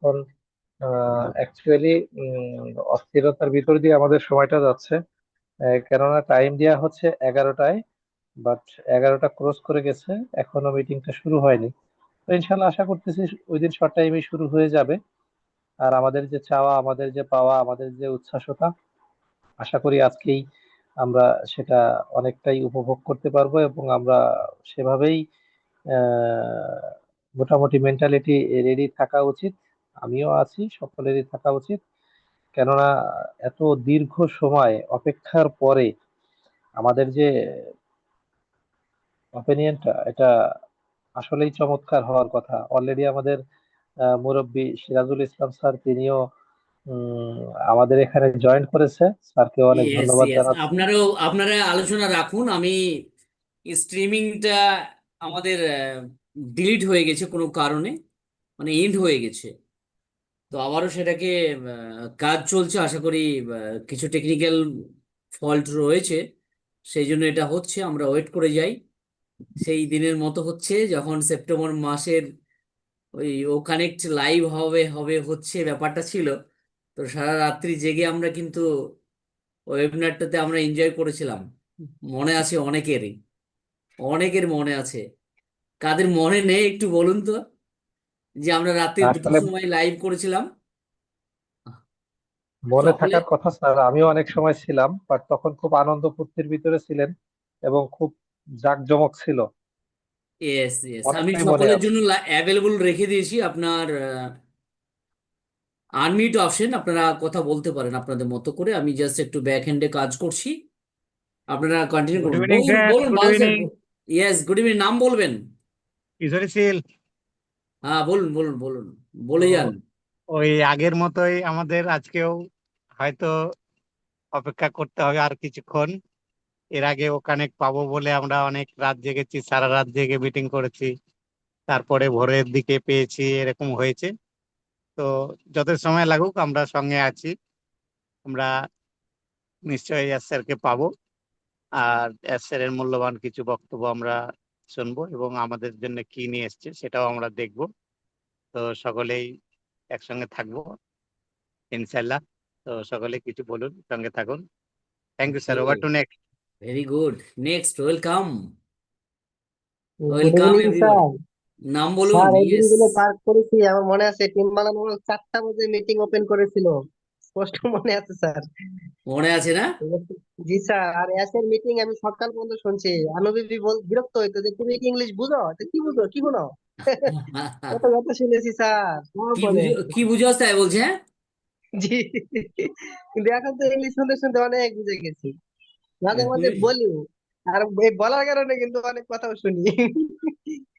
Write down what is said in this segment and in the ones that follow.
এখন অ্যাকচুয়ালি অস্থিরতার ভিতর দিয়ে আমাদের সময়টা যাচ্ছে। কেননা টাইম দেওয়া হচ্ছে 11টায়, বাট 11টা ক্রস করে গেছে, এখনো মিটিংটা শুরু হয়নি। তো ইনশাল্লাহ আশা করতেছি ওই দিন শর্ট টাইমে শুরু হয়ে যাবে। আর আমাদের যে চাওয়া, আমাদের যে পাওয়া, আমাদের যে উচ্ছ্বাসতা, আশা করি আজকেই আমরা সেটা অনেকটাই উপভোগ করতে পারবো, এবং আমরা সেভাবেই আহ, মোটামুটি মেন্টালিটি রেডি থাকা উচিত। আমিও আছি, সকলেরই থাকা উচিত। কেননা এত দীর্ঘ সময় অপেক্ষার পরে আমাদের যে অপিনিয়নটা, এটা আসলেই চমৎকার হওয়ার কথা। অলরেডি আমাদের মুরব্বী সিরাজুল ইসলাম স্যার, তিনিও উম, আমাদের এখানে জয়েন করেছে। স্যারকে অনেক ইয়েস ধন্যবাদ ইয়েস, জানাচ্ছি। আপনারা আলোচনা রাখুন। আমি স্ট্রিমিংটা আমাদের ডিলিট হয়ে গেছে কোনো কারণে, মানে এন্ড হয়ে গেছে। তো আবারও সেটাকে কাজ চলছে, আশা করি কিছু টেকনিক্যাল ফল্ট রয়েছে, সেই জন্য এটা হচ্ছে। আমরা ওয়েট করে যাই সেই দিনের মতো, হচ্ছে যখন সেপ্টেম্বর মাসের ওই ও কানেক্ট লাইভ হবে হবে হচ্ছে ব্যাপারটা ছিল। তো সারা রাত্রি জেগে আমরা কিন্তু ওয়েবিনারটাতে আমরা এনজয় করেছিলাম। মনে আছে অনেকেরই, অনেকের মনে আছে। কাদের মনে নেই একটু বলুন তো, যে আমরা রাত্রি দুটোর আসলে সময় লাইভ করেছিলাম মনে সকলে। থাকার কথা স্যার, আমিও অনেক সময় ছিলাম, বাট তখন খুব আনন্দ ফুর্তির ভিতরে ছিলেন এবং খুব জাঁকজমক ছিল। ইয়েস ইয়েস, আমি অনেকটাই মনে সকলের আছে। জন্য অ্যাভেলেবল রেখে দিয়েছি আপনার আনমিউট অপশন। আপনারা কথা বলতে পারেন আপনাদের মতো করে, আমি জাস্ট একটু ব্যাক হ্যান্ডে কাজ করছি। আপনারা কন্টিনিউ গুড করুন, ইভিনিং বলুন স্যার, বলুন গুড বাল sir. Evening. Yes, good evening. নাম বলবেন? কিশোরী শীল। হ্যাঁ বলুন বলুন বলুন, তো বলে যান। ওই আগের মতোই আমাদের আজকেও হয়তো অপেক্ষা করতে হবে আর কিছুক্ষণ। এর আগে ও কানেক্ট পাবো বলে আমরা অনেক রাত জেগেছি, সারা রাত জেগে মিটিং করেছি, তারপরে ভোরের দিকে পেয়েছি, এরকম হয়েছে। তো যত সময় লাগুক আমরা সঙ্গে আছি। আমরা নিশ্চয়ই এস স্যারকে পাবো, আর এস স্যারের মূল্যবান কিছু বক্তব্য আমরা শুনবো এবং আমাদের জন্য কি নিয়ে এসছে সেটাও আমরা দেখবো। তো সকলেই একসঙ্গে থাকবো ইনশাল্লাহ। তো সকলে কিছু বলুন, সঙ্গে থাকুন। Thank you okay, sir, over to next. Very good. Next, welcome. Good welcome evening everyone. Sir. নাম বলুন। স্যার এই ইয়েস, দিনগুলো পার করেছি, আমার মনে আছে টিম বানানো 4টা বাজে মিটিং ওপেন করেছিল, স্পষ্ট মনে আছে স্যার। মনে আছে না? জি স্যার, আর অ্যাসের মিটিং আমি সকাল পর্যন্ত শুনছি। আনুবিবি বিরক্ত হইতো যে তুমি কি ইংলিশ বুঝো, তো কি বুঝো কি বুঝো। কত কথা শুনেছি স্যার, সব মনে আছে। কি বুঝে তাই বলছে, হ্যাঁ? জি, কিন্তু এখন তো ইংলিশ শুনতে শুনতে অনেক বুঝে গেছি, মাঝে মাঝে তুমি, বলিও। আর এই বলার কারণে কিন্তু অনেক কথাও শুনি।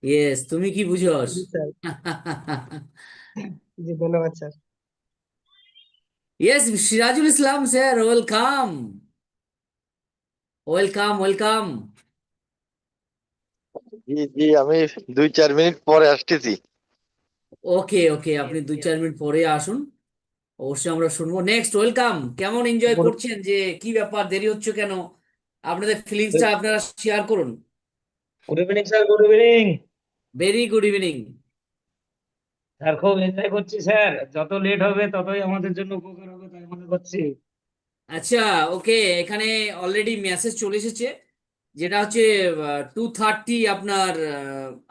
ইয়েস, তুমি কি বুঝোস? জি স্যার। জি ধন্যবাদ sir. Yes, Sirajul Islam sir, welcome welcome welcome. জি জি, আমি 2-4 মিনিট পরে আসতেছি। ওকে ওকে, আপনি 2-4 মিনিট পরে আসুন, অবশ্যই আমরা শুনবো। Next, welcome. কেমন এনজয় করছেন, যে কি ব্যাপার, দেরি হচ্ছে কেন? আপনাদের ফিলিংসটা আপনারা শেয়ার করুন। Good evening sir, good evening very good evening. Sir. খুব এনজয় করছি স্যার, যত লেট হবে ততই আমাদের জন্য উপকার হবে তাই মনে করছি। আচ্ছা, ওকে, এখানে অলরেডি মেসেজ চলে এসেছে, যেটা হচ্ছে 2:30 আপনার।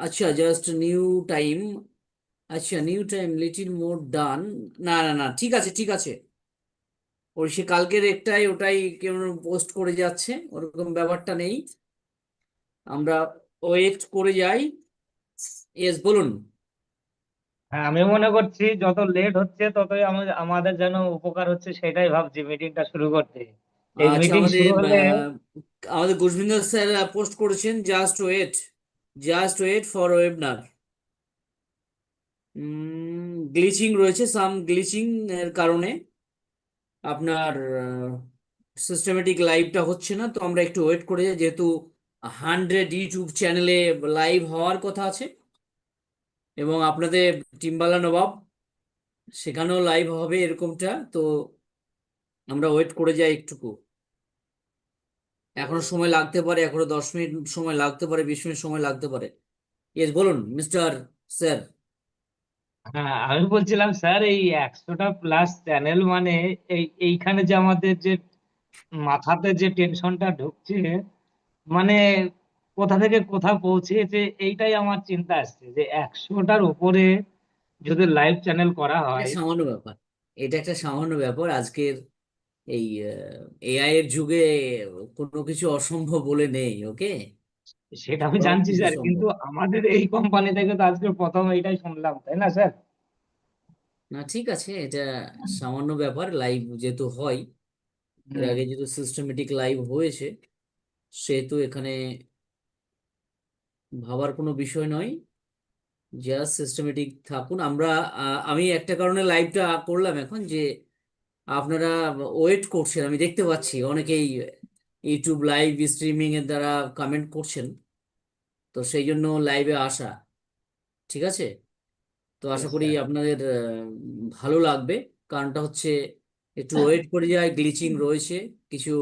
আচ্ছা, জাস্ট নিউ টাইম। আচ্ছা, নিউ টাইম লিটিল মোর ডান। না না না, ঠিক আছে ঠিক আছে। ওই সে কালকের একটাই, ওটাই কেউ পোস্ট করে যাচ্ছে, ওরকম ব্যাপারটা নেই। আমরা ওয়েট করে যাই। ইয়েস, বলুন। হ্যাঁ, আমি মনে করছি যত লেট হচ্ছে ততই আমাদের যেন উপকার হচ্ছে, সেটাই ভাবছি মিটিংটা শুরু করতে। এই আচ্ছা, মিটিং আমাদের শুরু হলে আমাদের গুজবিন্দর স্যার পোস্ট করেছেন, just wait for webinar. Glitching রয়েছে, সাম গ্লিচিং এর কারণে আপনার সিস্টেমেটিক লাইভটা হচ্ছে না। তো আমরা একটু ওয়েট করে যাই, যেহেতু 100 ইউটিউব চ্যানেলে লাইভ হওয়ার কথা আছে, এবং আপনাদের টিম্বালা নবাব সেখানেও লাইভ হবে এরকমটা। তো আমরা ওয়েট করে যাই একটুকু। এখনো সময় লাগতে পারে, এখনো 10 মিনিট সময় লাগতে পারে, 20 মিনিট সময় লাগতে পারে। ইয়েস, বলুন মিস্টার স্যার। হ্যাঁ, আমি বলছিলাম স্যার এই 100টা প্লাস চ্যানেল মানে এইখানে যে আমাদের যে মাথাতে যে টেনশনটা ঢুকছে, মানে কোথা থেকে কোথা পৌঁছেছে এইটাই আমার চিন্তা আসছে যে 100টার উপরে যদি লাইভ চ্যানেল করা এটা হয়। সামান্য ব্যাপার, এটা একটা সামান্য ব্যাপার আজকের এই এআই এর যুগে কোনো কিছু অসম্ভব বলে নেই। ওকে, সেটা আমি সব জানছি কিছু স্যার, কিন্তু সম্ভব। আমাদের এই কোম্পানি থেকে তো আজকে প্রথম এইটাই শুনলাম, তাই না স্যার? না ঠিক আছে, এটা সামান্য ব্যাপার, লাইভ যেহেতু হয়, এর হুম। আগে যেহেতু সিস্টেমেটিক লাইভ হয়েছে, সেহেতু এখানে ভাবার কোনো বিষয় নয়। জাস্ট সিস্টেমেটিক থাকুন। আমি একটা কারণে লাইভটা করলাম এখন, যে আপনারা ওয়েট করছেন, আমি দেখতে পাচ্ছি অনেকেই ইউটিউব লাইভ স্ট্রিমিং এর দ্বারা কমেন্ট করছেন, তো সেই জন্য লাইভে আসা। ঠিক আছে, তো আশা Yes, করি sir. আপনাদের ভালো লাগবে। কারণটা হচ্ছে একটু ওয়েট করে যায়, গ্লিচিং রয়েছে কিছু,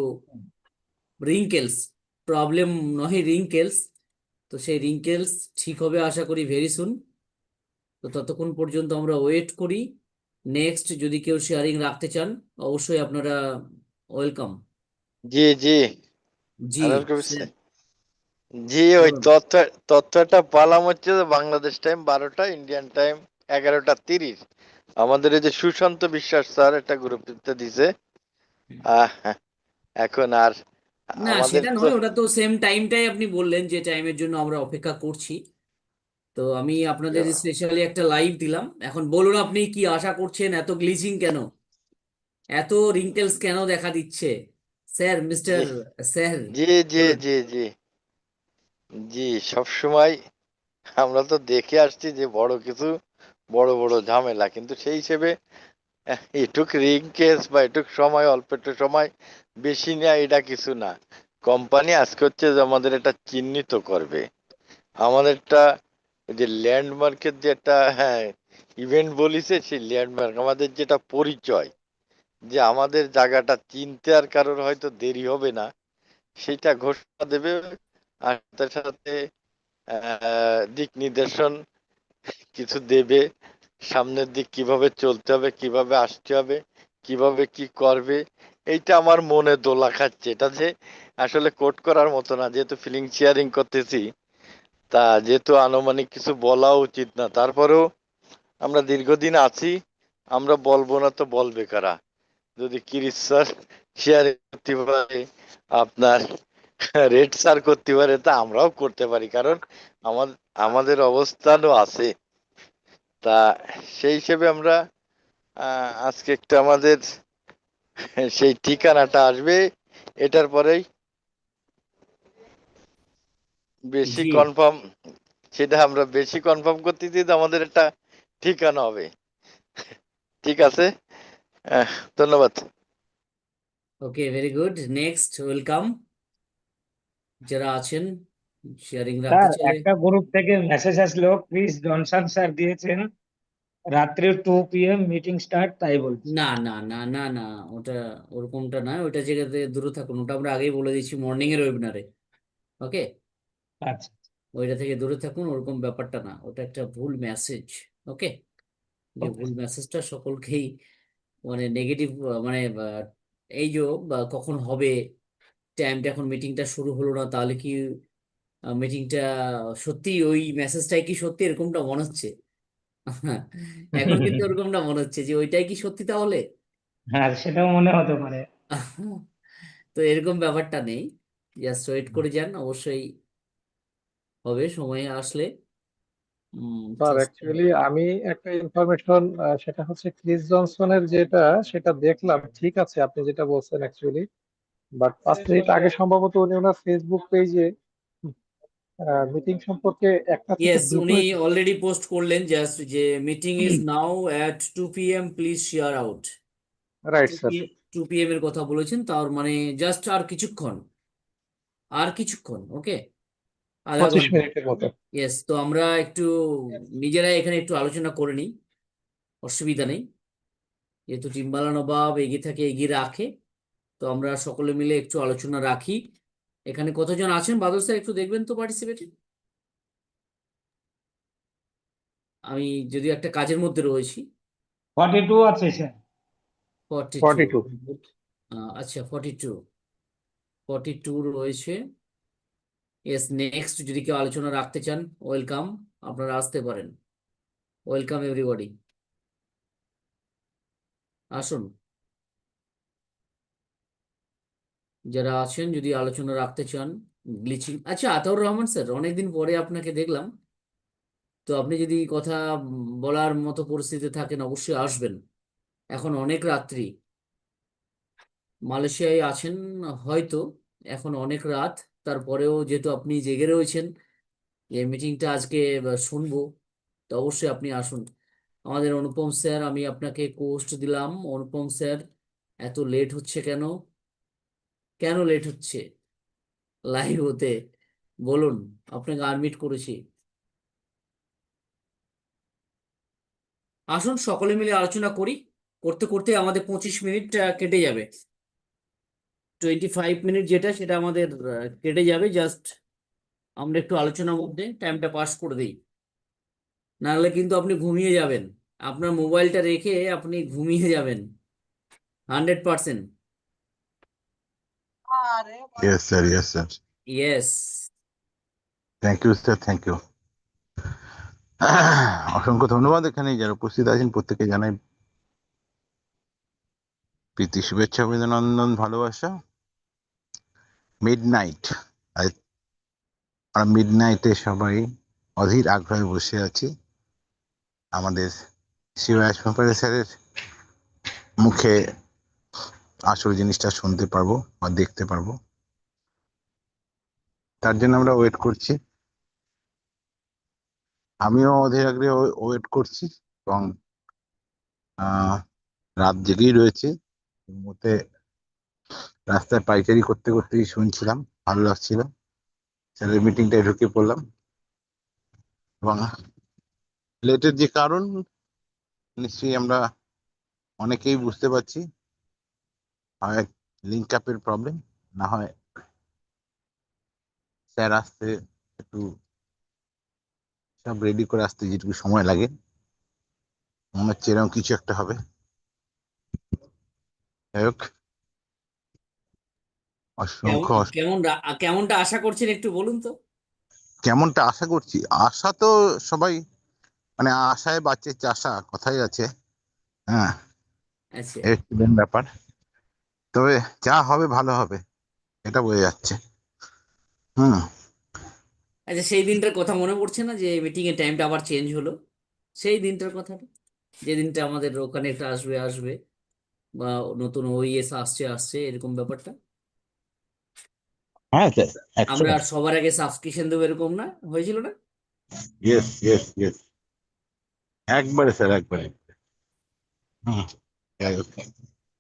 রিঙ্কেলস, প্রবলেম নয়, রিঙ্কেলস। তো সেই রিঙ্কেলস ঠিক হবে আশা করি ভেরি সুন। তো ততক্ষণ পর্যন্ত আমরা ওয়েট করি। নেক্সট যদি কেউ শেয়ারিং রাখতে চান, অবশ্যই আপনারা ওয়েলকাম। জি জি, জি আনার কবির স্যার, জি, ওই বলুন। তথ্যটা পালাম হচ্ছে যে বাংলাদেশ টাইম 12টা, ইন্ডিয়ান টাইম 11টা 30। আমাদের এই যে সুশান্ত বিশ্বাস স্যার একটা গ্রুপে দিছে। আহ এখন আর না আমাদের সেটা তো নয়, ওটা তো সেম টাইমটাই আপনি বললেন যে টাইমের জন্য আমরা অপেক্ষা করছি। তো আমি আপনাদের স্পেশালি একটা লাইভ দিলাম। এখন বলুন আপনি কি আশা করছেন, এত গ্লিচিং কেন, এত রিঙ্কেলস কেন দেখা দিচ্ছে, স্যার, মিস্টার জি স্যার, জি জি বলুন। জি জি জি, সবসময় আমরা তো দেখে আসছি যে বড় কিছু, বড় বড় ঝামেলা, কিন্তু সেই হিসেবে এটুক রিংকেস বা এটুক সময়, অল্প একটু সময় বেশি নেয়, এটা কিছু না। কোম্পানি আজকে হচ্ছে যে আমাদের এটা চিহ্নিত করবে, আমাদের একটা যে ল্যান্ডমার্কের যে একটা, হ্যাঁ, ইভেন্ট বলিছে, সেই ল্যান্ডমার্ক আমাদের যেটা পরিচয়, যে আমাদের জায়গাটা চিনতে আর কারোর হয়তো দেরি হবে না, সেটা ঘোষণা দেবে। আর তার সাথে দিক নির্দেশন কিছু দেবে, সামনের দিক কিভাবে চলতে হবে, কিভাবে আসতে হবে, কিভাবে কি করবে। এইটা আমার মনে দোলা খাচ্ছে। এটা যে আসলে কোট করার মতো না, যেহেতু ফিলিং শেয়ারিং করতেছি, তা যেহেতু আনুমানিক কিছু বলা উচিত না, তারপরেও আমরা দীর্ঘদিন আছি, আমরা বলবো না তো বলবে কারা? যদি কিরিশ স্যার শেয়ারিং করতে পারে, আপনার রেড স্যার করতে পারে, তা আমরাও করতে পারি, কারণ আমাদের আমাদের অবস্থানও আছে। তা সেই হিসেবে আমরা আজকে একটা আমাদের সেই ঠিকানাটা আসবে, এটার পরেই বেশি জি, কনফার্ম, সেটা আমরা বেশি কনফার্ম করতেছি যে আমাদের একটা ঠিকানা হবে। ঠিক আছে, আহ, ধন্যবাদ। ওকে, ভেরি গুড। নেক্সট ওয়েলকাম যারা আছেন শেয়ারিং রাখতে স্যার, চাইলে। একটা গ্রুপ থেকে মেসেজ আসলো, ক্রিস জনসন স্যার দিয়েছেন রাত্রে 2 PM মিটিং স্টার্ট, তাই বলছে। না না না না না, ওটা ওরকমটা নয়, ওইটা জায়গাতে দূরে থাকুন, ওটা আমরা আগেই বলে দিয়েছি মর্নিং এর ওয়েবিনারে। ওকে, আচ্ছা। ওইটা থেকে দূরে থাকুন, ওরকম ব্যাপারটা না, ওটা একটা ভুল মেসেজ। ওকে, যে ওকে। ভুল মেসেজটা সকলকেই মানে নেগেটিভ, মানে এই যে কখন হবে, টাইমটা, এখন মিটিংটা শুরু হলো না, তাহলে কি মিটিংটা সত্যি, ওই মেসেজটাই কি সত্যি, এরকমটা মনে হচ্ছে। এখন কিন্তু ওরকমটা মনে হচ্ছে যে ওইটাই কি সত্যি তাহলে। হ্যাঁ, সেটাও মনে হতে পারে। তো এরকম ব্যাপারটা নেই, জাস্ট ওয়েট করে যান, অবশ্যই হবে সময় আসলে। স্যার চেষ্টা। অ্যাকচুয়ালি আমি একটা ইনফরমেশন, সেটা হচ্ছে ক্রিস জনসনের যেটা, সেটা দেখলাম, ঠিক আছে আপনি যেটা বলছেন অ্যাকচুয়ালি, বাট 5 মিনিট আগে সম্ভবত উনি ওনার ফেসবুক পেজে মিটিং সম্পর্কে 1টা থেকে ইয়েস, 2টো। উনি অলরেডি পোস্ট করলেন জাস্ট যে meeting is now at 2 PM, please share out. Right two sir. P 2 PM এর কথা বলেছেন, তার মানে জাস্ট আর কিছুক্ষণ, আর কিছুক্ষণ। ওকে, আধা ঘন্টা।25 মিনিটের মতো। ইয়েস, তো আমরা একটু নিজেরাই এখানে একটু আলোচনা করে নিই, অসুবিধা নেই, যেহেতু টিম্বালা নবাব এগিয়ে থাকে, এগিয়ে রাখে, তো আমরা সকলে মিলে একটু আলোচনা রাখি। এখানে কতজন আছেন বাদল স্যার, একটু দেখবেন তো পার্টিসিপেট। আমি যদিও একটা কাজের মধ্যে রয়েছি। 42 আছে স্যার। 42, 42। আচ্ছা 42 রয়েছে। এস, নেক্সট যদি কেউ আলোচনা রাখতে চান, ওয়েলকাম, আপনারা আসতে পারেন। ওয়েলকাম এভরিবডি, আসুন। যারা আছেন যদি আলোচনা রাখতে চান, গ্লিচিং। আচ্ছা আতাউর রহমান স্যার, অনেকদিন পরে আপনাকে দেখলাম, তো আপনি যদি কথা বলার মতো পরিস্থিতি থাকেন অবশ্যই আসবেন। এখন অনেক রাত্রি, মালয়েশিয়ায় আছেন হয়তো, এখন অনেক রাত, তারপরেও যেহেতু আপনি জেগে রয়েছেন, এই মিটিংটা আজকে শুনবো, তো অবশ্যই আপনি আসুন। আমাদের অনুপম স্যার, আমি আপনাকে পোস্ট দিলাম। অনুপম স্যার, এত লেট হচ্ছে কেন? কেন লেট হচ্ছে লাইভ হতে বলুন, আপনাকে আডমিট করেছি। আসুন সকলে মিলে আলোচনা করি, করতে করতে আমাদের 25 মিনিট কেটে যাবে। 25 মিনিট যেটা, সেটা আমাদের কেটে যাবে। জাস্ট আমরা একটু আলোচনার মধ্যে টাইমটা পাস করে দিই, নাহলে কিন্তু আপনি ঘুমিয়ে যাবেন। আপনার মোবাইলটা রেখে আপনি ঘুমিয়ে যাবেন 100%। Yes, sir. Yes, sir. Yes. Thank you, sir. Thank you. অসংখ্য ধন্যবাদ। এখানে যারা উপস্থিত আছেন প্রত্যেকে জানাই প্রীতি, শুভেচ্ছা, অভিনন্দন, ভালোবাসা। মিড নাইট, আমরা মিড নাইটে সবাই অধীর আগ্রহে বসে আছি আমাদের শিবায় স্যারের মুখে আসল জিনিসটা শুনতে পারবো বা দেখতে পারবো। তার জন্য আমরা ওয়েট করছি। আমিও অধীর আগ্রহে ওয়েট করছি এবং রাত জেগেই রয়েছে। মতে রাস্তায় পাইচারি করতে করতেই শুনছিলাম, ভালো লাগছিল। স্যারের মিটিংটায় ঢুকে পড়লাম এবং লেটের যে কারণ নিশ্চয়ই আমরা অনেকেই বুঝতে পারছি। হয় লিঙ্ক আপের প্রবলেম, না হয় স্যার আসতে একটু সব রেডি করে আসতে যেটুকু সময় লাগে, মনে হচ্ছে এরকম কিছু একটা হবে। যাই হোক, অসংখ্য কেমনটা আশা করছেন একটু বলুন তো। কেমনটা আশা করছি, আশা তো সবাই মানে আশায় বাঁচে চাষা, কথাই আছে। হ্যাঁ, আচ্ছা এক্সিলেন্ট ব্যাপার। তবে যা হবে ভালো হবে, এটা বোঝা যাচ্ছে। হুম। আচ্ছা, সেই দিনটার কথা মনে পড়ছে না, যে মিটিং এর টাইমটা আবার চেঞ্জ হলো? সেই দিনটার কথাটা, যে দিনটা আমাদের ওখানে একটা আসবে বা নতুন ওইএস আসছে এরকম ব্যাপারটা। হ্যাঁ স্যার, আমরা 100%। সবার আগে সাবস্ক্রিপশন দেবো, এরকম না হয়েছিল না? ইয়েস, ইয়েস, ইয়েস, একবারে স্যার, একবারে। হুম। যাই হোক।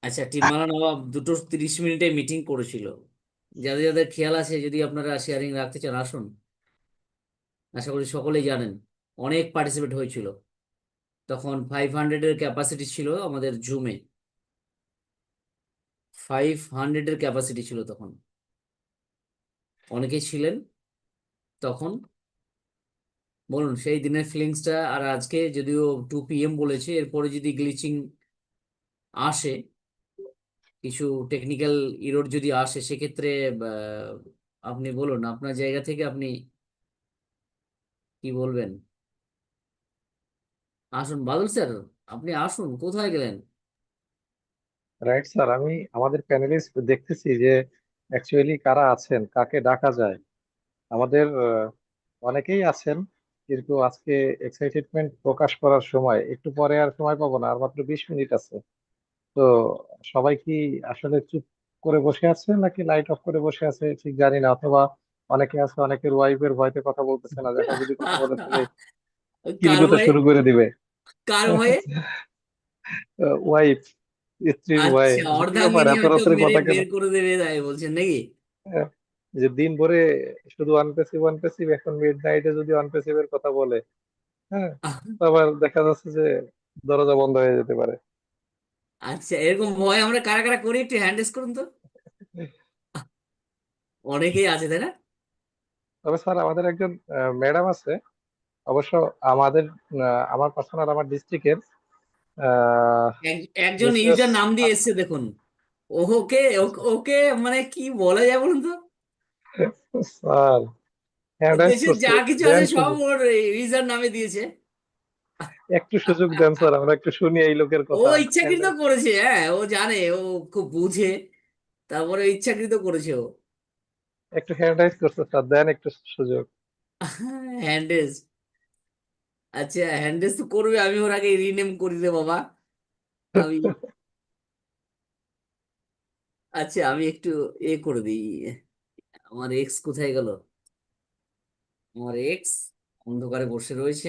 আচ্ছা, টিম্বাংলা নবাব 2:30 মিনিটে মিটিং করেছিল। যাদের যাদের খেয়াল আছে, যদি আপনারা শেয়ারিং রাখতে চান আসুন। আশা করি সকলেই জানেন, অনেক পার্টিসিপেট হয়েছিল। তখন 500-এর ক্যাপাসিটি ছিল আমাদের জুমে, 500-এর ক্যাপাসিটি ছিল তখন, অনেকেই ছিলেন তখন। বলুন সেই দিনের ফিলিংসটা। আর আজকে যদিও 2 PM বলেছে, এরপরে যদি গ্লিচিং আসে, কিছু টেকনিক্যাল ইরর যদি আসে, সেক্ষেত্রে আপনি বলুন আপনার জায়গা থেকে আপনি কি বলবেন। আসুন বাদল স্যার, আপনি আসুন, কোথায় গেলেন? রাইট স্যার, আমি আমাদের প্যানেলিস্ট দেখতেছি যে অ্যাকচুয়ালি কারা আছেন, কাকে ডাকা যায়। আমাদের অনেকেই আছেন, কিন্তু আজকে এক্সাইটেডমেন্ট প্রকাশ করার সময়, একটু পরে আর সময় পাবো না, আর মাত্র 20 মিনিট আছে। তো সবাই কি আসলে চুপ করে বসে আছে নাকি লাইট অফ করে বসে আছে ঠিক জানি না, অথবা অনেকে আছে, অনেকের ওয়াইফের ভয়তে কথা বলতেছে না, দেখা যদি কথা বলে তাহলে কার কিলগোতে ভয়ে? শুরু করে দিবে। কার ভয়ে? ওয়াইফ, স্ত্রীর ভয়ে, আচ্ছা, যদিও বা অর্ধাঙ্গিনী হয়তো রেফারেন্সের মেরে কথা কেন, বের করে দেবে তাই বলছেন নাকি? যে দিন ভরে শুধু অনপ্যাসিভ অনপ্যাসিভ, এখন মিড নাইটে যদি অনপ্যাসিভ এর কথা বলে, হ্যাঁ, তো আবার দেখা যাচ্ছে যে দরজা বন্ধ হয়ে যেতে পারে। আচ্ছা, এরকম ভয় আমরা কারা কারা করি, একটু হ্যান্ডেস করুন তো। অনেকেই আছে তাই না? তবে স্যার আমাদের একজন ম্যাডাম আছে, অবশ্য আমাদের আমার পার্সোনাল আমার ডিস্ট্রিক্টের একজন মিসেস ইউজার নাম দিয়ে এসছে দেখুন। ওকে ওকে মানে কি বলা যায় বলুন তো? স্যার হ্যান্ড রাইজ দেশের করছে, যা কিছু আছে দেন সব সুযোগ, ওর ইউজার নামে দিয়েছে। একটু সুযোগ দেন স্যার, আমরা একটু শুনি এই লোকের ও কথা। হ্যান্ড ইচ্ছাকৃত রাইজ করেছে, হ্যাঁ ও জানে, ও খুব বুঝে, তারপরে ইচ্ছাকৃত করেছে ও। একটু হ্যান্ড রাইজ করছে স্যার, দেন একটু সুযোগ। হ্যান্ডেস, আচ্ছা হ্যান্ডেস তো করবে, আমি ওর আগে রিনেম করি রে বাবা। আমি আচ্ছা আমি একটু করে দিই। আমার এক্স কোথায় গেল? আমার এক্স অন্ধকারে বসে রয়েছে,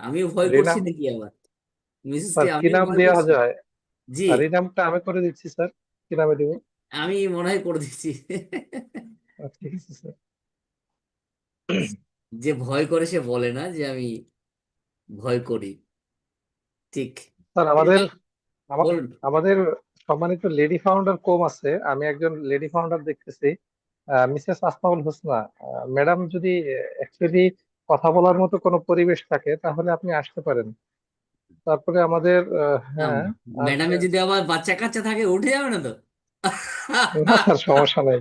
আমিও ভয় করছি রিনাম, নাকি আবার? মিসেসকে স্যার কি আমিও নাম ভয় দেওয়া করছি। যায়? জি, রিনামটা আমি করে দিচ্ছি স্যার, কি নামে দিব? আমি মনে হয় করে দিচ্ছি। ঠিক আছে স্যার। যে ভয় করে সে বলে না যে আমি ভয় করি, ঠিক। স্যার আমাদের আমা- বলুন। আমাদের সম্মানিত লেডি ফাউন্ডার কম আছে, আমি একজন লেডি ফাউন্ডার দেখতেছি, মিসেস আসমাউল হোসনা। ম্যাডাম যদি অ্যাকচুয়ালি কথা বলার মতো কোনো পরিবেশ থাকে তাহলে আপনি আসতে পারেন। তারপরে আমাদের হ্যাঁ, আর ম্যাডামের যদি আবার বাচ্চা কাচ্চা থাকে উঠে যাবে না তো? না স্যার, সমস্যা নাই,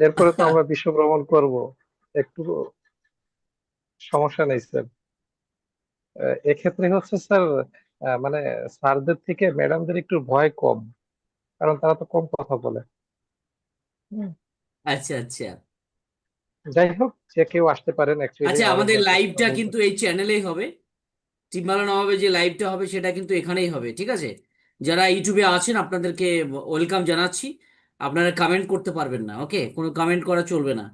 এরপরে তো আমরা বিশ্ব ভ্রমণ করব, একটু সমস্যা নেই স্যার। এক্ষেত্রে হচ্ছে স্যার, মানে স্যারদের থেকে ম্যাডামদের একটু ভয় কম, কারণ তারা তো কম কথা বলে। হুম, আচ্ছা আচ্ছা যাই হোক, যে কেউ আসতে পারেন, অ্যাকচুয়ালি আচ্ছা, আমাদের আমাদের ব্যাচের লাইভটা সবাই। কিন্তু এই চ্যানেলেই হবে। টিম্বালা নবাবে যে লাইভটা হবে সেটা কিন্তু এখানেই হবে, ঠিক আছে? যারা ইউটিউবে আছেন আপনাদেরকে ওয়েলকাম জানাচ্ছি। আপনারা কমেন্ট করতে পারবেন না, ওকে? কোনো কমেন্ট করা চলবে না,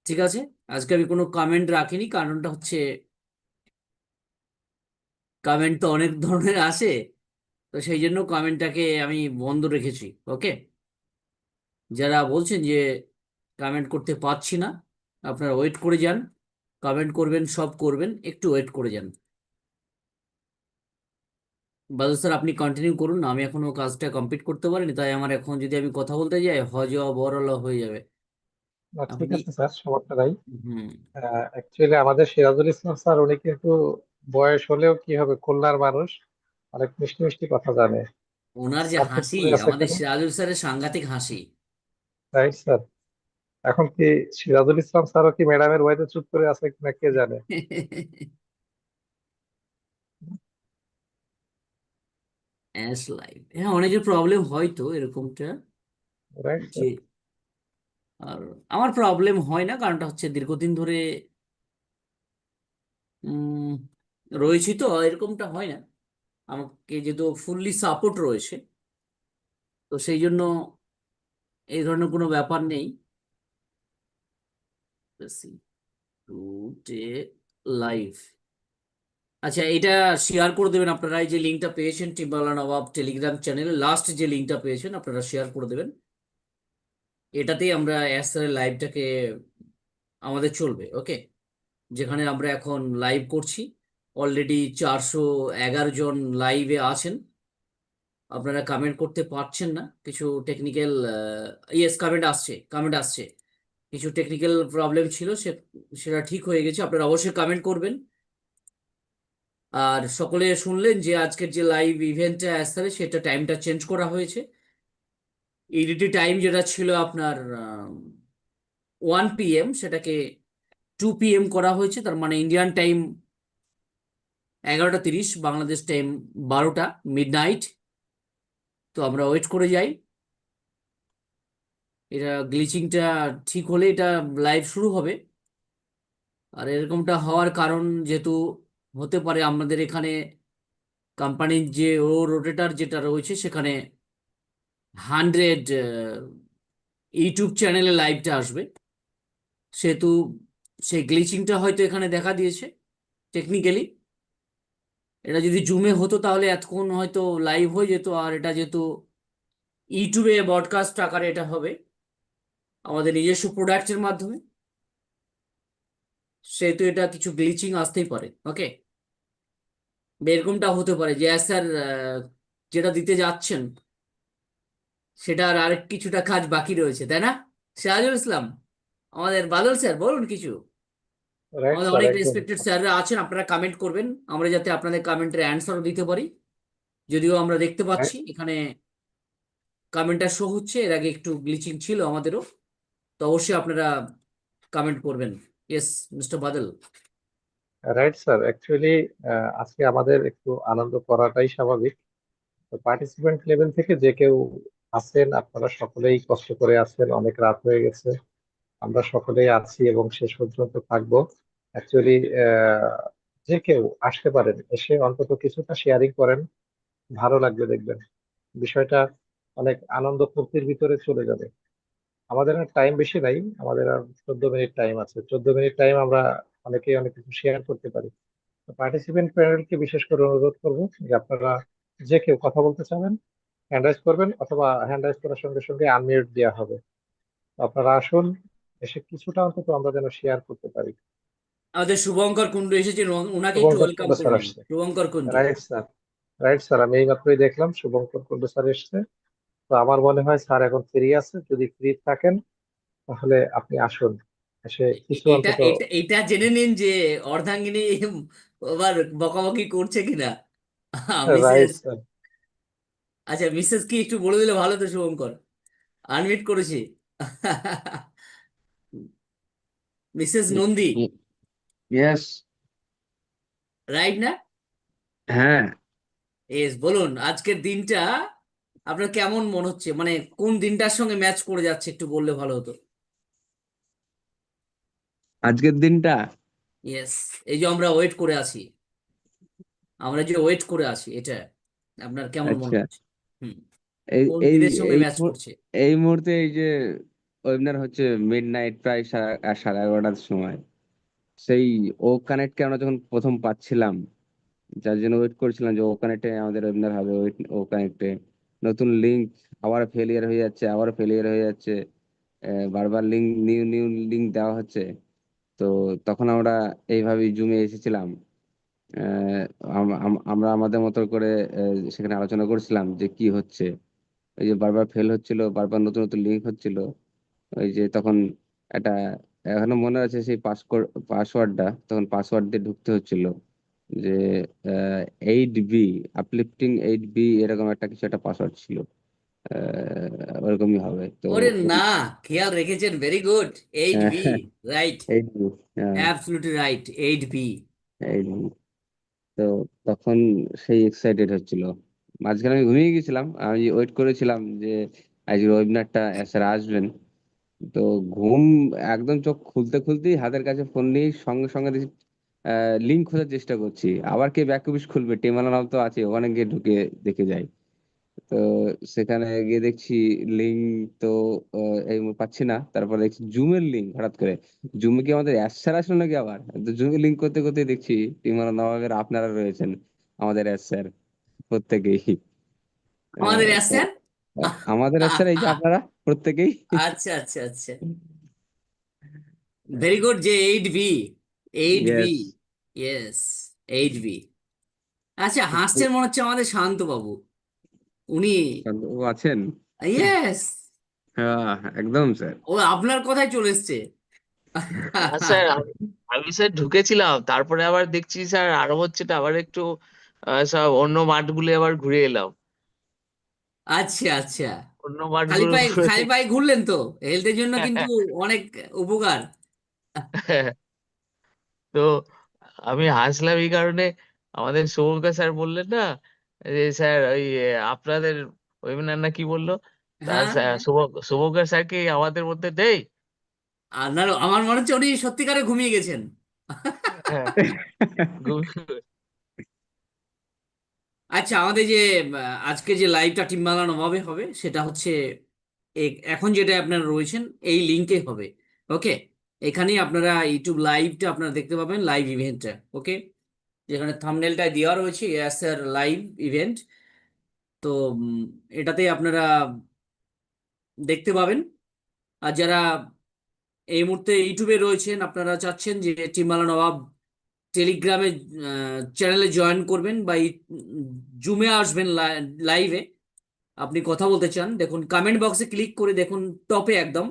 ঠিক আছে? আজকে আমি কোনো কমেন্ট রাখিনি, কারণটা হচ্ছে কমেন্ট তো অনেক ধরনের আসে, তো সেই জন্য কমেন্টটাকে আমি বন্ধ রেখেছি, ওকে? যারা বলছেন যে কমেন্ট করতে পারছি না, আপনারা ওয়েট করে যান। কমেন্ট করবেন, সব করবেন, একটু ওয়েট করে যান। বাদল স্যার আপনি কন্টিনিউ করুন, আমি এখনো কাজটা কমপ্লিট করতে পারিনি, তাই আমার এখন যদি আমি কথা বলতে যাই হজ বড়লা হয়ে যাবে। ঠিক আপনি আছে স্যার, সমস্যা নাই। হুম। অ্যাকচুয়ালি আমাদের সিরাজুল ইসলাম স্যার উনি কিন্তু বয়স হলেও কি হবে, খুলনার মানুষ, অনেক মিষ্টি মিষ্টি কথা জানে। ওনার যে স্যার চুপ হাসি, করে আছে আমাদের কেন? সিরাজুল স্যারের সাংঘাতিক হাসি। Right sir. এখন কি সিরাজুল ইসলাম স্যারও কি ম্যাডামের ভয়তে চুপ করে আছে কিনা কে জানে। অ্যাশ লাইভ, হ্যাঁ অনেকের প্রবলেম হয় তো এরকমটা, রাইট যে স্যার। আর আমার প্রবলেম হয় না, কারণটা হচ্ছে দীর্ঘদিন ধরে উম রয়েছি তো, এরকমটা হয় না। আমাকে যেহেতু ফুললি সাপোর্ট রয়েছে, তো সেই জন্য এই ধরনের কোনো ব্যাপার নেই। টুডে লাইভ, আচ্ছা এটা শেয়ার করে দেবেন আপনারা, এই যে লিঙ্কটা পেয়েছেন টিম্বালা নবাব টেলিগ্রাম চ্যানেলে লাস্ট যে লিঙ্কটা পেয়েছেন আপনারা শেয়ার করে দেবেন। এটাতেই আমরা অ্যাসারের লাইভটাকে আমাদের চলবে, ওকে? যেখানে আমরা এখন লাইভ করছি, অলরেডি 411 জন লাইভে আছেন। আপনারা কমেন্ট করতে পারছেন না, কিছু টেকনিক্যাল, ইয়েস কমেন্ট আসছে, কমেন্ট আসছে। কিছু টেকনিক্যাল প্রবলেম ছিল, সেটা ঠিক হয়ে গেছে। আপনারা অবশ্যই কমেন্ট করবেন। আর সকলে শুনলেন যে আজকের যে লাইভ ইভেন্টটা আসলে সেটা টাইমটা চেঞ্জ করা হয়েছে। ইডিটি টাইম যেটা ছিল আপনার 1 PM, সেটাকে 2 PM করা হয়েছে, তার মানে ইন্ডিয়ান টাইম 11টা 30, বাংলাদেশ টাইম 12টা মিডনাইট। তো আমরা ওয়েট করে যাই, এটা গ্লিচিংটা ঠিক হলে এটা লাইভ শুরু হবে। আর এরকমটা হওয়ার কারণ যেহেতু হতে পারে আমাদের এখানে কোম্পানির যে রোটেটার যেটা রয়েছে সেখানে 100 ইউটিউব চ্যানেলে লাইভটা আসবে, সেহেতু সেই গ্লিচিংটা হয়তো এখানে দেখা দিয়েছে টেকনিক্যালি। এটা যদি জুমে হতো তাহলে এতক্ষণ হয়তো লাইভ হয়ে যেত, আর এটা যেহেতু ইউটিউবে ব্রডকাস্ট আকারে এটা হবে আমাদের নিজস্ব প্রোডাক্টের মাধ্যমে, সেহেতু এটা কিছু গ্লিচিং আসতেই পারে, ওকে? এরকমটা হতে পারে যে স্যার যেটা দিতে যাচ্ছেন সেটা আর আরেক কিছুটা কাজ বাকি রয়েছে, তাই না? সিরাজুল ইসলাম, আমাদের বাদল স্যার বলুন কিছু। রাইট আমাদের স্যার, অনেক একদম। রেসপেক্টেড স্যাররা আছেন, আপনারা কমেন্ট করবেন, আমরা যাতে আপনাদের কমেন্টের অ্যান্সারও দিতে পারি। যদিও আমরা দেখতে পাচ্ছি এখানে কমেন্টটা শো হচ্ছে, এর আগে একটু গ্লিচিং ছিল আমাদেরও, তো অবশ্যই আপনারা কমেন্ট করবেন। ইয়েস মিস্টার বাদল। রাইট স্যার, অ্যাকচুয়ালি আজকে আমাদের একটু আনন্দ করাটাই স্বাভাবিক। তো পার্টিসিপেন্ট লেভেল থেকে যে কেউ আছেন, আপনারা সকলেই কষ্ট করে আছেন, অনেক রাত হয়ে গেছে, আমরা সকলেই আছি এবং শেষ পর্যন্ত থাকবো। অ্যাকচুয়ালি যে কেউ আসতে পারেন, এসে অন্তত কিছুটা শেয়ারিং করেন, ভালো লাগবে দেখবেন। বিষয়টা অনেক আনন্দ ফুর্তির ভিতরে চলে যাবে। আমাদের আর টাইম বেশি নাই, আমাদের আর 14 মিনিট টাইম আছে। 14 মিনিট টাইম আমরা অনেকেই অনেক কিছু শেয়ার করতে পারি। পার্টিসিপেন্ট প্যানেলকে বিশেষ করে অনুরোধ করবো যে আপনারা যে কেউ কথা বলতে চাবেন হ্যান্ড রাইজ করবেন, অথবা হ্যান্ড রাইজ করার সঙ্গে সঙ্গে আনমিউট দেওয়া হবে। তো আপনারা আসুন, এসে কিছুটা অন্তত আমরা যেন শেয়ার করতে পারি। আমাদের শুভঙ্কর কুণ্ডু এসেছেন, ওনাকে একটু শুভঙ্কর ওয়েলকাম কুন্ডু করে স্যার নিন। আসছে। Shubhankar Kundu. Right sir, right sir, আমি এইমাত্রই দেখলাম শুভঙ্কর কুন্ডু স্যার এসছে। তো আমার মনে হয় স্যার এখন ফ্রি আছে, যদি ফ্রি থাকেন তাহলে আপনি আসুন, এসে কিছু এটা অন্তত। এটা এটা জেনে নিন যে অর্ধাঙ্গিনী আবার বকাবকি করছে কিনা রাইট মিসেস। স্যার। আচ্ছা, মিসেস কি একটু বলে দিলে ভালো তো শুভঙ্কর, আনমিট করেছি। Mrs Nandi, yes. রাইট না? হ্যাঁ, এস, বলুন আজকের দিনটা আপনার কেমন মনে হচ্ছে, মানে কোন দিনটার সঙ্গে ম্যাচ করে যাচ্ছে, একটু বললে ভালো হতো। আজকের দিনটা ইয়েস, এই যে আমরা ওয়েট করে আছি, আমরা যে ওয়েট করে আছি, এটা আপনার কেমন মনে আচ্ছা। হচ্ছে? হুম, এই কোন এই দিনের সঙ্গে এই ম্যাচ মুহূর- করছে? এই মুহূর্তে এই যে ওয়েবিনার হচ্ছে মিড নাইট, প্রায় 11:30টার সময়। সেই ও কানেক্টকে আমরা যখন প্রথম পাচ্ছিলাম, যার জন্য ওয়েট করছিলাম যে ও কানেক্টে আমাদের ওয়েবিনার হবে, ও কানেক্টে নতুন লিঙ্ক আবার ফেলিয়ার হয়ে যাচ্ছে, আবার ফেলিয়ার হয়ে যাচ্ছে, বারবার লিঙ্ক, নিউ নিউ লিঙ্ক দেওয়া হচ্ছে। তো তখন আমরা এইভাবেই জুমে এসেছিলাম। আহ, আমরা আমাদের মতো করে সেখানে আলোচনা করছিলাম যে কি হচ্ছে। ওই যে বারবার ফেল হচ্ছিল, বারবার নতুন নতুন লিঙ্ক হচ্ছিল। ওই যে তখন একটা, এখনো মনে আছে সেই পাসওয়ার্ডটা, তখন পাসওয়ার্ড দিয়ে ঢুকতে হচ্ছিল যে 8B, আপলিফটিং 8B, এরকম একটা কিছু একটা পাসওয়ার্ড ছিল। ওরকমই হবে তো। ওরে না, খেয়াল রেখেছেন, very good. 8B, right, 8B, হ্যাঁ, অ্যাবসলিউটলি রাইট, 8B। 8B। তো তখন সেই এক্সাইটেড হচ্ছিল। মাঝখানে আমি ঘুমিয়ে গেছিলাম, আমি ওয়েট করেছিলাম যে আজকে ওয়েবিনারটা স্যার আসবেন। তো ঘুম একদম, চোখ খুলতে খুলতেই হাতের কাছে ফোন নিয়ে সঙ্গে সঙ্গে লিঙ্ক খোঁজার চেষ্টা করছি। আবার কে ব্যাক অফিস খুলবে, টেমালা নাম তো আছে, ওখানে গিয়ে ঢুকে দেখে যাই। তো সেখানে গিয়ে দেখছি লিঙ্ক তো এই পাচ্ছি না। তারপর দেখছি জুমের লিঙ্ক, হঠাৎ করে জুমে কি আমাদের স্যার আসলো নাকি আবার। তো জুমে লিঙ্ক করতে করতে দেখছি টিমার নবাবের আপনারা রয়েছেন, আমাদের স্যার প্রত্যেকেই। আমাদের তো আসছেন। আমাদের স্যার এই যে আপনারা প্রত্যেকেই। আচ্ছা আচ্ছা আচ্ছা, ভেরি গুড। যে 8B, 8B, yes. Yes, 8B। আচ্ছা, হাসছেন মনে হচ্ছে আমাদের শান্ত বাবু, উনি। ও আছেন। ইয়েস, হ্যাঁ, একদম স্যার। ও আপনার কথাই চলে এসছে। না স্যার, আমি স্যার ঢুকেছিলাম, তারপরে আবার দেখছি স্যার আরো হচ্ছে না, আবার একটু সব অন্য মাঠগুলো আবার ঘুরে এলাম। আচ্ছা আচ্ছা, অন্য খালি মাঠগুলো পায়ে ঘুরে খালি পায়ে ঘুরলেন তো, হেলথের জন্য কিন্তু অনেক উপকার। তো আমি হাসলাম এই কারণে, আমাদের সৌমিকা স্যার বললেন না যে স্যার ওই আপনাদের ওয়েবিনার না কি বললো, তা হ্যাঁ হ্যাঁ। সৌমিকা স্যার কি আমাদের মধ্যে নেই? আর না, আমার মনে হচ্ছে উনি সত্যিকারে ঘুমিয়ে গেছেন। হ্যাঁ, আচ্ছা, আমাদের যে আজকে যে লাইভটা টিম বাংলা নবাবে হবে, সেটা হচ্ছে এখন যেটা আপনারা রয়েছেন এই লিঙ্কে হবে। ওকে, এখানেই আপনারা ইউটিউব লাইভটা আপনারা দেখতে পাবেন, লাইভ ইভেন্টটা। ওকে, যেখানে থাম্বনেলটায় দেওয়া রয়েছে স্যার লাইভ ইভেন্ট। তো এটাতে আপনারা দেখতে পাবেন। আর যারা এই মুহূর্তে ইউটিউবে রয়েছেন, আপনারা চাচ্ছেন যে টিম বাংলা নবাব টেলিগ্রামে চ্যানেলে জয়েন করবেন বা জুমে আসবেন লাইভে, আপনি কথা বলতে চান, দেখুন কমেন্ট বক্সে ক্লিক করে দেখুন, টপে একদম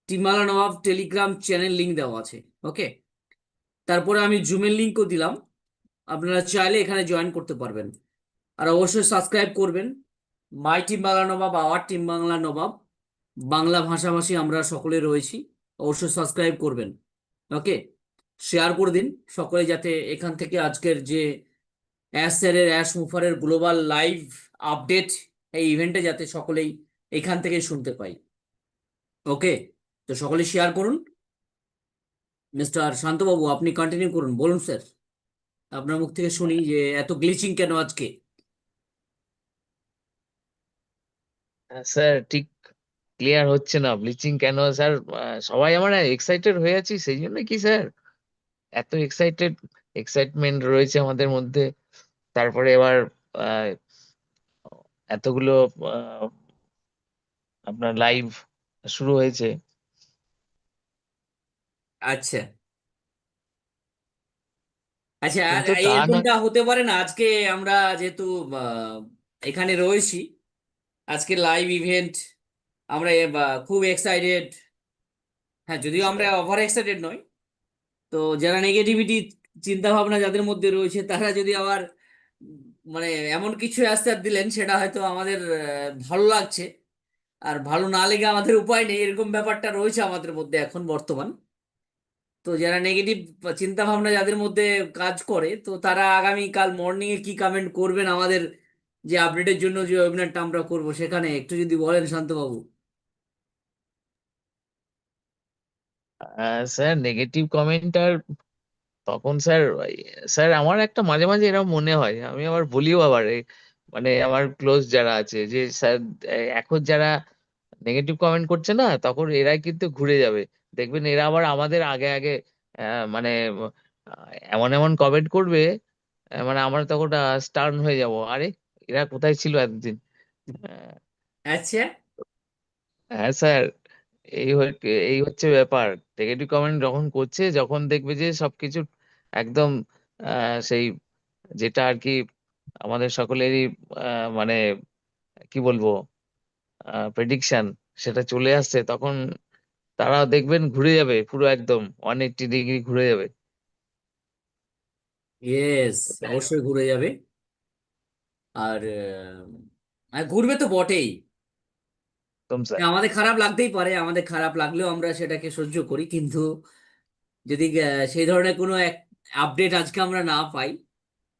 টিমালা নবাব টেলিগ্রাম চ্যানেল লিংক দেওয়া আছে। ওকে, তারপরে আমি জুমের লিঙ্কও দিলাম, আপনারা চাইলে এখানে জয়েন করতে পারবেন। আর অবশ্যই সাবস্ক্রাইব করবেন। My team Bangla Nawab, our team Bangla Nawab, Bangla ভাষাভাষী আমরা সকলে রয়েছি, অবশ্যই সাবস্ক্রাইব করবেন। ওকে, শেয়ার করে দিন সকলে, যাতে এখান থেকে আজকের যে অ্যাশ মুফারের গ্লোবাল লাইভ আপডেট এই ইভেন্টে যাতে সকলেই এখান থেকে শুনতে পাই। ওকে, তো সকলে শেয়ার করুন। মিস্টার শান্তবাবু, আপনি কন্টিনিউ করুন, বলুন স্যার, আপনার মুখ থেকে শুনি যে এত গ্লিচিং কেন আজকে। স্যার ঠিক ক্লিয়ার হচ্ছে না ব্লিচিং কেন স্যার। সবাই আমরা এক্সাইটেড হয়ে আছি, সেই জন্য কি স্যার এত এক্সাইটমেন্ট রয়েছে আমাদের মধ্যে। তারপরে এবার আহ, এতগুলো আহ, আপনার লাইভ শুরু হয়েছে। আচ্ছা আচ্ছা, আর কিন্তু তা না, এরকমটা হতে পারে না আজকে আমরা যেহেতু আহ, এখানে রয়েছি, আজকে লাইভ ইভেন্ট, আমরা খুব এক্সাইটেড। হ্যাঁ, যদিও আমরা ওভার এক্সাইটেড নই, তো যারা নেগেটিভিটি চিন্তা ভাবনা যাদের মধ্যে রয়েছে তারা যদি আবার মানে এমন কিছু অ্যান্সার দিলেন, সেটা হয়তো আমাদের ভালো লাগছে, আর ভালো না লেগে আমাদের উপায় নেই, এরকম ব্যাপারটা রয়েছে আমাদের মধ্যে এখন বর্তমান। তো যারা নেগেটিভ চিন্তা ভাবনা যাদের মধ্যে কাজ করে, তো তারা আগামীকাল মর্নিং এ কি কমেন্ট করবেন আমাদের যে আপডেটের জন্য যে ওয়েবিনারটা আমরা করব, সেখানে একটু যদি বলেন শান্তবাবু। স্যার নেগেটিভ কমেন্ট আর তখন স্যার, স্যার আমার একটা মাঝে মাঝে এরকম মনে হয়, আমি আবার বলিও আবার মানে আমার ক্লোজ যারা আছে যে স্যার এখন যারা নেগেটিভ কমেন্ট করছে না, তখন এরাই কিন্তু ঘুরে যাবে, দেখবেন এরা আবার আমাদের আগে আগে মানে এমন এমন কমেন্ট করবে, মানে আমরা তখন স্টার্ন হয়ে যাব, আরে এরা কোথায় ছিল এতদিন। আহ, আচ্ছা হ্যাঁ স্যার, এই হচ্ছে ব্যাপার। নেগেটিভ কমেন্ট যখন করছে, যখন দেখবে যে সবকিছু একদম সেই যেটা আর কি আমাদের সকলেরই মানে কি বলবো প্রেডিকশন, সেটা চলে আসছে, তখন তারা দেখবেন ঘুরে যাবে, পুরো একদম 180 ডিগ্রি ঘুরে যাবে। ইয়েস, অবশ্যই ঘুরে যাবে। আর ঘুরবে তো বটেই। একদম স্যার। হ্যাঁ, আমাদের খারাপ লাগতেই পারে, আমাদের খারাপ লাগলেও আমরা সেটাকে সহ্য করি, কিন্তু যদি সেই ধরনের কোনো এক আপডেট আজকে আমরা না পাই,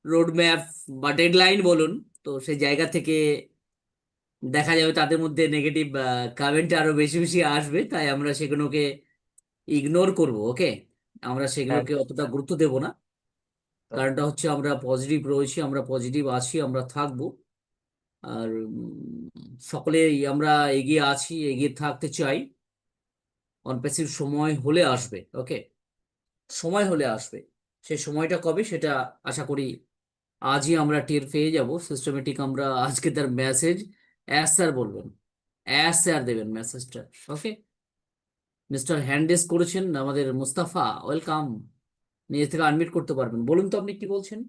রোড ম্যাপ বা ডেডলাইন বলুন, তো সেই জায়গা থেকে দেখা যাবে তাদের মধ্যে নেগেটিভ কমেন্ট আরো বেশি বেশি আসবে, তাই আমরা সেগুলোকে ইগনোর করব। ওকে, আমরা সেগুলোকে একদম অতটা স্যার। গুরুত্ব দেব না। একদম। কারণটা হচ্ছে আমরা পজিটিভ রয়েছি, আমরা পজিটিভ আছি, আমরা থাকবো। আর সকলেই আমরা এগিয়ে আছি, এগিয়ে থাকতে চাই। অনপ্যাসিভ সময় হলে আসবে। ওকে, সময় হলে আসবে। সেই সময়টা কবে সেটা আশা করি আজই আমরা টের পেয়ে যাব। সিস্টেমেটিক আমরা আজকে তার মেসেজ অ্যাস স্যার বলবেন, অ্যাস স্যার দেবেন মেসেজটা। ওকে, মিস্টার হ্যান্ডেস করেছেন আমাদের মুস্তাফা, ওয়েলকাম। নিজে থেকে আনমিউট করতে পারবেন, বলুন তো আপনি কি বলছেন।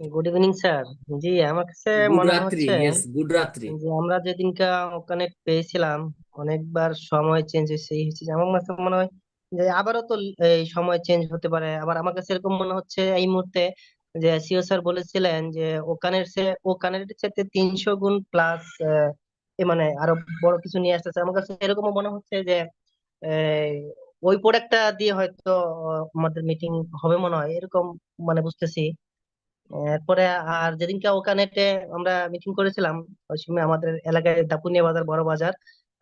Good evening sir. জি, আমার কাছে গুড মনে রাত্রি, হচ্ছে ইয়েস গুড রাত্রি। যে আমরা যেদিনকা ওখানে পেয়েছিলাম অনেকবার সময় চেঞ্জ হয়েছে, এই হয়েছে যে আমার কাছে মনে হয় যে আবারও তো এই সময় চেঞ্জ হতে পারে। আবার আমার কাছে এরকম মনে হচ্ছে এই মুহূর্তে যে সিও স্যার বলেছিলেন যে ওখানের চাইতে 300 গুণ প্লাস মানে আরো বড় কিছু নিয়ে আসতেছে। আমার কাছে এরকমও মনে হচ্ছে যে আহ, ওই প্রোডাক্টটা দিয়ে হয়তো আমাদের মিটিং হবে মনে হয়, এরকম মানে বুঝতেছি। এরপরে আর যেদিনকে ওখানে আমরা মিটিং করেছিলাম, ওই সময় আমাদের এলাকায় দাপুনিয়া বাজার, বড় বাজার,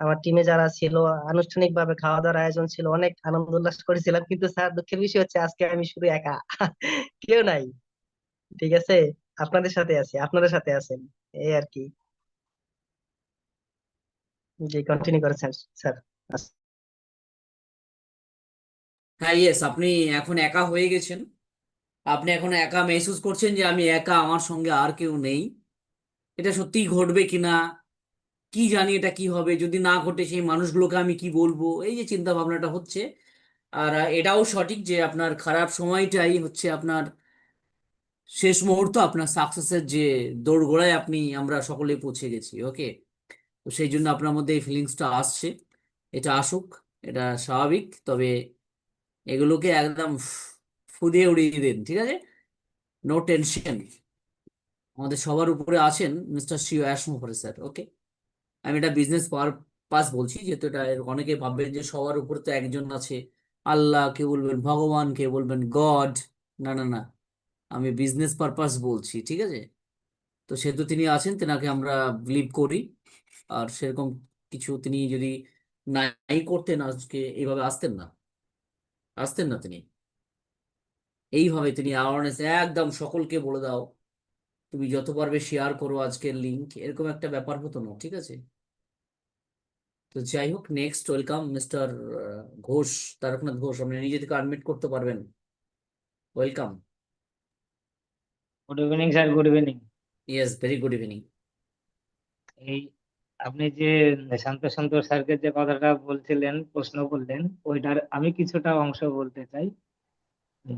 আমার টিমে যারা ছিল, আনুষ্ঠানিক ভাবে খাওয়া দাওয়ার আয়োজন ছিল, অনেক আনন্দ উল্লাস করেছিলাম। কিন্তু স্যার, দুঃখের বিষয় হচ্ছে আজকে আমি শুধু একা, কেউ নাই। ঠিক আছে, আপনাদের সাথে আছি, আপনাদের সাথে আছেন, এই আর কি। জি, কন্টিনিউ করেন স্যার। স্যার, হ্যাঁ ইয়েস, আপনি এখন একা হয়ে গেছেন। আপনি এখন একা মেহসুস করছেন যে আমি একা, আমার সঙ্গে আর কেউ নেই। এটা সত্যিই ঘটবে কিনা কি জানি, এটা কি হবে যদি না ঘটে, সেই মানুষগুলোকে আমি কি বলবো, এই যে চিন্তা ভাবনাটা হচ্ছে। আর এটাও সঠিক যে আপনার খারাপ সময়টাই হচ্ছে আপনার শেষ মুহূর্ত, আপনার সাকসেসের যে দোরগোড়ায় আমরা সকলে পৌঁছে গেছি। ওকে, তো সেই জন্য আপনার মধ্যে এই ফিলিংসটা আসছে। এটা আসুক, এটা স্বাভাবিক। তবে এগুলোকে একদম ফুদিয়ে উড়িয়ে দিন, ঠিক আছে? নো টেনশন, আমাদের সবার উপরে আছেন মিস্টার সিও অ্যাশমুফারেহ স্যার। ওকে, আমি এটা বিজনেস পারপাস বলছি, যেহেতু এটা অনেকে ভাববেন যে সবার উপরে তো একজন আছে, আল্লাহ কে বলবেন, ভগবান কে বলবেন, গড। না না না, আমি বিজনেস পারপাস বলছি, ঠিক আছে? তো সেহেতু তিনি আছেন, তেনাকে আমরা বিলিভ করি। আর সেরকম কিছু তিনি যদি নাই করতেন, আজকে এইভাবে আসতেন না তিনি। এইভাবে তিনি অ্যাওয়ারনেস একদম সকলকে বলে দাও, তুমি যত পারবে শেয়ার করো আজকের লিংক, এরকম একটা ব্যাপার হতো না, ঠিক আছে? তো যাই হোক, next welcome mister Ghosh, Taraknath Ghosh, আপনি নিজে থেকে আনমিট করতে পারবেন। Welcome. Good evening sir, good evening. Yes, very good evening. এই আপনি যে শান্ত সন্তোষ স্যারকে যে কথাটা বলছিলেন, প্রশ্ন করলেন, ওইটার আমি কিছুটা অংশ বলতে চাই।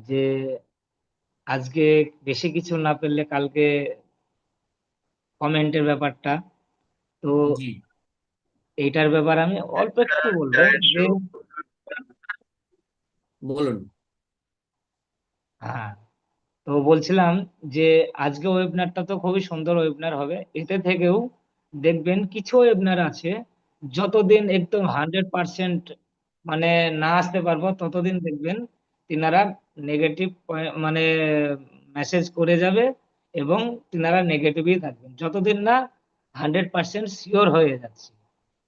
যে আজকে বেশি কিছু না পেলে কালকে কমেন্টের ব্যাপারটা, তো জি, এইটার ব্যাপারে আমি অল্প একটু বলবো যে বলুন। হ্যাঁ, তো বলছিলাম যে আজকে ওয়েবিনারটা তো খুবই সুন্দর ওয়েবিনার হবে। এতে থেকেও দেখবেন কিছু ওয়েবিনার আছে, যতদিন একদম 100% মানে না আসতে পারবো ততদিন দেখবেন তিনারা নেগেটিভ মানে মেসেজ করে যাবে, এবং তিনারা নেগেটিভই থাকবেন যতদিন না 100% শিওর হয়ে যাচ্ছে।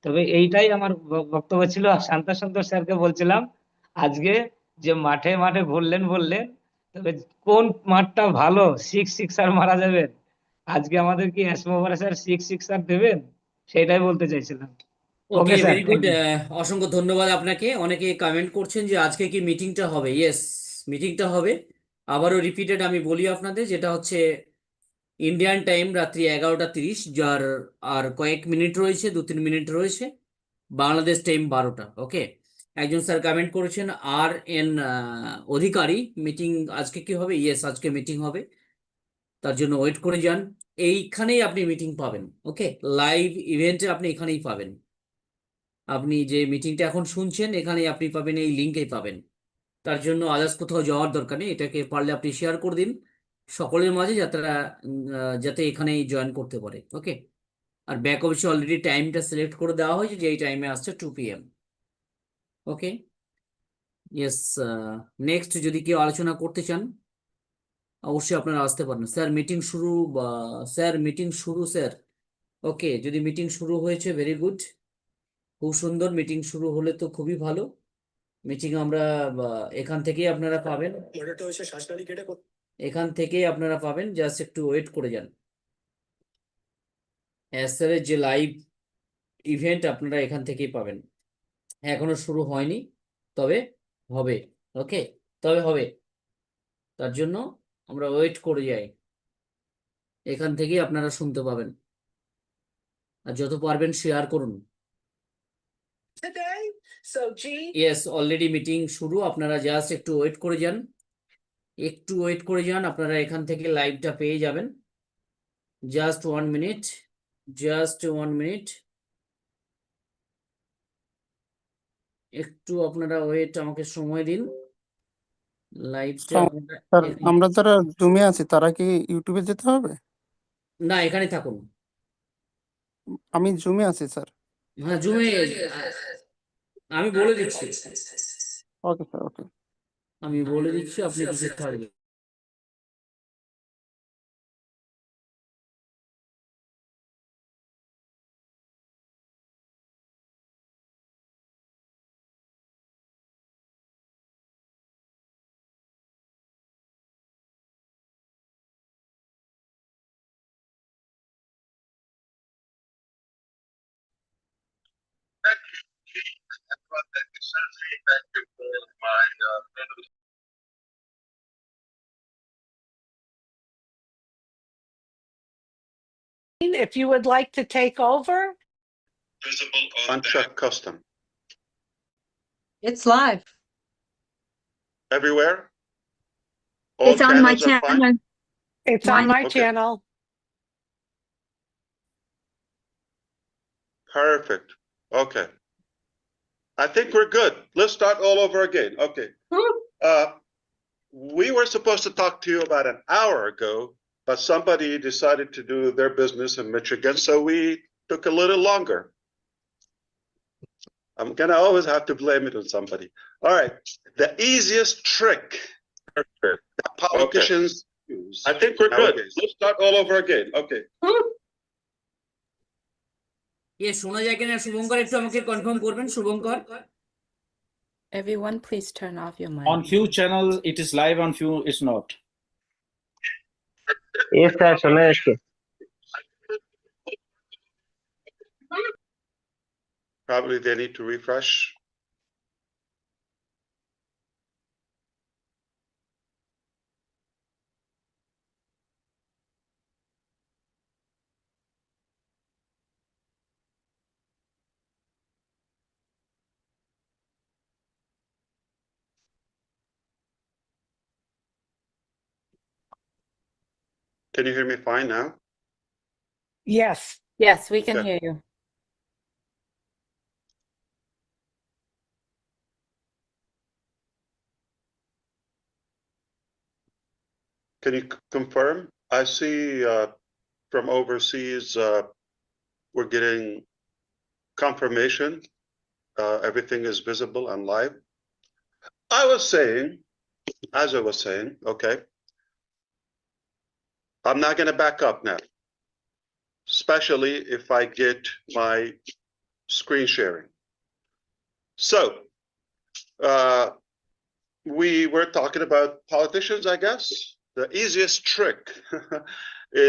তবে এইটাই আমার বক্তব্য ছিল। আর শান্তা সন্তোষ স্যারকে বলছিলাম, আজকে যে মাঠে মাঠে বললেন, তবে কোন মাঠটা ভালো সিক্সার মারা যাবেন, আজকে আমাদের কি অ্যাশমুফারেহ স্যার সিক্সার দেবেন, সেটাই বলতে চাইছিলাম। Okay, okay sir, very good. Thank you. অসংখ্য ধন্যবাদ আপনাকে। অনেকে কমেন্ট করছেন যে আজকে কি মিটিংটা হবে। ইয়েস, মিটিংটা হবে। আবারও রিপিটেড আমি বলি আপনাদের, যেটা হচ্ছে ইন্ডিয়ান টাইম রাত্রি 11টা 30, যার আর কয়েক মিনিট রয়েছে, 2-3 মিনিট রয়েছে। বাংলাদেশ টাইম 12টা। ওকে, একজন স্যার কমেন্ট করেছেন আর এন অধিকারী, মিটিং আজকে কি হবে? ইয়েস, আজকে মিটিং হবে, তার জন্য ওয়েট করে যান। এইখানেই আপনি মিটিং পাবেন। ওকে, লাইভ ইভেন্টে আপনি এখানেই পাবেন। আপনি যে মিটিংটা এখন শুনছেন এখানেই আপনি পাবেন, এই লিঙ্কেই পাবেন। তার জন্য আদার্স কোথাও যাওয়ার দরকার নেই। এটাকে পারলে আপনি শেয়ার করে দিন সকলের মাঝে, যাতে এখানেই জয়েন করতে পারে। ওকে, আর ব্যাক অফিসে অলরেডি টাইমটা সিলেক্ট করে দেওয়া হয়েছে, যে এই টাইমে আসছে 2 PM। ওকে, ইয়েস। নেক্সট যদি কেউ আলোচনা করতে চান অবশ্যই আপনারা আসতে পারেন। স্যার মিটিং শুরু, বা স্যার মিটিং শুরু স্যার। ওকে, যদি মিটিং শুরু হয়েছে, ভেরি গুড, খুব সুন্দর। মিটিং শুরু হলে তো খুবই ভালো। মিটিং আমরা বা, এখান থেকেই আপনারা পাবেন, এখান থেকেই আপনারা পাবেন, জাস্ট একটু ওয়েট করে যান। স্যারের যে লাইভ ইভেন্ট আপনারা এখান থেকেই পাবেন। এখনো শুরু হয়নি, তবে হবে। ওকে, তবে হবে, তার জন্য আমরা ওয়েট করে যাই। এখান থেকেই আপনারা শুনতে পাবেন, আর যত পারবেন শেয়ার করুন। ইয়েস, অলরেডি মিটিং শুরু, আপনারা জাস্ট একটু ওয়েট করে যান, একটু ওয়েট করে যান, আপনারা এখান থেকে লাইভটা পেয়ে যাবেন। জাস্ট 1 মিনিট, জাস্ট 1 মিনিট, একটু আপনারা ওয়েট, আমাকে সময় দিন। লাইভটা আপনারা স্যার আমরা যারা জুমে আছি তারা কি ইউটিউবে যেতে হবে? না, এখানে থাকুন। আমি জুমে আছি স্যার। হ্যাঁ, জুমে আমি বলে দিচ্ছি, ওকে স্যার, ওকে। আমি বলে দিচ্ছি, আপনি কিসে থাকবেন। If you would like to take over. Uncheck custom. It's live. Everywhere? All It's on my channels are fine? channel. It's on my Okay. channel. Perfect. Okay. I think we're good. Let's start all over again. Okay. we were supposed to talk to you about an hour ago, but somebody decided to do their business in Michigan, so we took a little longer. I'm gonna always have to blame it on somebody. All right, the easiest trick that politicians use. I think we're good. Let's start all over again. Okay. শোনা যায় কিনা শুভঙ্কর একটু আমাকে confirm করবেন Shubhankar Everyone, please turn off your mic. On few channels it is live, on few it's not. Yes, sir. শোনা যাচ্ছে। Probably they need to refresh. Can you hear me fine now? Yes. Yes, we can Okay. hear you. Can you confirm? I see from overseas we're getting confirmation. Everything is visible and live. I was saying, as I was saying, okay, I'm not going to back up now, especially if I get my screen sharing. So we were talking about politicians, I guess. The easiest trick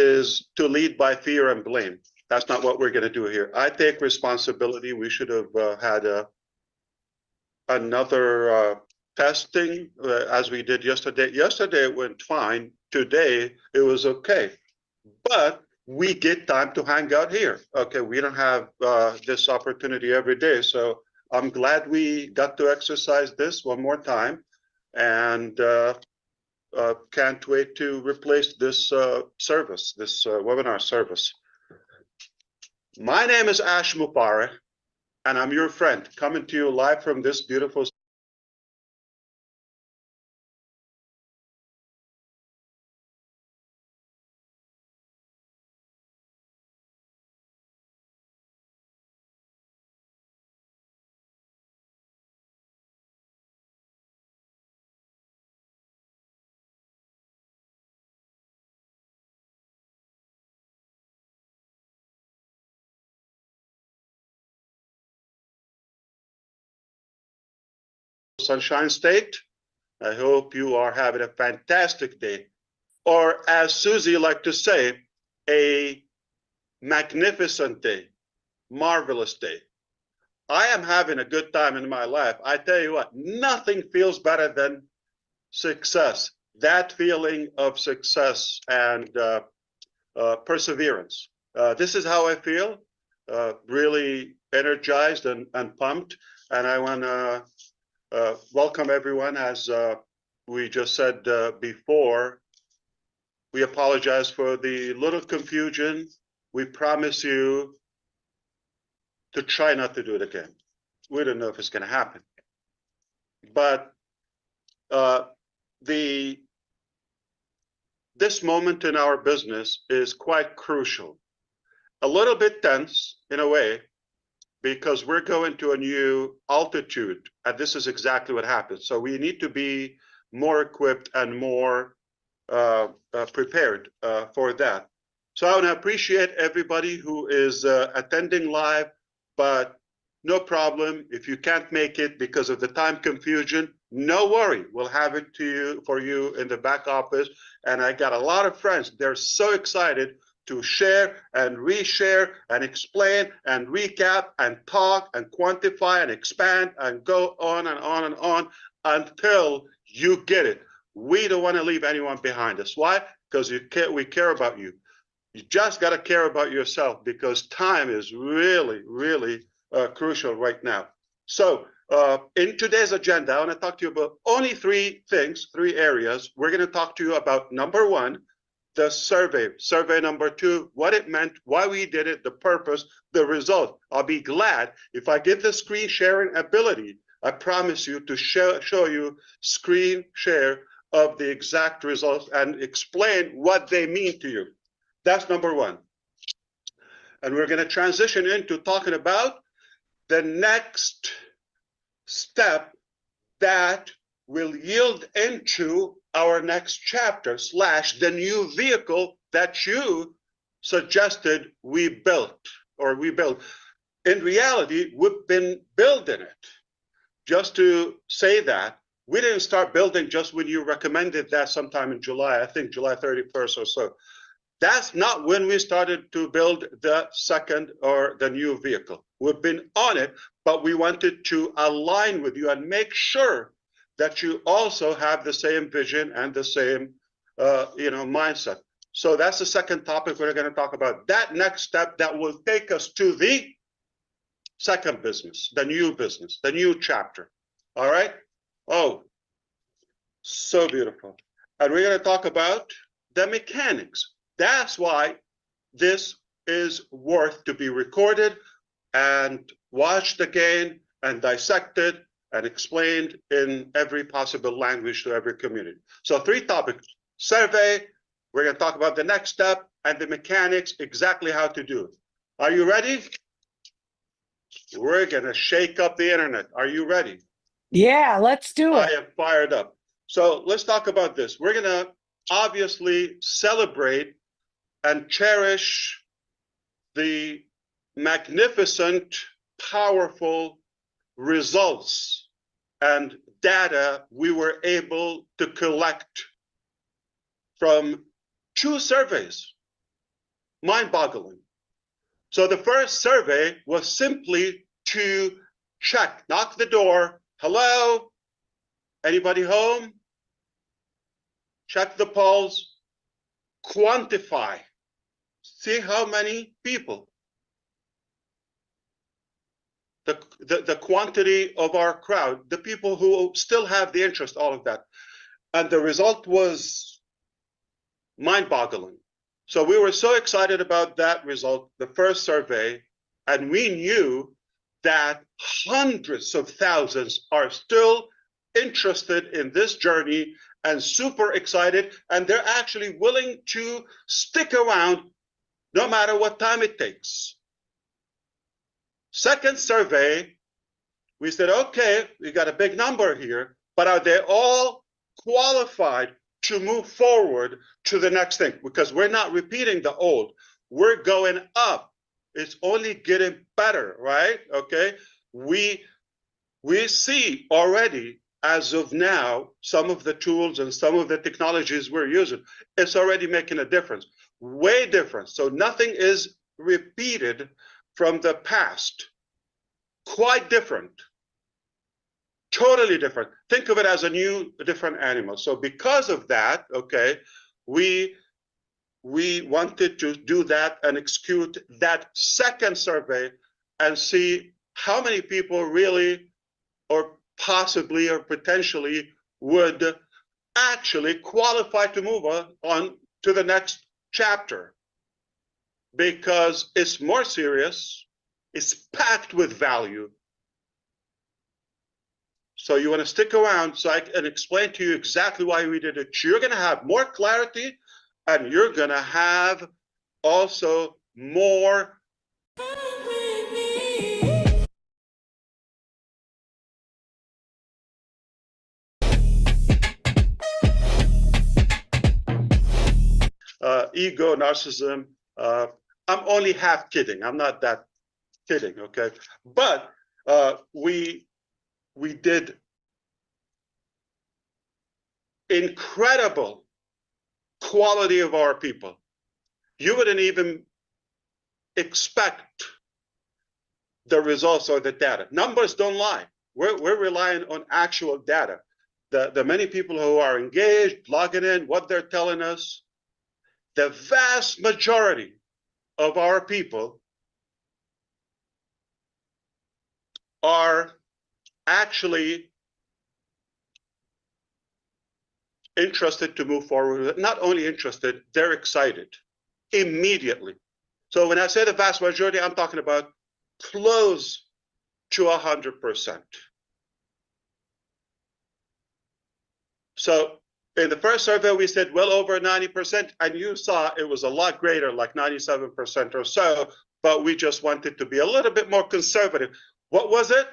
is to lead by fear and blame. That's not what we're going to do here. I take responsibility. We should have had another testing as we did yesterday. Yesterday it went fine. Today it was okay. But we get time to hang out here. Okay, we don't have this opportunity every day. So I'm glad we got to exercise this one more time. And can't wait to replace this service, this webinar service. My name is ashmufareh, and I'm your friend, coming to you live from this beautiful Sunshine State. I hope you are having a fantastic day, or as Susie liked to say, a magnificent day, marvelous day. I am having a good time in my life. I tell you what, nothing feels better than success. That feeling of success and perseverance. This is how I feel, really energized and pumped. And I want to welcome everyone. As we just said before, we apologize for the little confusion. We promise you to try not to do it again. We don't know if it's going to happen. But this moment in our business is quite crucial. A little bit tense in a way, because we're going to a new altitude, and this is exactly what happens. So we need to be more equipped and more prepared for that. So I want to appreciate everybody who is attending live, but no problem if you can't make it because of the time confusion. No worry, we'll have it to you for you in the back office. And I got a lot of friends. They're so excited to share and reshare and explain and recap and talk and quantify and expand and go on and on and on until you get it. We don't want to leave anyone behind us. Why? Because we care about you. You just got to care about yourself, because time is really, really crucial right now. So in today's agenda, I want to talk to you about only three things, three areas. We're going to talk to you about number one, the survey number two, what it meant, why we did it, the purpose, the result. I'll be glad if I get the screen sharing ability. I promise you to show you screen share of the exact results and explain what they mean to you. That's number one. And we're going to transition into talking about the next step that will yield into our next chapter / the new vehicle that you suggested we built. In reality, we've been building it. Just to say that, we didn't start building just when you recommended that sometime in July, I think July 31st or so. That's not when we started to build the second or the new vehicle. We've been on it, but we wanted to align with you and make sure that you also have the same vision and the same mindset. So that's the second topic we're going to talk about. That next step that will take us to the second business, the new chapter. All right? Oh, so beautiful. And we're going to talk about the mechanics. That's why this is worth to be recorded and watched again and dissected and explained in every possible language to every community. So 3 topics: survey, we're going to talk about the next step, and the mechanics, exactly how to do it. Are you ready? We're going to shake up the internet. Are you ready? Yeah, let's do I it. am fired up. So let's talk about this. We're going to obviously celebrate and cherish the magnificent, powerful results and data we were able to collect from 2 surveys. Mind-boggling. So the first survey was simply to check, knock the door. Hello? Anybody home? Check the polls. Quantify. See how many people. The quantity of our crowd, the people who still have the interest, all of that. And the result was mind-boggling. So we were so excited about that result, the first survey, and we knew that hundreds of thousands are still interested in this journey and super excited, and they're actually willing to stick around no matter what time it takes. Second survey, we said, okay, we got a big number here, but are they all qualified to move forward to the next thing? Because we're not repeating the old, we're going up. It's only getting better, right? Okay, we see already, as of now, some of the tools and some of the technologies we're using, it's already making a difference, way different. So nothing is repeated from the past, quite different, totally different. Think of it as a new, different animal. So because of that, okay, we wanted to do that and execute that second survey and see how many people really, or possibly, or potentially would actually qualify to move on to the next chapter, because it's more serious, it's packed with value. So you want to stick around so I can explain to you exactly why we did it. You're going to have more clarity, and you're going to have also more ego, narcissism. I'm only half kidding. I'm not that kidding, okay? But we did incredible quality of our people. You wouldn't even expect the results or the data. Numbers don't lie. We're relying on actual data. The many people who are engaged, logging in, what they're telling us, the vast majority of our people are actually interested to move forward. Not only interested, they're excited immediately. So when I say the vast majority, I'm talking about close to 100%. So In the first survey, we said well over 90%, and you saw it was a lot greater, like 97% or so, but we just wanted to be a little bit more conservative. What was it?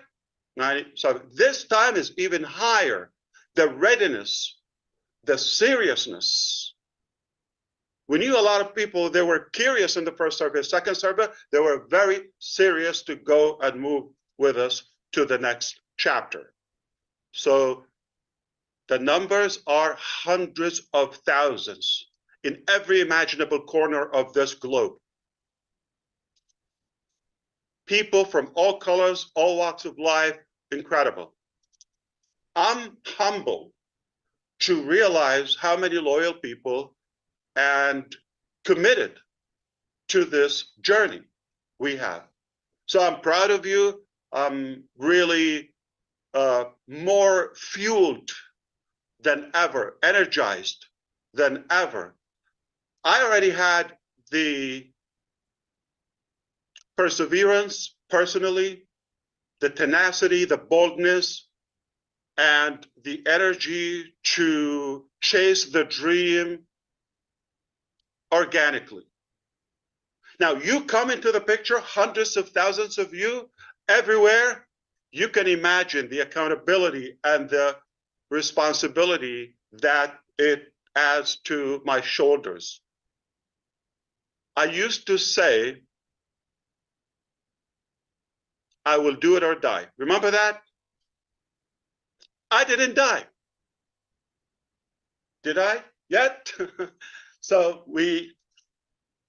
97. This time is even higher. The readiness, the seriousness. We knew a lot of people, they were curious in the first survey. Second survey, they were very serious to go and move with us to the next chapter. So the numbers are hundreds of thousands in every imaginable corner of this globe. People from all colors, all walks of life, incredible. I'm humbled to realize how many loyal people and committed to this journey we have. So I'm proud of you. I'm really more fueled than ever, energized than ever. I already had the perseverance personally, the tenacity, the boldness, and the energy to chase the dream organically. Now you come into the picture, hundreds of thousands of you everywhere. You can imagine the accountability and the responsibility that it adds to my shoulders. I used to say, I will do it or die. Remember that? I didn't die. Did I yet? So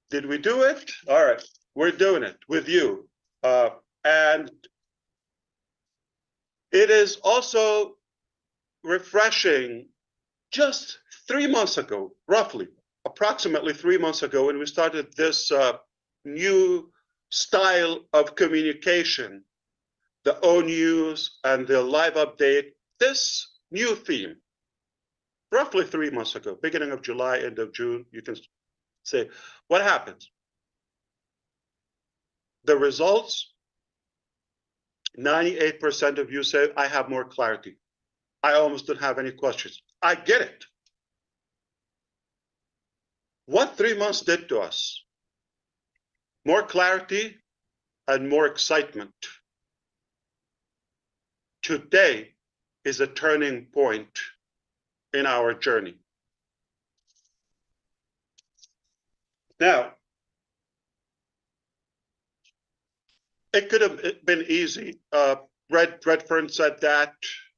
did we do it? All right, we're doing it with you. And it is also refreshing. Just 3 months ago, roughly, approximately 3 months ago, when we started this new style of communication, the O News and the live update, this new theme, roughly 3 months ago, beginning of July, end of June, you can say, what happens? The results, 98% of you say, I have more clarity. I almost don't have any questions. I get it. What 3 months did to us? More clarity and more excitement. Today is a turning point in our journey. Now, it could have been easy. Redfern said that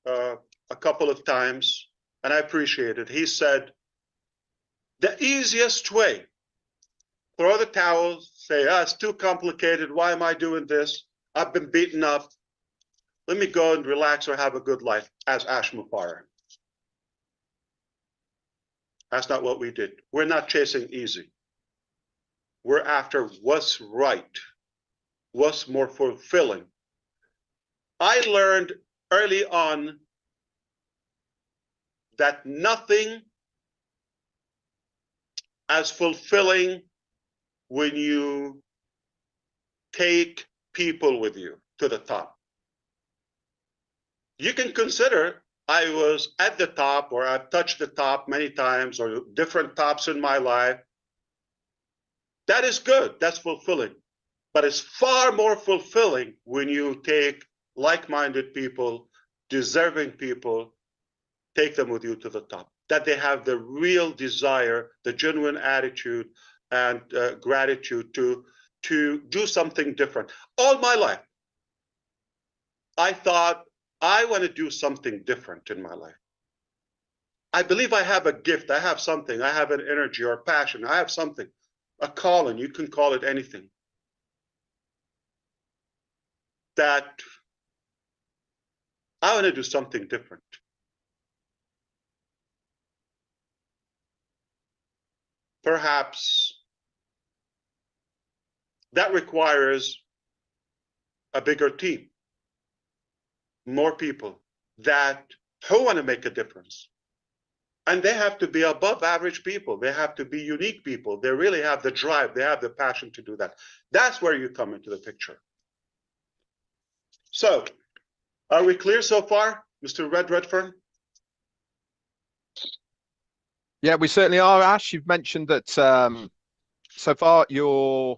a couple of times, and I appreciate it. He said, the easiest way, throw the towel, say, it's too complicated. Why am I doing this? I've been beaten up. Let me go and relax or have a good life as ashmufareh. That's not what we did. We're not chasing easy. We're after what's right, what's more fulfilling. I learned early on that nothing as fulfilling when you take people with you to the top. You can consider I was at the top, or I've touched the top many times, or different tops in my life. That is good, that's fulfilling. But it's far more fulfilling when you take like-minded people, deserving people, take them with you to the top. That they have the real desire, the genuine attitude and gratitude to do something different. All my life, I thought, I want to do something different in my life. I believe I have a gift, I have something, I have an energy or passion, I have something, a calling, you can call it anything. That I want to do something different. Perhaps that requires a bigger team, more people that who want to make a difference. And they have to be above average people. They have to be unique people. They really have the drive. They have the passion to do that. That's where you come into the picture. So, are we clear so far, Mr. Redfern? Yeah, we certainly are, Ash. You've mentioned that so far you've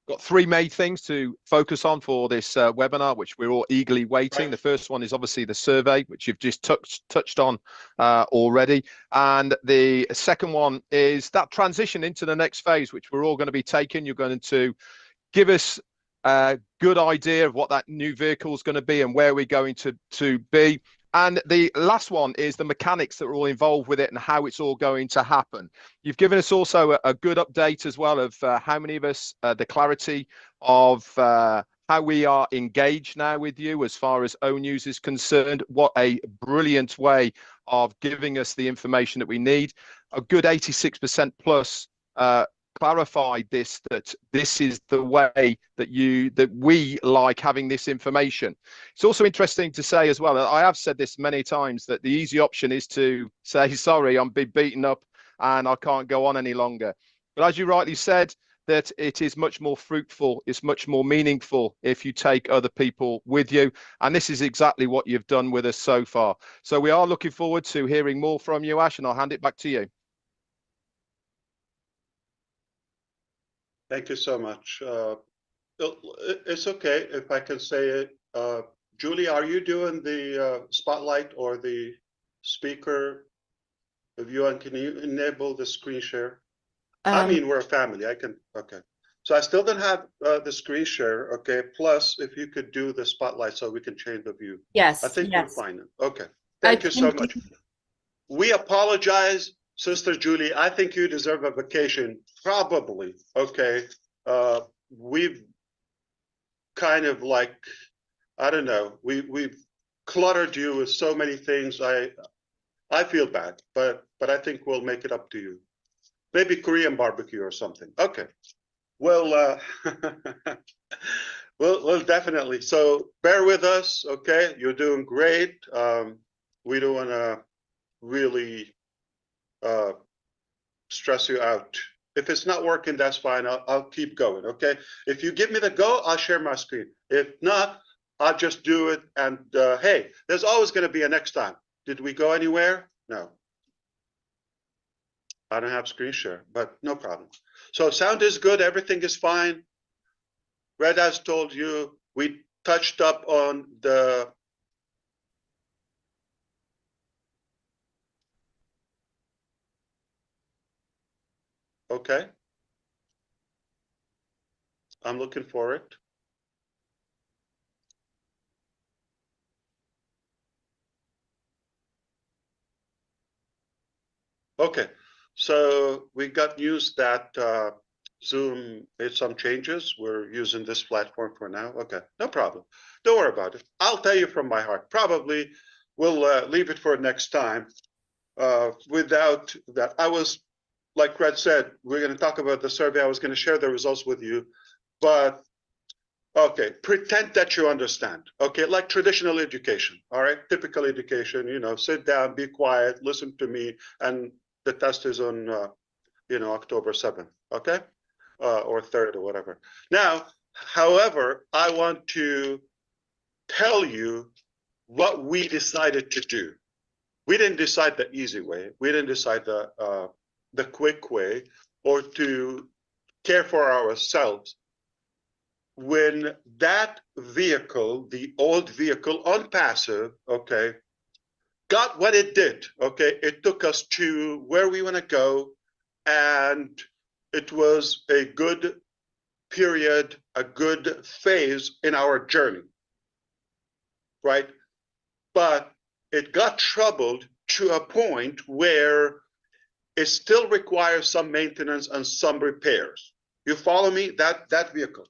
got three main things to focus on for this webinar, which we're all eagerly waiting. The first one is obviously the survey, which you've just touched on already. And the second one is that transition into the next phase, which we're all going to be taking. You're going to give us a good idea of what that new vehicle is going to be and where we're going to be. And the last one is the mechanics that are all involved with it and how it's all going to happen. You've given us also a good update as well of how many of us, the clarity of how we are engaged now with you as far as O News is concerned. What a brilliant way of giving us the information that we need. A good 86% plus clarified that this is the way that we like having this information. It's also interesting to say as well, I have said this many times, that the easy option is to say, sorry, I'm beaten up and I can't go on any longer. But as you rightly said, that it is much more fruitful, it's much more meaningful if you take other people with you. And this is exactly what you've done with us so far. So we are looking forward to hearing more from you, Ash, and I'll hand it back to you. Thank you so much. It's okay if I can say it. Julie, are you doing the spotlight or the speaker view, and can you enable the screen share? I mean, we're a family. I can. Okay. So I still don't have the screen share. Okay. Plus, if you could do the spotlight so we can change the view. Yes. I think yes. we're fine. Okay. Thank you so much. We apologize, Sister Julie. I think you deserve a vacation. Probably. Okay. We've kind of like, I don't know, we've cluttered you with so many things. I feel bad, but I think we'll make it up to you. Maybe Korean barbecue or something. Okay. Well, we'll definitely. So bear with us. Okay. You're doing great. We don't want to really stress you out. If it's not working, that's fine. I'll keep going. Okay. If you give me the go, I'll share my screen. If not, I'll just do it. And hey, there's always going to be a next time. Did we go anywhere? No. I don't have screen share, but no problem. So sound is good. Everything is fine. Red has told you, we touched up on the okay. I'm looking for it. Okay, so we got news that Zoom made some changes. We're using this platform for now. Okay, no problem. Don't worry about it. I'll tell you from my heart. Probably we'll leave it for next time. Without that, I was, like Red said, we're going to talk about the survey. I was going to share the results with you, but okay, pretend that you understand. Okay, like traditional education. All right, typical education. You know, sit down, be quiet, listen to me, and the test is on, October 7th. Okay, or 3rd or whatever. Now, however, I want to tell you what we decided to do. We didn't decide the easy way. We didn't decide the quick way, or to care for ourselves. When that vehicle, the old vehicle ONPASSIVE, okay, got what it did, okay, it took us to where we want to go, and it was a good period, a good phase in our journey, right? But it got troubled to a point where it still requires some maintenance and some repairs. You follow me? That vehicle.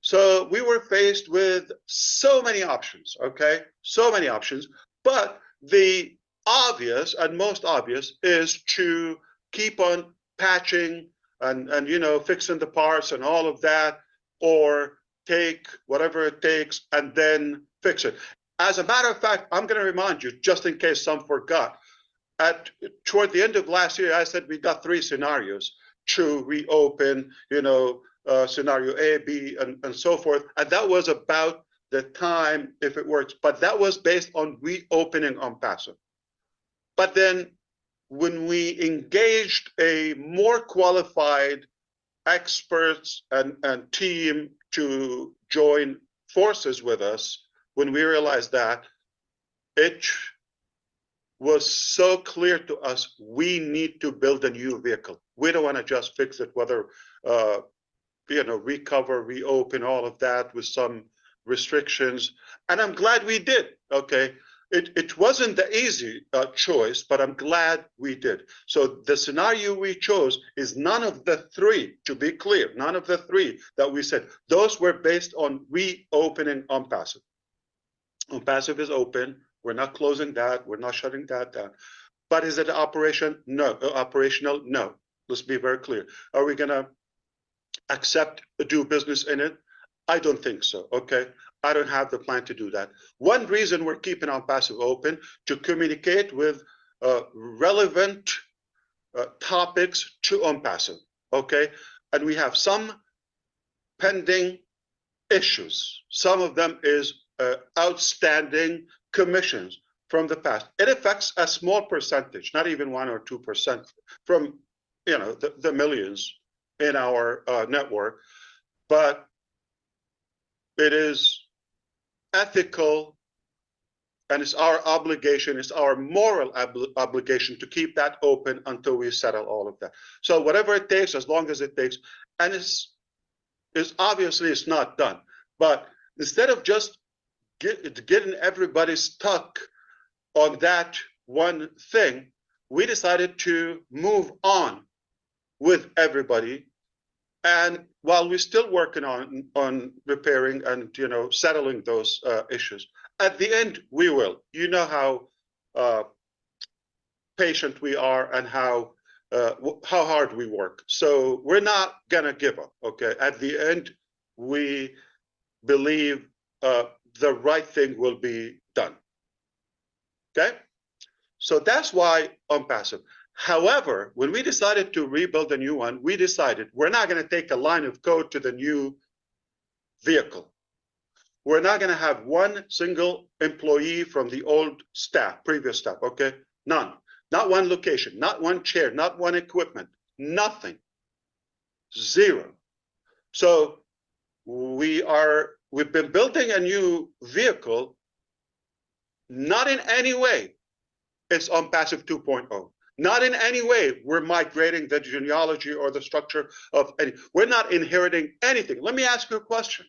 So we were faced with so many options, okay? So many options. But the obvious and most obvious is to keep on patching and fixing the parts and all of that, or take whatever it takes and then fix it. As a matter of fact, I'm going to remind you, just in case some forgot, toward the end of last year, I said we got 3 scenarios to reopen, scenario A, B, and so forth. And that was about the time, if it works. But that was based on reopening ONPASSIVE. But then when we engaged a more qualified experts and team to join forces with us, when we realized that, it was so clear to us, we need to build a new vehicle. We don't want to just fix it, whether, recover, reopen, all of that with some restrictions. And I'm glad we did, okay? It wasn't the easy choice, but I'm glad we did. So the scenario we chose is none of the three, to be clear, none of the three that we said. Those were based on reopening ONPASSIVE. ONPASSIVE is open. We're not closing that. We're not shutting that down. But is it operational? No. Let's be very clear. Are we going to accept do business in it? I don't think so, okay? I don't have the plan to do that. One reason we're keeping ONPASSIVE open, to communicate with relevant topics to ONPASSIVE, okay? And we have some pending issues. Some of them is outstanding commissions from the past. It affects a small percentage, not even 1 or 2% from the millions in our network, but it is ethical, and it's our obligation, it's our moral obligation to keep that open until we settle all of that. So whatever it takes, as long as it takes, and it's obviously it's not done, but instead of just getting everybody stuck on that one thing, we decided to move on with everybody. And while we're still working on repairing and settling those issues, at the end we will. You know how patient we are and how hard we work. So we're not gonna give up. Okay. At the end, we believe the right thing will be done. Okay. So that's why ONPASSIVE. However, when we decided to rebuild a new one, we decided we're not going to take a line of code to the new vehicle. We're not going to have one single employee from the old staff, previous staff, okay? None. Not one location, not one chair, not one equipment, nothing. Zero. So we've been building a new vehicle, not in any way it's ONPASSIVE 2.0. Not in any way we're migrating the genealogy or the structure of any. We're not inheriting anything. Let me ask you a question.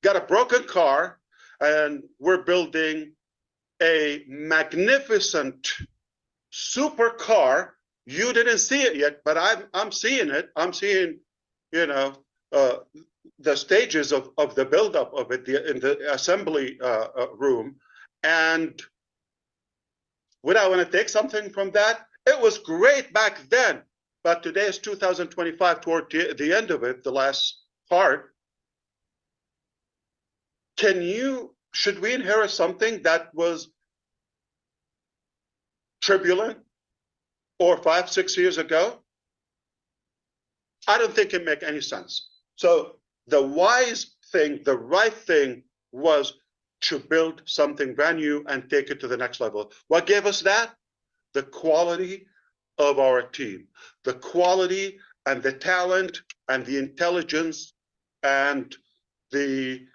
Got a broken car, and we're building a magnificent super car. You didn't see it yet, but I'm seeing it. I'm seeing, the stages of the buildup of it in the assembly room, and would I want to take something from that? It was great back then, but today is 2025, toward the end of it, the last part. Should we inherit something that was turbulent or 5, 6 years ago? I don't think it makes any sense. So the wise thing, the right thing was to build something brand new and take it to the next level. What gave us that? The quality of our team, the quality and the talent and the intelligence and the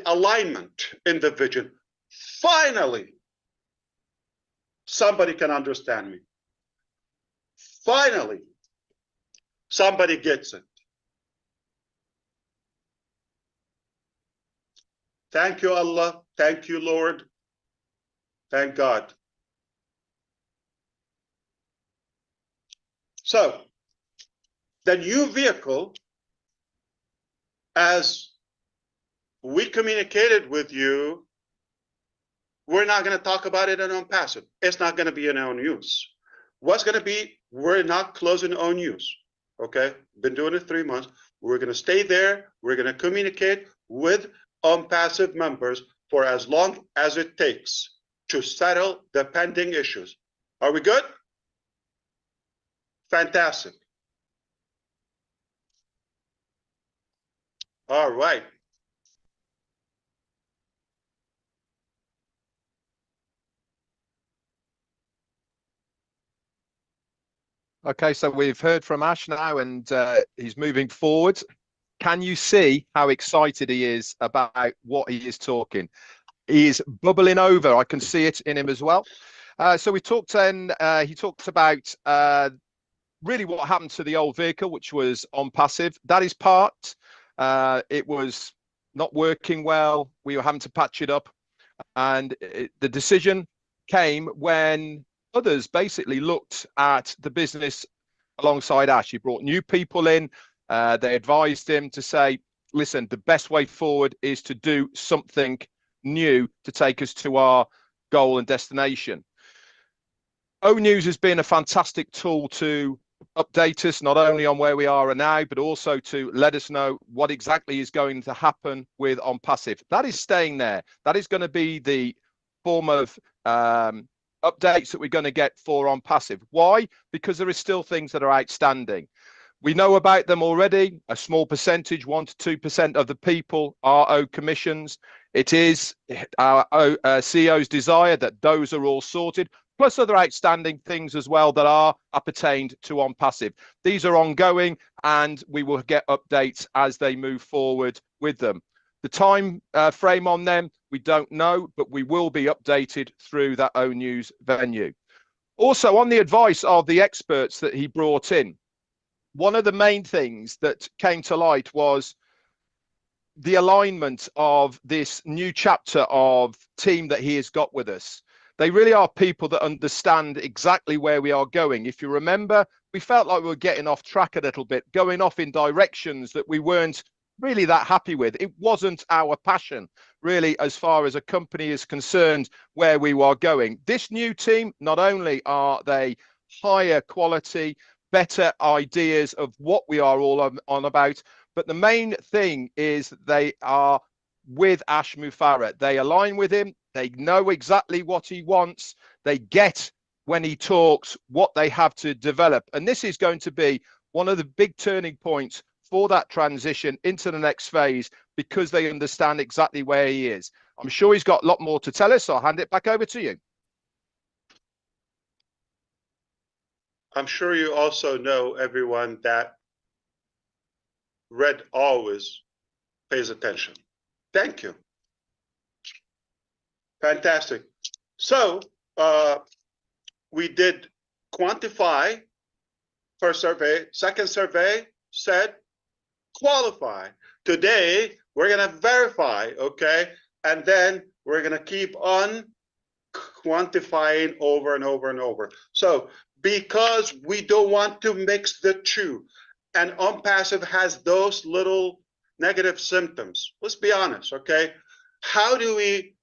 alignment in the vision. Finally, somebody can understand me. Finally, somebody gets it. Thank you, Allah. Thank you, Lord. Thank God. So, the new vehicle, as we communicated with you, we're not going to talk about it in ONPASSIVE. It's not going to be in our news. What's going to be, we're not closing our news. Okay? Been doing it 3 months. We're going to stay there. We're going to communicate with ONPASSIVE members for as long as it takes to settle the pending issues. Are we good? Fantastic. All right. Okay, so we've heard from Ash now, and he's moving forward. Can you see how excited he is about what he is talking? He is bubbling over. I can see it in him as well. So we talked then, he talked about really what happened to the old vehicle, which was ONPASSIVE. That is parked. It was not working well. We were having to patch it up. And the decision came when others basically looked at the business alongside Ash. He brought new people in. They advised him to say, listen, the best way forward is to do something new to take us to our goal and destination. O News has been a fantastic tool to update us not only on where we are now, but also to let us know what exactly is going to happen with ONPASSIVE. That is staying there. That is going to be the form of updates that we're going to get for ONPASSIVE. Why? Because there is still things that are outstanding. We know about them already. A small percentage, 1 to 2% of the people are owed commissions. It is our CEO's desire that those are all sorted, plus other outstanding things as well that are appertained to ONPASSIVE. These are ongoing, and we will get updates as they move forward with them. The time frame on them, we don't know, but we will be updated through that O News venue. Also, on the advice of the experts that he brought in, one of the main things that came to light was the alignment of this new chapter of team that he has got with us. They really are people that understand exactly where we are going. If you remember, we felt like we were getting off track a little bit, going off in directions that we weren't really that happy with. It wasn't our passion, really, as far as a company is concerned, where we are going. This new team, not only are they higher quality, better ideas of what we are all on about, but the main thing is they are with Ashmufareh. They align with him. They know exactly what he wants. They get, when he talks, what they have to develop. And this is going to be one of the big turning points for that transition into the next phase, because they understand exactly where he is. I'm sure he's got a lot more to tell us, so I'll hand it back over to you. I'm sure you also know, everyone, that Red always pays attention. Thank you. Fantastic. So we did quantify first survey. Second survey said qualify. Today, we're going to verify, okay? And then we're going to keep on quantifying over and over and over. So because we don't want to mix the two, and ONPASSIVE has those little negative symptoms, let's be honest, okay? How do we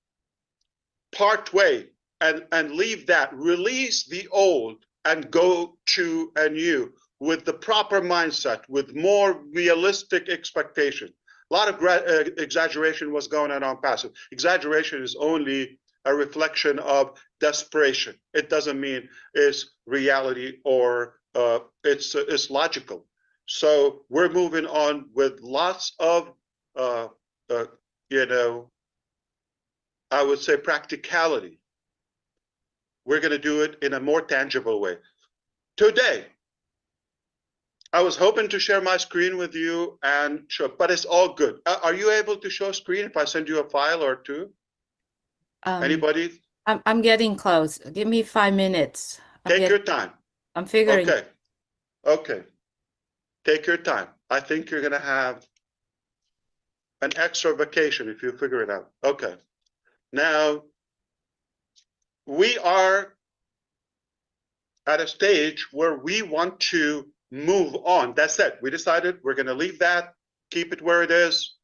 part way and leave that, release the old and go to a new with the proper mindset, with more realistic expectation? A lot of exaggeration was going on ONPASSIVE. Exaggeration is only a reflection of desperation. It doesn't mean it's reality or it's logical. So we're moving on with lots of, you know, I would say practicality. We're going to do it in a more tangible way. Today, I was hoping to share my screen with you and show, but it's all good. Are you able to show screen if I send you a file or two? Anybody? I'm getting close. Give me 5 minutes. Take your time. I'm figuring. Okay. Okay. Take your time. I think you're going to have an extra vacation if you figure it out. Okay. Now, we are at a stage where we want to move on. That's it. We decided we're going to leave that, keep it where it is.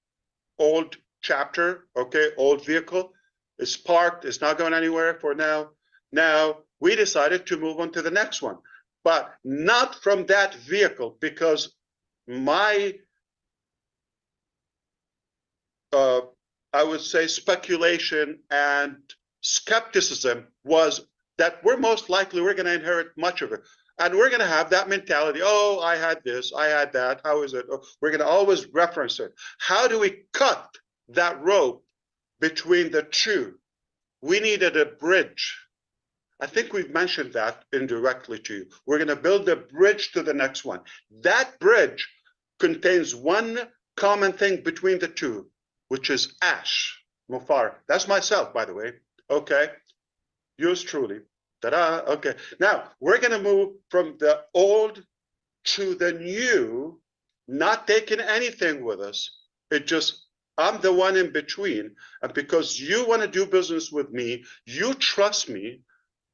Old chapter, okay, old vehicle. It's parked. It's not going anywhere for now. Now, we decided to move on to the next one, but not from that vehicle, because my, I would say, speculation and skepticism was that we're most likely we're going to inherit much of it. And we're going to have that mentality. Oh, I had this, I had that. How is it? Oh, we're going to always reference it. How do we cut that rope between the two? We needed a bridge. I think we've mentioned that indirectly to you. We're going to build a bridge to the next one. That bridge contains one common thing between the two, which is Ash MUFAREH. That's myself, by the way. Okay. Yours truly. Ta-da. Okay. Now we're going to move from the old to the new, not taking anything with us. It just, I'm the one in between. And because you want to do business with me, you trust me.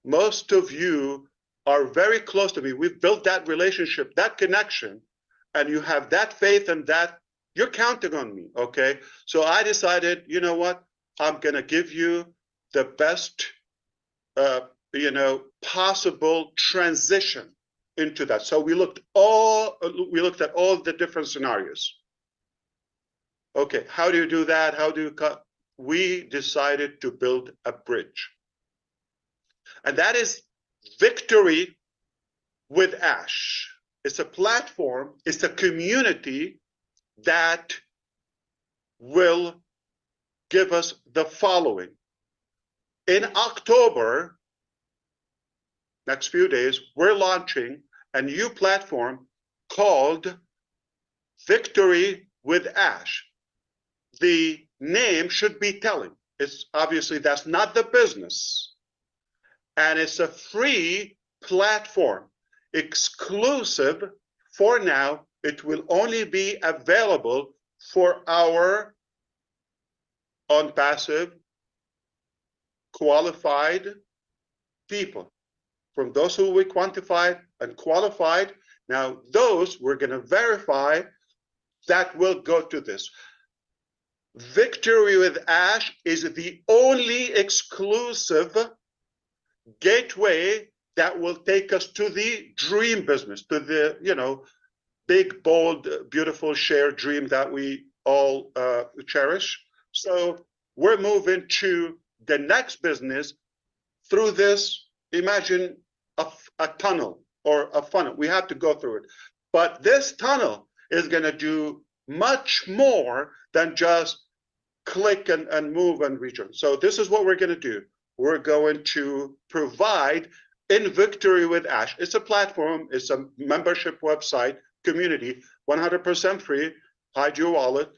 Most of you are very close to me. We've built that relationship, that connection, and you have that faith and that you're counting on me. Okay. So I decided, you know what? I'm going to give you the best, possible transition into that. So we looked at all the different scenarios. Okay, how do you do that? How do you cut? We decided to build a bridge. And that is Victory with Ash. It's a platform, it's a community that will give us the following. In October, next few days, we're launching a new platform called Victory with Ash. The name should be telling. It's obviously that's not the business. And it's a free platform, exclusive for now. It will only be available for our ONPASSIVE qualified people. From those who we quantified and qualified, now those we're going to verify that will go to this. Victory with Ash is the only exclusive gateway that will take us to the dream business, to the, big, bold, beautiful shared dream that we all cherish. So we're moving to the next business through this. Imagine a tunnel or a funnel. We have to go through it. But this tunnel is going to do much more than just click and move and return. So this is what we're going to do. We're going to provide in Victory with Ash. It's a platform. It's a membership website, community, 100% free. Hide your wallet.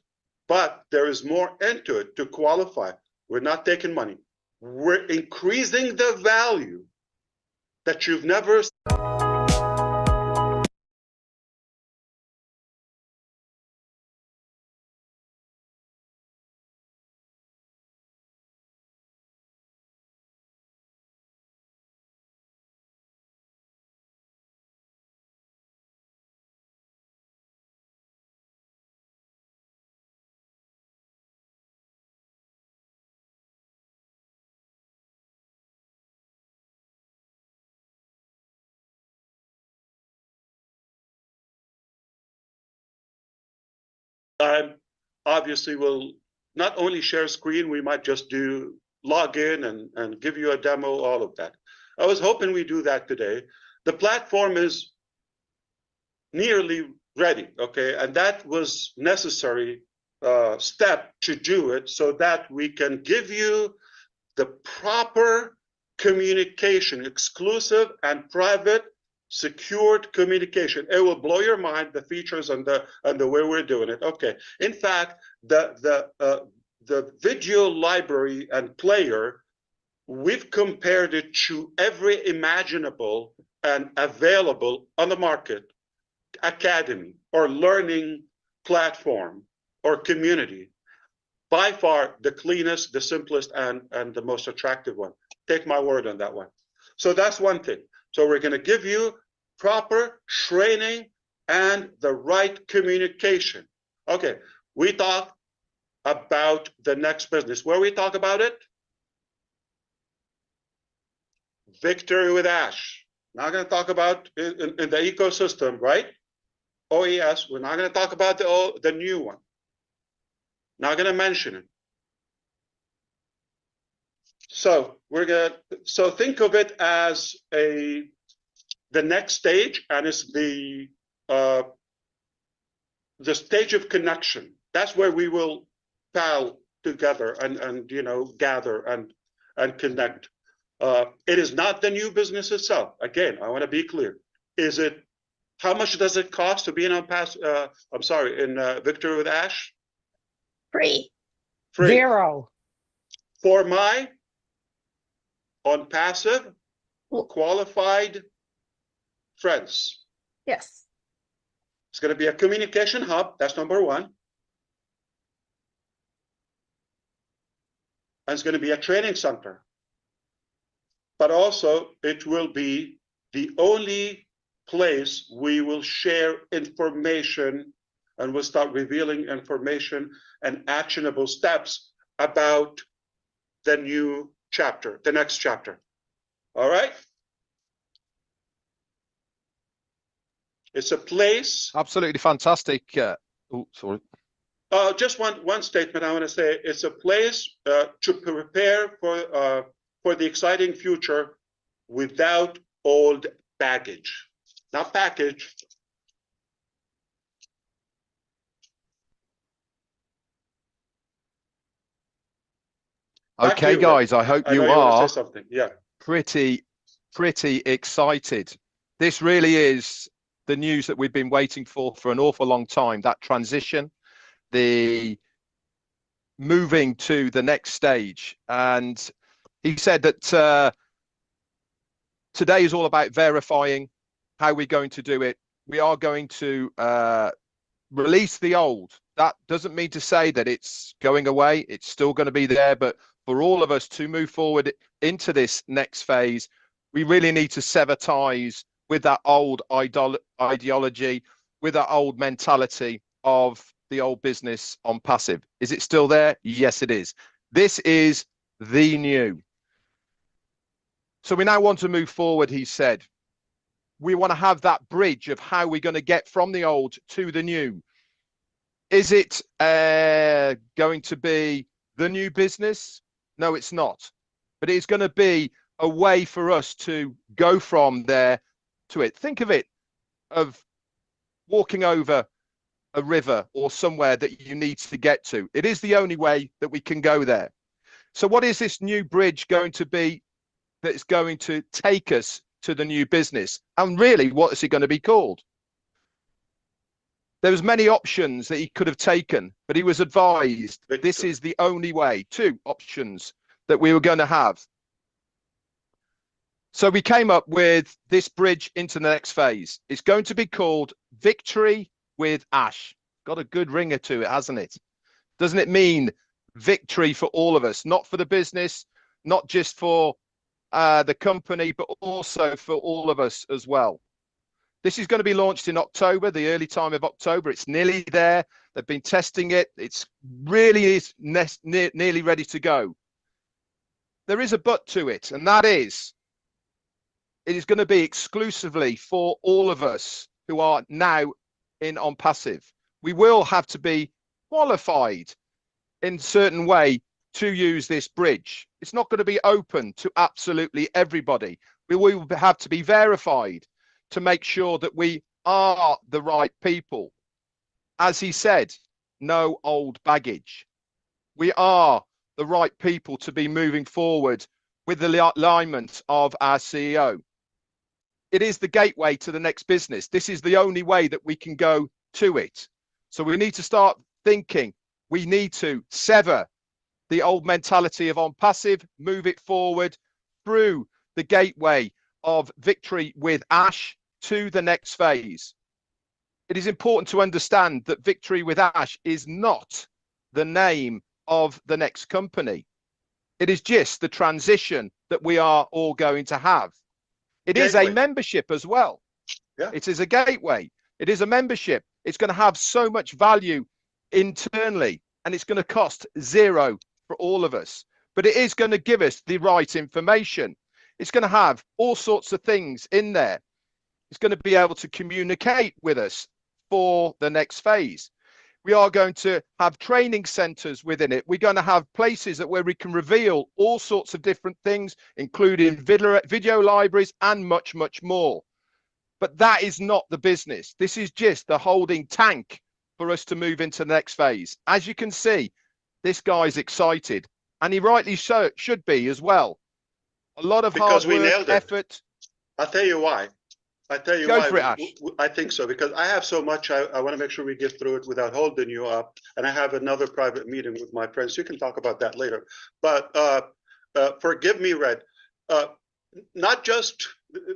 But there is more into it to qualify. We're not taking money. We're increasing the value that you've never seen. I obviously will not only share screen, we might just do log in and give you a demo, all of that. I was hoping we do that today. The platform is nearly ready, okay? And that was necessary step to do it so that we can give you the proper communication, exclusive and private secured communication. It will blow your mind, the features and the way we're doing it. Okay. In fact, the video library and player, we've compared it to every imaginable and available on the market academy or learning platform or community. By far the cleanest, the simplest, and the most attractive one. Take my word on that one. So that's one thing. So we're going to give you proper training and the right communication. Okay, we talk about the next business. Where we talk about it? Victory with Ash. Not going to talk about in the ecosystem, right? OES. We're not going to talk about the new one. Not going to mention it. So think of it as the next stage, and it's the stage of connection. That's where we will pal together and gather and connect. It is not the new business itself. Again, I want to be clear. Is it, how much does it cost to be in Victory with Ash? Free. Free. Zero. For my ONPASSIVE qualified friends. Yes. It's going to be a communication hub. That's number one. And it's going to be a training center. But also it will be the only place we will share information, and we'll start revealing information and actionable steps about the new chapter, the next chapter. All right? It's a place. Absolutely fantastic. Oh, sorry. Just one statement I want to say. It's a place to prepare for the exciting future without old baggage. Not package. Back to Okay, you, guys, I hope I know you you want to are say something. Yeah. pretty excited. This really is the news that we've been waiting for an awful long time. That transition, the moving to the next stage. And he said that today is all about verifying how we're going to do it. We are going to release the old. That doesn't mean to say that it's going away. It's still going to be there. But for all of us to move forward into this next phase, we really need to sever ties with that old ideology, with that old mentality of the old business on passive. Is it still there? Yes, it is. This is the new. So we now want to move forward, he said. We want to have that bridge of how we're going to get from the old to the new. Is it going to be the new business? No, it's not. But it's going to be a way for us to go from there to it. Think of it, of walking over a river or somewhere that you need to get to. It is the only way that we can go there. So what is this new bridge going to be that's going to take us to the new business? And really, what is it going to be called? There was many options that he could have taken, but he was advised this is the only way. Two options that we were going to have. So we came up with this bridge into the next phase. It's going to be called Victory with Ash. Got a good ringer to it, hasn't it? Doesn't it mean victory for all of us? Not for the business, not just for the company, but also for all of us as well. This is going to be launched in October, the early time of October. It's nearly there. They've been testing it. It's really nearly ready to go. There is a but to it, and that is, it is going to be exclusively for all of us who are now in ONPASSIVE. We will have to be qualified in a certain way to use this bridge. It's not going to be open to absolutely everybody. We will have to be verified to make sure that we are the right people. As he said, no old baggage. We are the right people to be moving forward with the alignment of our CEO. It is the gateway to the next business. This is the only way that we can go to it. So we need to start thinking. We need to sever the old mentality of ONPASSIVE, move it forward through the gateway of Victory with Ash to the next phase. It is important to understand that Victory with Ash is not the name of the next company. It is just the transition that we are all going to have. It is a membership as well. Yeah. It is a gateway. It is a membership. It's going to have so much value internally, and it's going to cost zero for all of us. But it is going to give us the right information. It's going to have all sorts of things in there. It's going to be able to communicate with us for the next phase. We are going to have training centers within it. We're going to have places where we can reveal all sorts of different things, including video libraries and much, much more. But that is not the business. This is just the holding tank for us to move into the next phase. As you can see, this guy's excited, and he rightly so should be as well. A lot of hard because we work, nailed it. effort. I'll tell you why. I tell you Go why. for it, Ash. I think so, because I have so much. I want to make sure we get through it without holding you up. And I have another private meeting with my friends. You can talk about that later. But forgive me, Red. Not just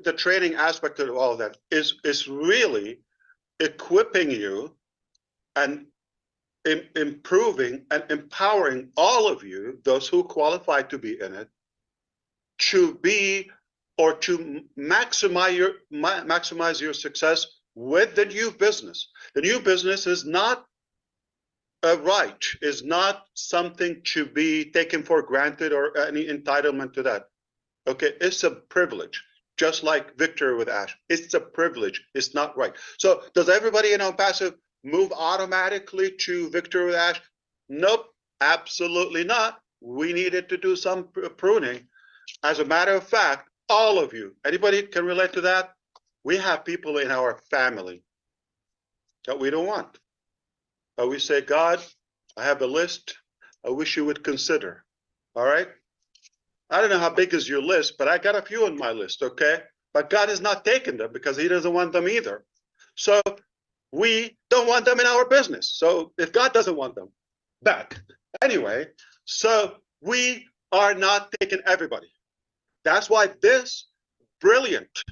the training aspect of all of that is really equipping you and improving and empowering all of you, those who qualify to be in it, to be or to maximize your success with the new business. The new business is not a right, is not something to be taken for granted or any entitlement to that. Okay, it's a privilege, just like Victor with Ash. It's a privilege, it's not right. So does everybody in OnPassive move automatically to Victor with Ash? Nope, absolutely not. We needed to do some pruning. As a matter of fact, all of you, anybody can relate to that? We have people in our family that we don't want. We say, God, I have a list I wish you would consider. All right? I don't know how big is your list, but I got a few on my list, okay? But God is not taking them because he doesn't want them either. So we don't want them in our business. So if God doesn't want them, back. Anyway, so we are not taking everybody. That's why this brilliant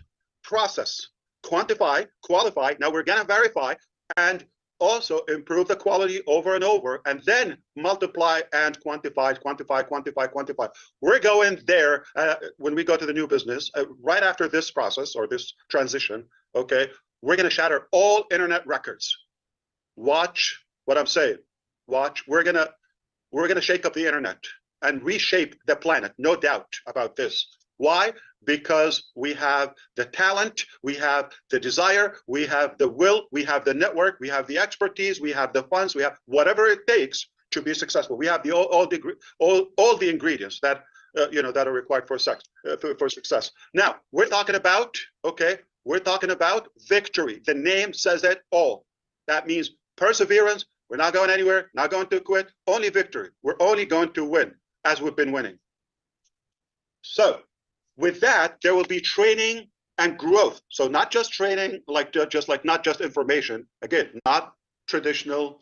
process, quantify, qualify, now we're going to verify and also improve the quality over and over, and then multiply and quantify. We're going there when we go to the new business, right after this process or this transition, okay? We're going to shatter all internet records. Watch what I'm saying. Watch, we're going to shake up the internet and reshape the planet, no doubt about this. Why? Because we have the talent, we have the desire, we have the will, we have the network, we have the expertise, we have the funds, we have whatever it takes to be successful. We have all the ingredients that that are required for success. Now we're talking about we're talking about victory. The name says it all. That means perseverance. We're not going anywhere, not going to quit. Only victory. We're only going to win as we've been winning. So with that, there will be training and growth. So not just training, not just information. Again, not traditional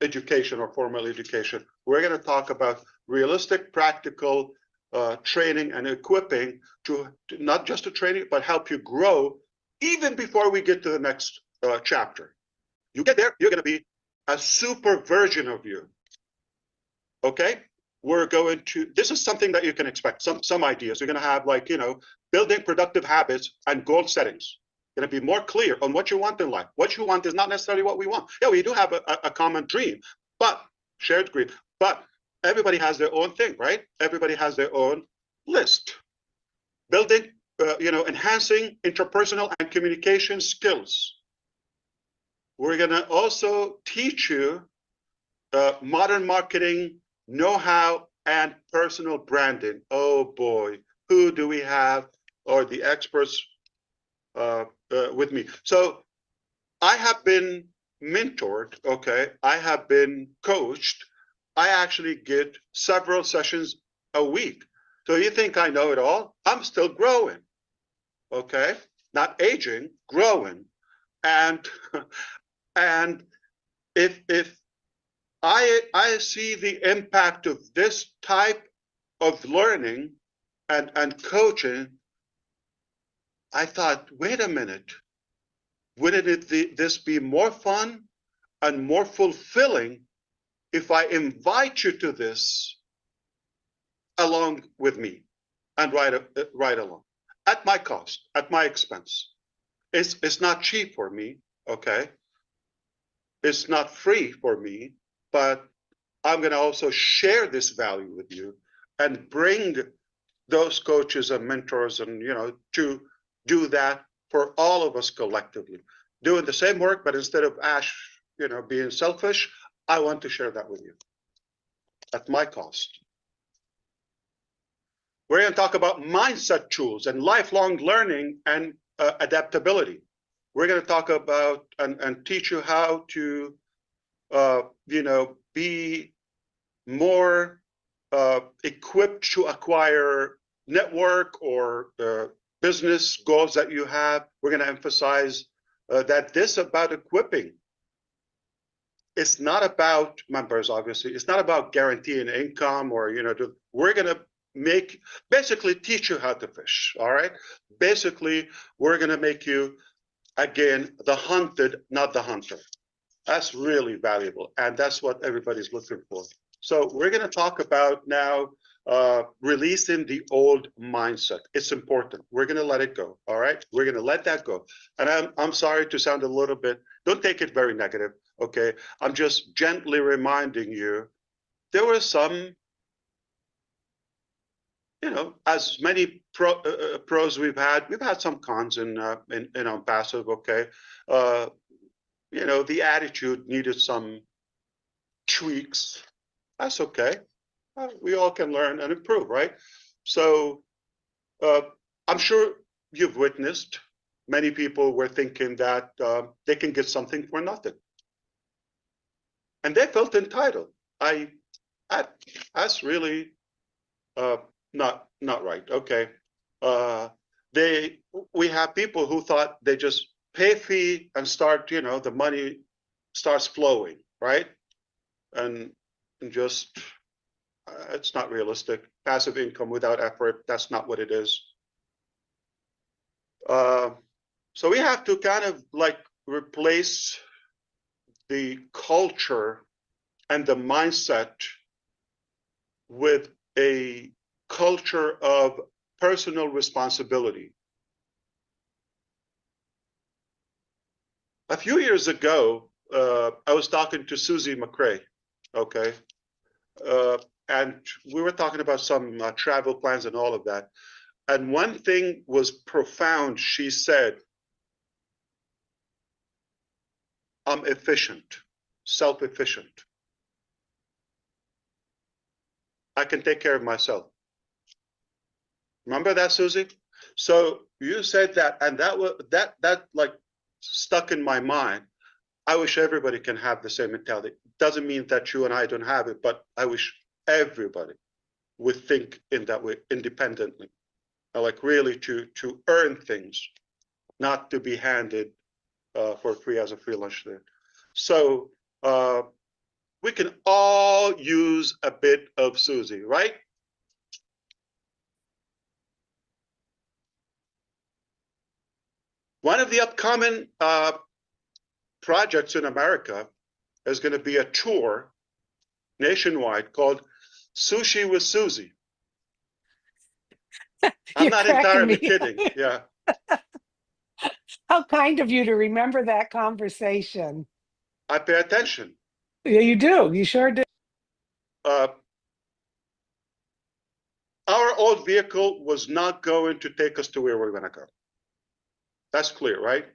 education or formal education. We're going to talk about realistic, practical training and equipping to not just to training, but help you grow even before we get to the next chapter. You get there, you're going to be a super version of you. Okay? We're going to, this is something that you can expect, some ideas. You're going to have building productive habits and goal settings. Going to be more clear on what you want in life. What you want is not necessarily what we want. Yeah, we do have a common dream, but shared dream. But everybody has their own thing, right? Everybody has their own list. Building, enhancing interpersonal and communication skills. We're going to also teach you modern marketing know-how and personal branding. Oh boy, who do we have or the experts with me? So I have been mentored, okay? I have been coached. I actually get several sessions a week. So you think I know it all? I'm still growing, okay? Not aging, growing. And if I see the impact of this type of learning and coaching, I thought, wait a minute, wouldn't this be more fun and more fulfilling if I invite you to this along with me and ride along at my cost, at my expense? It's not cheap for me, okay? It's not free for me, but I'm going to also share this value with you and bring those coaches and mentors and, to do that for all of us collectively. Doing the same work, but instead of Ash, being selfish, I want to share that with you at my cost. We're going to talk about mindset tools and lifelong learning and adaptability. We're going to talk about and teach you how to be more equipped to acquire network or business goals that you have. We're going to emphasize that this about equipping. It's not about members, obviously. It's not about guaranteeing income or, we're going to basically teach you how to fish, all right? Basically, we're going to make you, again, the hunted, not the hunter. That's really valuable, and that's what everybody's looking for. So we're going to talk about now releasing the old mindset. It's important. We're going to let it go, all right? We're going to let that go. And I'm sorry to sound a little bit, don't take it very negative, okay? I'm just gently reminding you, there were some, as many pros we've had some cons in ONPASSIVE, okay? The attitude needed some tweaks. That's okay. We all can learn and improve, right? So I'm sure you've witnessed many people were thinking that they can get something for nothing. And they felt entitled. That's really not right, okay? We have people who thought they just pay fee and start, the money starts flowing, right? And just, it's not realistic. Passive income without effort, that's not what it is. So we have to kind of like replace the culture and the mindset with a culture of personal responsibility. A few years ago, I was talking to Susie McRae, okay? And we were talking about some travel plans and all of that. And one thing was profound. She said, I'm efficient, self-efficient. I can take care of myself. Remember that, Susie? So you said that, and that like stuck in my mind. I wish everybody can have the same mentality. Doesn't mean that you and I don't have it, but I wish everybody would think in that way independently. Like really to earn things, not to be handed for free as a free lunch there. So we can all use a bit of Susie, right? One of the upcoming projects in America is going to be a tour nationwide called Sushi with Susie. I'm not entirely kidding. Yeah. How kind of you to remember that conversation. I pay attention. Yeah, you do. You sure do. Our old vehicle was not going to take us to where we're going to go. That's clear, right?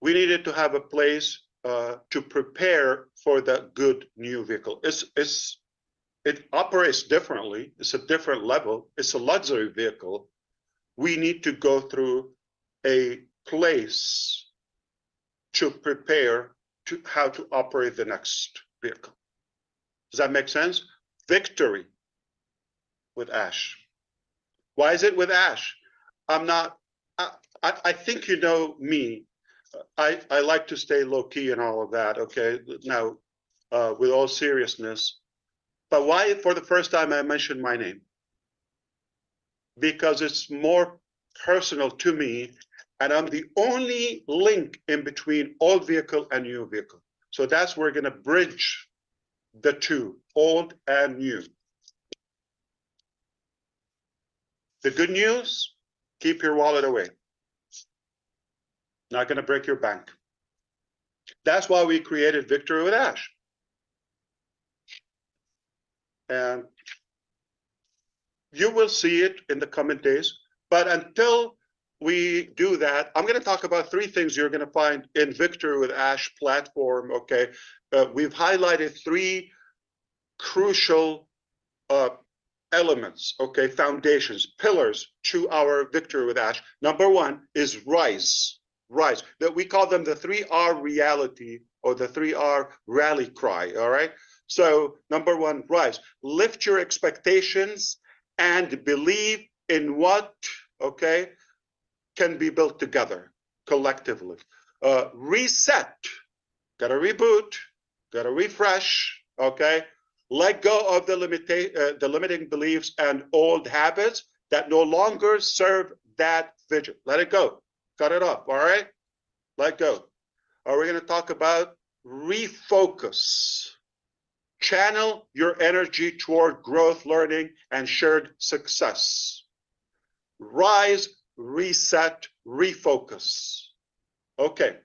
We needed to have a place to prepare for the good new vehicle. It operates differently. It's a different level. It's a luxury vehicle. We need to go through a place to prepare to how to operate the next vehicle. Does that make sense? Victory with Ash. Why is it with Ash? I think you know me. I like to stay low key and all of that. Okay. Now, with all seriousness, but why for the first time I mentioned my name? Because it's more personal to me, and I'm the only link in between old vehicle and new vehicle. So that's where we're going to bridge the two, old and new. The good news, keep your wallet away. Not going to break your bank. That's why we created Victory with Ash. And you will see it in the coming days. But until we do that, I'm going to talk about three things you're going to find in Victory with Ash platform. Okay, we've highlighted three crucial elements, okay, foundations, pillars to our Victory with Ash. Number one is rise. Rise. That we call them the 3R reality or the 3R rally cry. All right. So number one, rise. Lift your expectations and believe in what, okay, can be built together collectively. Reset, gotta reboot, gotta refresh, okay? Let go of the limiting beliefs and old habits that no longer serve that vision. Let it go, cut it off, all right? Let go. We're gonna talk about refocus. Channel your energy toward growth, learning, and shared success. Rise, reset, refocus. Okay,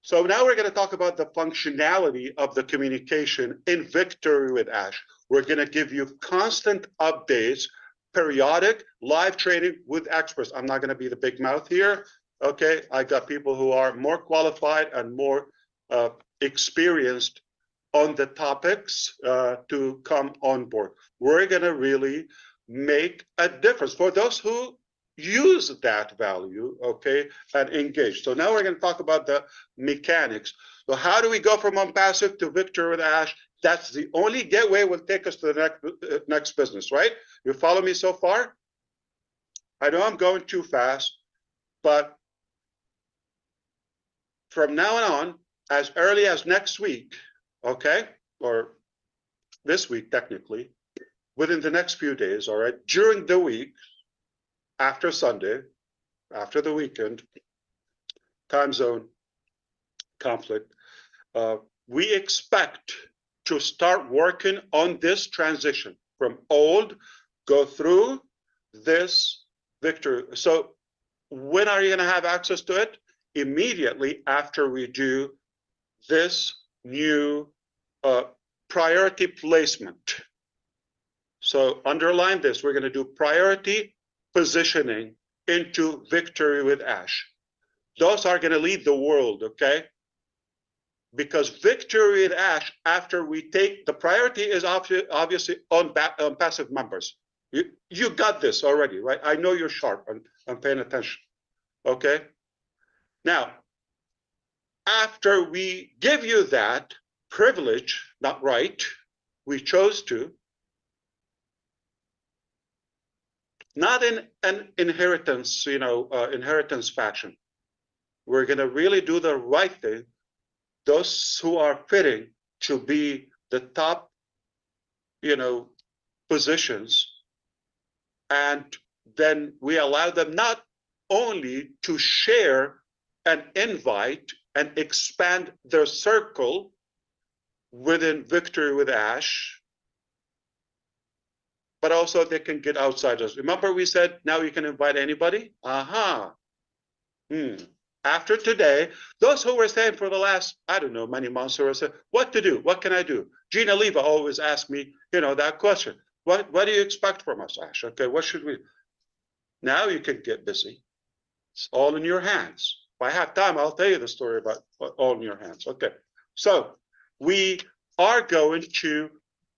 so now we're going to talk about the functionality of the communication in Victory with Ash. We're going to give you constant updates, periodic live training with experts. I'm not going to be the big mouth here. Okay, I got people who are more qualified and more experienced on the topics to come on board. We're going to really make a difference for those who use that value, okay, and engage. So now we're going to talk about the mechanics. So how do we go from ONPASSIVE to Victory with Ash? That's the only gateway will take us to the next business, right? You follow me so far? I know I'm going too fast, but from now on, as early as next week, okay, or this week technically, within the next few days, all right, during the week, after Sunday, after the weekend, time zone conflict, we expect to start working on this transition from old, go through this Victory. So when are you going to have access to it? Immediately after we do this new priority placement. So underline this, we're going to do priority positioning into Victory with Ash. Those are going to lead the world, okay? Because Victory with Ash, after we take, the priority is obviously on passive members. You got this already, right? I know you're sharp and paying attention, okay? Now, after we give you that privilege, not right, we chose to, not in an inheritance, inheritance fashion. We're going to really do the right thing. Those who are fitting to be the top, positions, and then we allow them not only to share and invite and expand their circle within Victory with Ash, but also they can get outsiders. Remember we said now you can invite anybody? After today, those who were saying for the last, I don't know, many months, who were saying, what to do? What can I do? Gina Leva always asks me, that question. What do you expect from us, Ash? Okay, what should we? Now you can get busy. It's all in your hands. If I have time, I'll tell you the story about all in your hands. Okay, so we are going to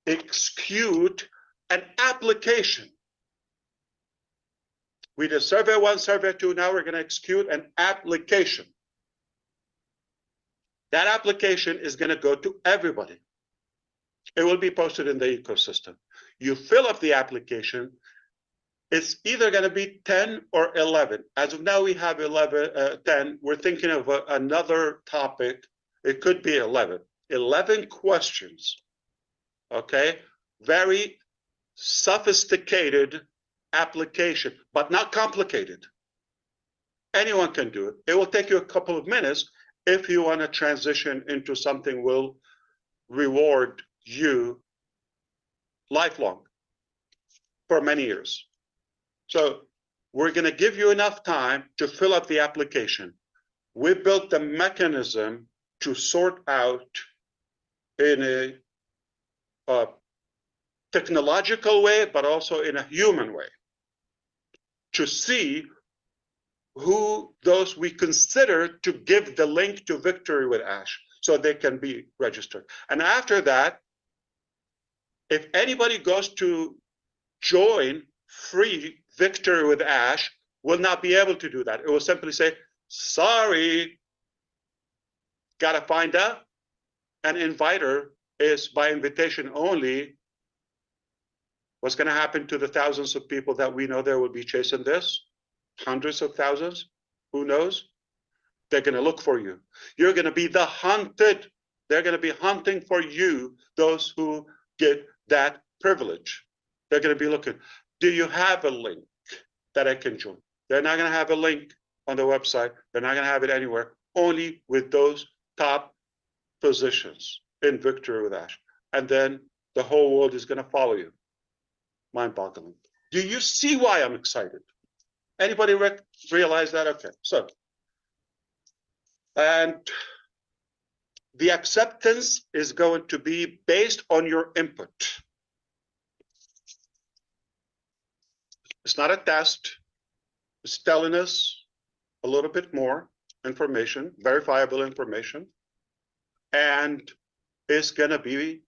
execute an application. We did survey 1, survey 2. Now we're going to execute an application. That application is going to go to everybody. It will be posted in the ecosystem. You fill up the application. It's either going to be 10 or 11. As of now, we have 10. We're thinking of another topic. It could be 11. 11 questions. Okay? Very sophisticated application, but not complicated. Anyone can do it. It will take you a couple of minutes if you want to transition into something will reward you lifelong for many years. So we're going to give you enough time to fill up the application. We built the mechanism to sort out in a technological way, but also in a human way, to see who those we consider to give the link to Victory with Ash so they can be registered. And after that, if anybody goes to join free Victory with Ash, will not be able to do that. It will simply say, sorry, gotta find out. An inviter is by invitation only. What's going to happen to the thousands of people that we know there will be chasing this? Hundreds of thousands? Who knows? They're going to look for you. You're going to be the hunted. They're going to be hunting for you, those who get that privilege. They're going to be looking. Do you have a link that I can join? They're not going to have a link on the website. They're not going to have it anywhere, only with those top positions in Victory with Ash. And then the whole world is going to follow you. Mind-boggling. Do you see why I'm excited? Anybody realize that? Okay, so, and the acceptance is going to be based on your input. It's not a test. It's telling us a little bit more information, verifiable information, and it's going to be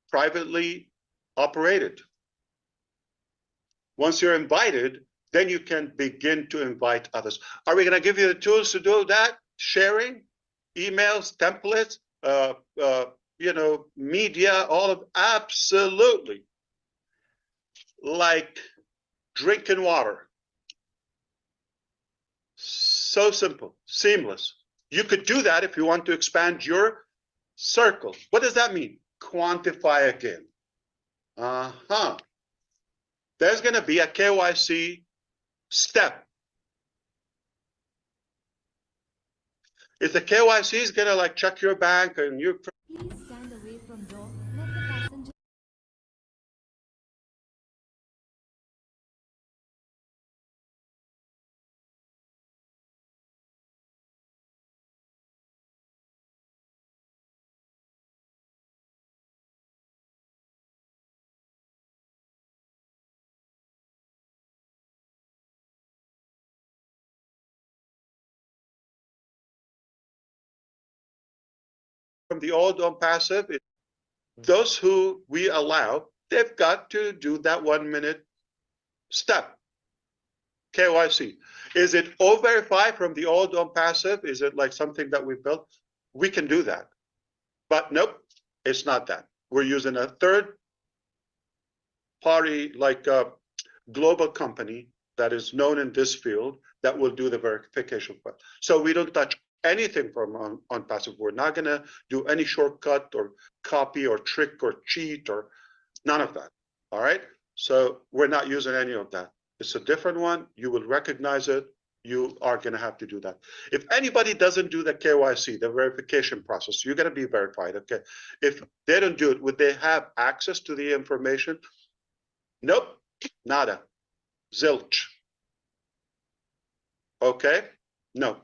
privately operated. Once you're invited, then you can begin to invite others. Are we going to give you the tools to do that? Sharing, emails, templates, media, all of, absolutely. Like drinking water. So simple, seamless. You could do that if you want to expand your circle. What does that mean? Quantify again. There's going to be a KYC step. If the KYC is going to like check your bank and you Please stand away from door. Let the passenger. from the old ONPASSIVE, those who we allow, they've got to do that 1 minute step. KYC. Is it O-Verify from the old ONPASSIVE? Is it like something that we built? We can do that. But nope, it's not that. We're using a third party, like a global company that is known in this field that will do the verification part. So we don't touch anything from ONPASSIVE. We're not going to do any shortcut or copy or trick or cheat or none of that. All right. So we're not using any of that. It's a different one. You will recognize it. You are going to have to do that. If anybody doesn't do the KYC, the verification process, you're going to be verified. Okay. If they don't do it, would they have access to the information? Nope. Nada. Zilch. Okay. No.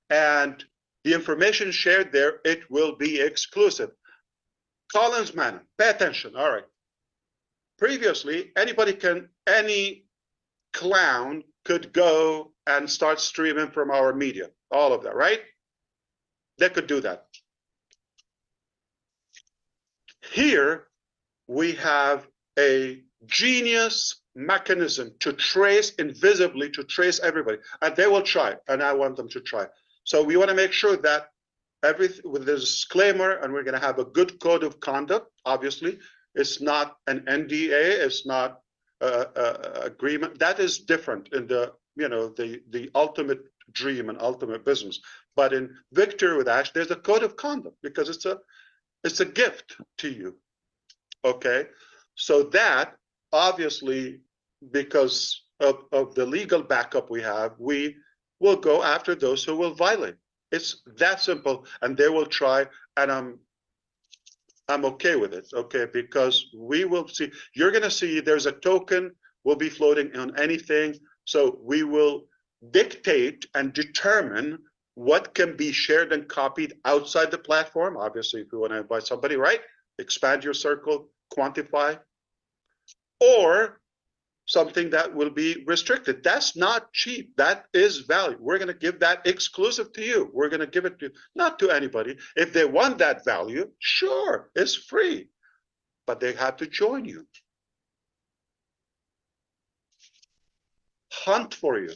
And the information shared there, it will be exclusive. Collins Manor, pay attention. All right. Previously, any clown could go and start streaming from our media, all of that, right? They could do that. Here, we have a genius mechanism to trace invisibly, to trace everybody. And they will try, and I want them to try. So we want to make sure that everything with the disclaimer, and we're going to have a good code of conduct. Obviously, it's not an NDA, it's not agreement. That is different in the ultimate dream and ultimate business. But in Victory with Ash, there's a code of conduct because it's a gift to you. Okay, so that obviously, because of the legal backup we have, we will go after those who will violate. It's that simple, and they will try, and I'm okay with it, okay, because we will see, you're going to see there's a token will be floating on anything, so we will dictate and determine what can be shared and copied outside the platform. Obviously, if you want to invite somebody, right, expand your circle, quantify, or something that will be restricted. That's not cheap. That is value. We're going to give that exclusive to you. We're going to give it to not to anybody. If they want that value, sure, it's free, but they have to join you. Hunt for you.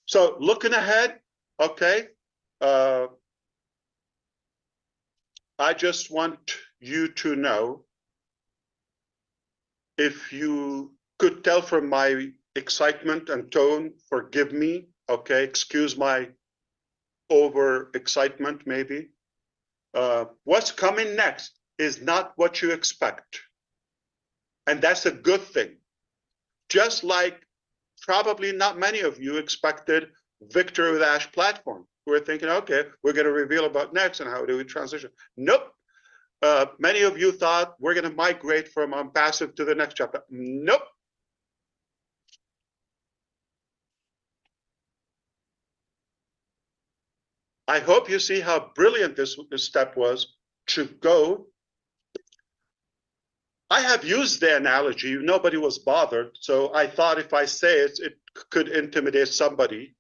So looking ahead, okay, I just want you to know If you could tell from my excitement and tone, forgive me, okay? Excuse my over excitement, maybe. What's coming next is not what you expect. And that's a good thing. Just like probably not many of you expected Victory with Ash platform. We're thinking, okay, we're going to reveal about next and how do we transition. Nope. Many of you thought we're going to migrate from ONPASSIVE to the next chapter. Nope. I hope you see how brilliant this step was to go. I have used the analogy, nobody was bothered, so I thought if I say it, it could intimidate somebody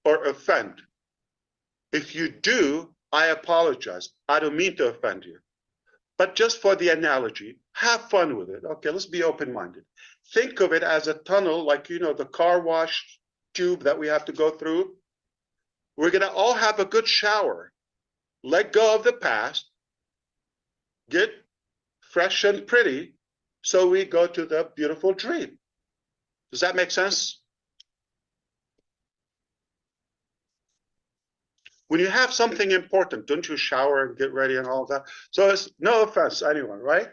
or offend. If you do, I apologize. I don't mean to offend you. But just for the analogy, have fun with it. Okay, let's be open-minded. Think of it as a tunnel, like, you know, the car wash tube that we have to go through. We're going to all have a good shower. Let go of the past. Get fresh and pretty, so we go to the beautiful dream. Does that make sense? When you have something important, don't you shower and get ready and all that? So it's no offense, anyone, right?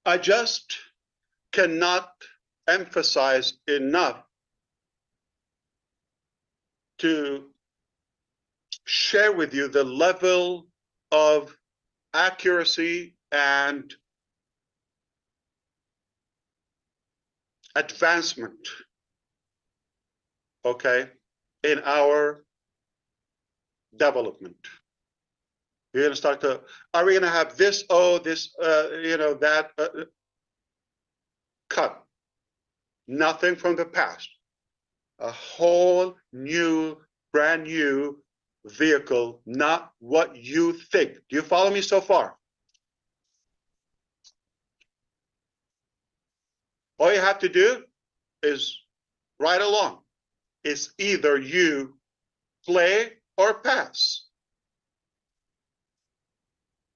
I just cannot emphasize enough to share with you the level of accuracy and advancement, okay, in our development. You're going to start to, are we going to have this, this, you know, that, cut. Nothing from the past. A whole new, brand new vehicle, not what you think. Do you follow me so far? All you have to do is ride along. It's either you play or pass.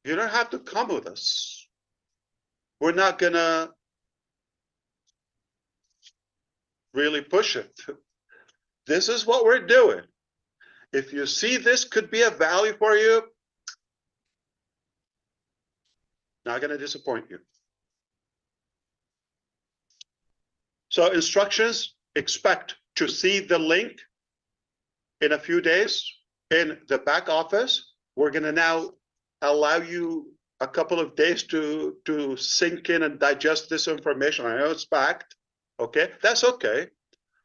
You don't have to come with us. We're not gonna really push it. This is what we're doing. If you see this could be a value for you, not gonna disappoint you. So instructions, expect to see the link in a few days in the back office. We're gonna now allow you a couple of days to sink in and digest this information. I know it's packed, okay? That's okay.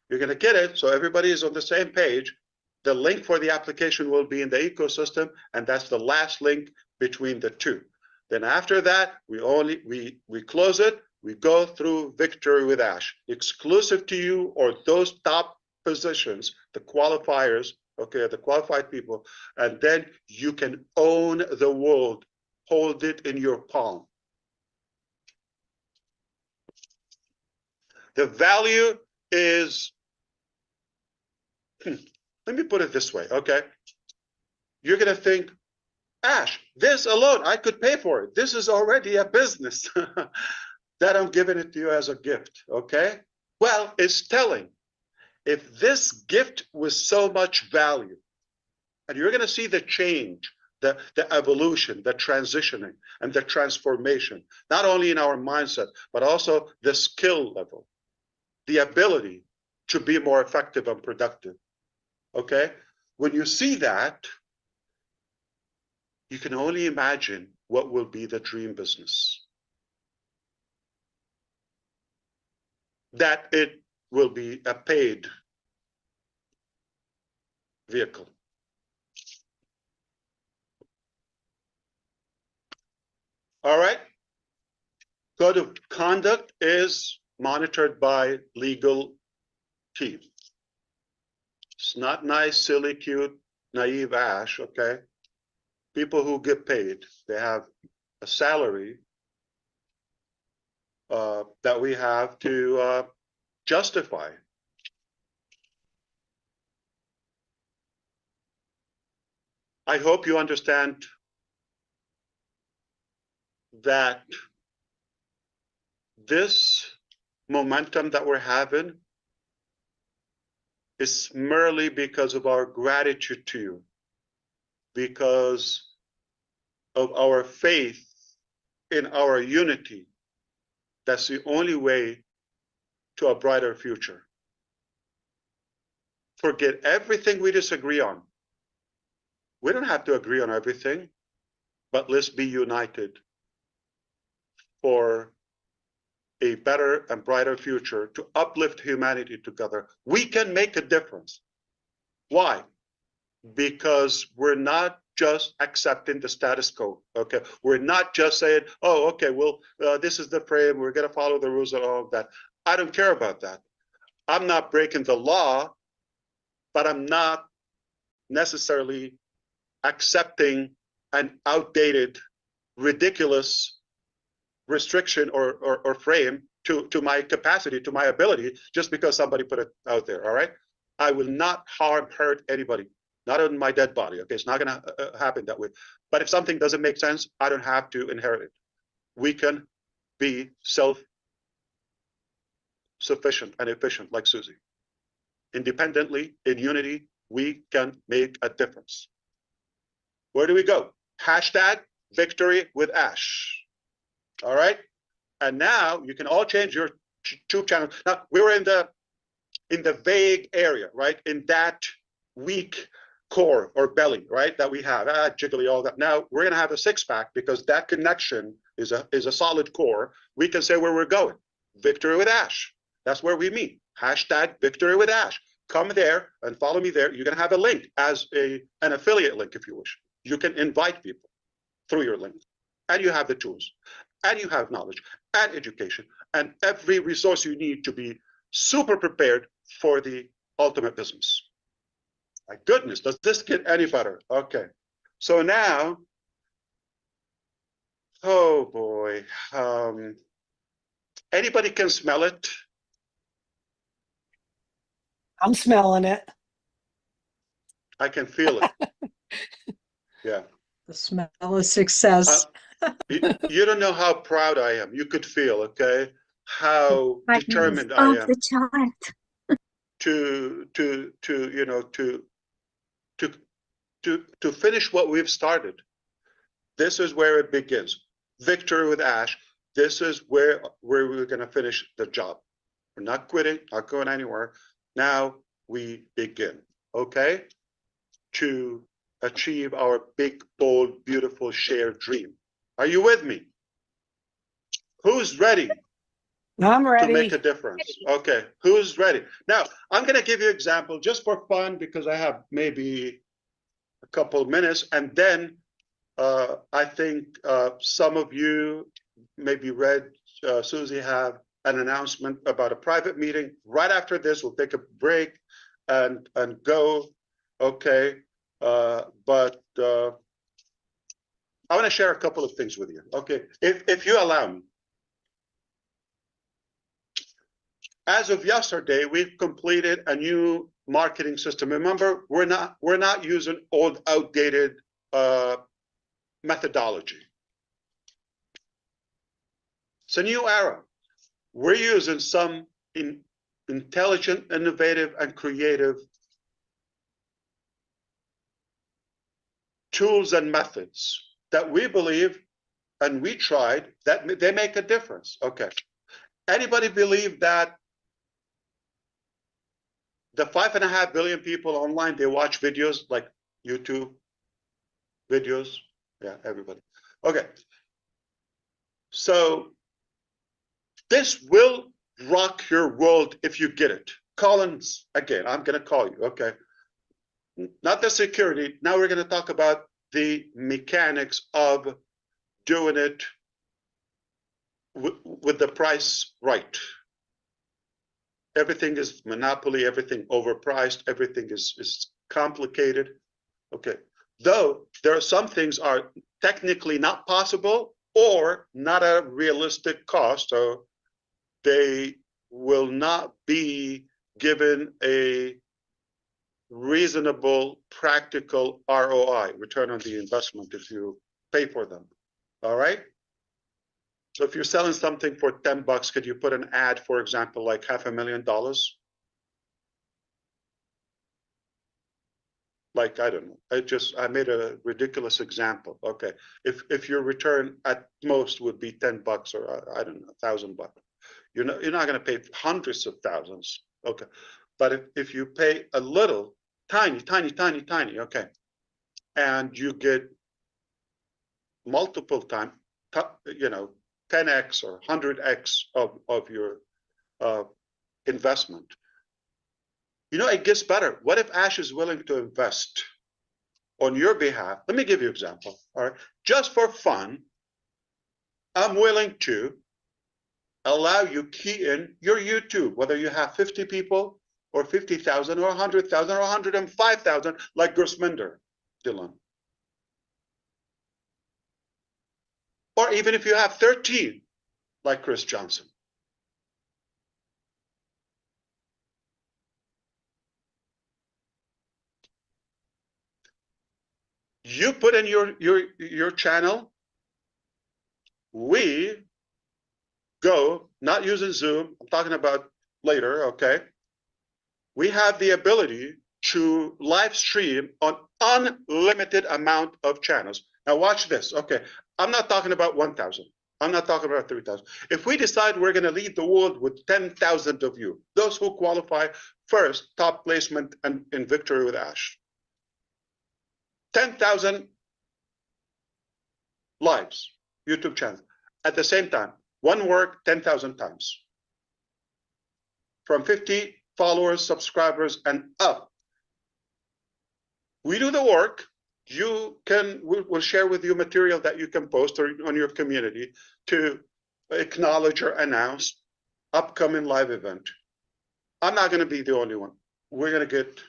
You're gonna get it, so everybody is on the same page. The link for the application will be in the ecosystem, and that's the last link between the two. Then after that, we close it, we go through Victory with Ash, exclusive to you or those top positions, the qualifiers, okay, the qualified people, and then you can own the world, hold it in your palm. The value is, let me put it this way, okay? You're gonna think, Ash, this alone, I could pay for it. This is already a business that I'm giving it to you as a gift, okay? Well, it's telling. If this gift was so much value, and you're gonna see the change, the evolution, the transitioning, and the transformation, not only in our mindset, but also the skill level, the ability to be more effective and productive, okay? When you see that, you can only imagine what will be the dream business. That it will be a paid vehicle. All right. Code of conduct is monitored by legal team. It's not nice, silly, cute, naive Ash, okay? People who get paid, they have a salary that we have to justify. I hope you understand that this momentum that we're having is merely because of our gratitude to you, because of our faith in our unity. That's the only way to a brighter future. Forget everything we disagree on. We don't have to agree on everything, but let's be united for a better and brighter future to uplift humanity together. We can make a difference. Why? Because we're not just accepting the status quo. Okay, we're not just saying, "Oh, okay, well, this is the frame. We're going to follow the rules and all of that." I don't care about that. I'm not breaking the law, but I'm not necessarily accepting an outdated, ridiculous restriction or frame to my capacity, to my ability, just because somebody put it out there. All right, I will not hurt anybody. Not on my dead body. Okay, it's not going to happen that way. But if something doesn't make sense, I don't have to inherit it. We can be self-sufficient and efficient like Susie. Independently, in unity, we can make a difference. Where do we go? Hashtag victory with Ash. All right. And now you can all change your YouTube channel. Now we were in the vague area, right? In that weak core or belly, right? That we have, jiggly, all that. Now we're gonna have a six-pack because that connection is a solid core. We can say where we're going. Victory with Ash. That's where we meet. Hashtag victory with Ash. Come there and follow me there. You're gonna have a link as an affiliate link if you wish. You can invite people through your link, and you have the tools, and you have knowledge and education and every resource you need to be super prepared for the ultimate business. My goodness, does this get any better? Okay, so now, oh boy, anybody can smell it? I'm smelling it. I can feel it. Yeah. The smell of success. You don't know how proud I am. You could feel, okay, how determined I am the chart. to finish what we've started. This is where it begins. Victory with Ash. This is where we're going to finish the job. We're not quitting, not going anywhere. Now we begin, okay, to achieve our big, bold, beautiful shared dream. Are you with me? Who's ready? I'm ready. To make a difference. Okay, who's ready? Now, I'm going to give you an example just for fun because I have maybe a couple of minutes, and then I think some of you maybe read Susie have an announcement about a private meeting. Right after this, we'll take a break and go. Okay, but I want to share a couple of things with you. Okay, if you allow me. As of yesterday, we've completed a new marketing system. Remember, we're not using old, outdated methodology. It's a new era. We're using some intelligent, innovative, and creative tools and methods that we believe, and we tried, that they make a difference. Okay. Anybody believe that the 5.5 billion people online, they watch videos like YouTube videos? Yeah, everybody. Okay. So this will rock your world if you get it. Collins, again, I'm going to call you, okay? Not the security. Now we're going to talk about the mechanics of doing it with the price right. Everything is monopoly, everything overpriced, everything is complicated. Okay. Though there are some things are technically not possible or not a realistic cost, so they will not be given a reasonable, practical ROI, return on the investment, if you pay for them. All right. So if you're selling something for $10, could you put an ad, for example, like $500,000? Like, I don't know. I made a ridiculous example. Okay. If your return at most would be $10 or I don't know, $1,000, you're not going to pay hundreds of thousands. Okay. But if you pay a little, tiny, okay, and you get multiple time, 10x or 100x of your investment, it gets better. What if Ash is willing to invest on your behalf? Let me give you an example. All right, just for fun, I'm willing to allow you key in your YouTube, whether you have 50 people or 50,000 or 100,000 or 105,000, like Gurusminder Dylan. Or even if you have 13, like Chris Johnson. You put in your channel, we go, not using Zoom, I'm talking about later, okay? We have the ability to live stream on unlimited amount of channels. Now watch this, okay? I'm not talking about 1,000. I'm not talking about 3,000. If we decide we're gonna lead the world with 10,000 of you, those who qualify first, top placement in Victory with Ash. 10,000 lives, YouTube channels. At the same time, one work 10,000 times. From 50 followers, subscribers, and up. We do the work. We'll share with you material that you can post or on your community to acknowledge or announce upcoming live event. I'm not going to be the only one. We're going to get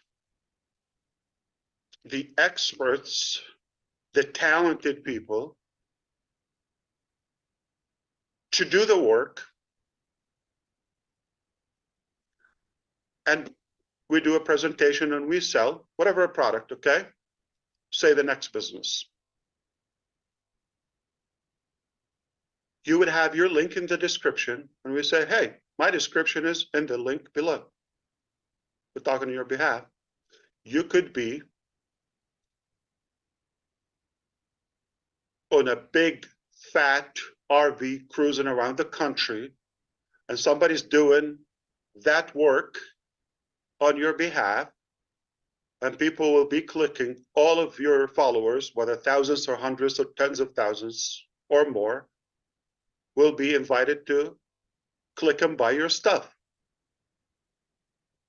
the experts, the talented people to do the work. And we do a presentation and we sell whatever a product, okay? Say the next business. You would have your link in the description and we say, hey, my description is in the link below. We're talking on your behalf. You could be on a big, fat RV cruising around the country and somebody's doing that work on your behalf, and people will be clicking, all of your followers, whether thousands or hundreds or tens of thousands or more, will be invited to click and buy your stuff.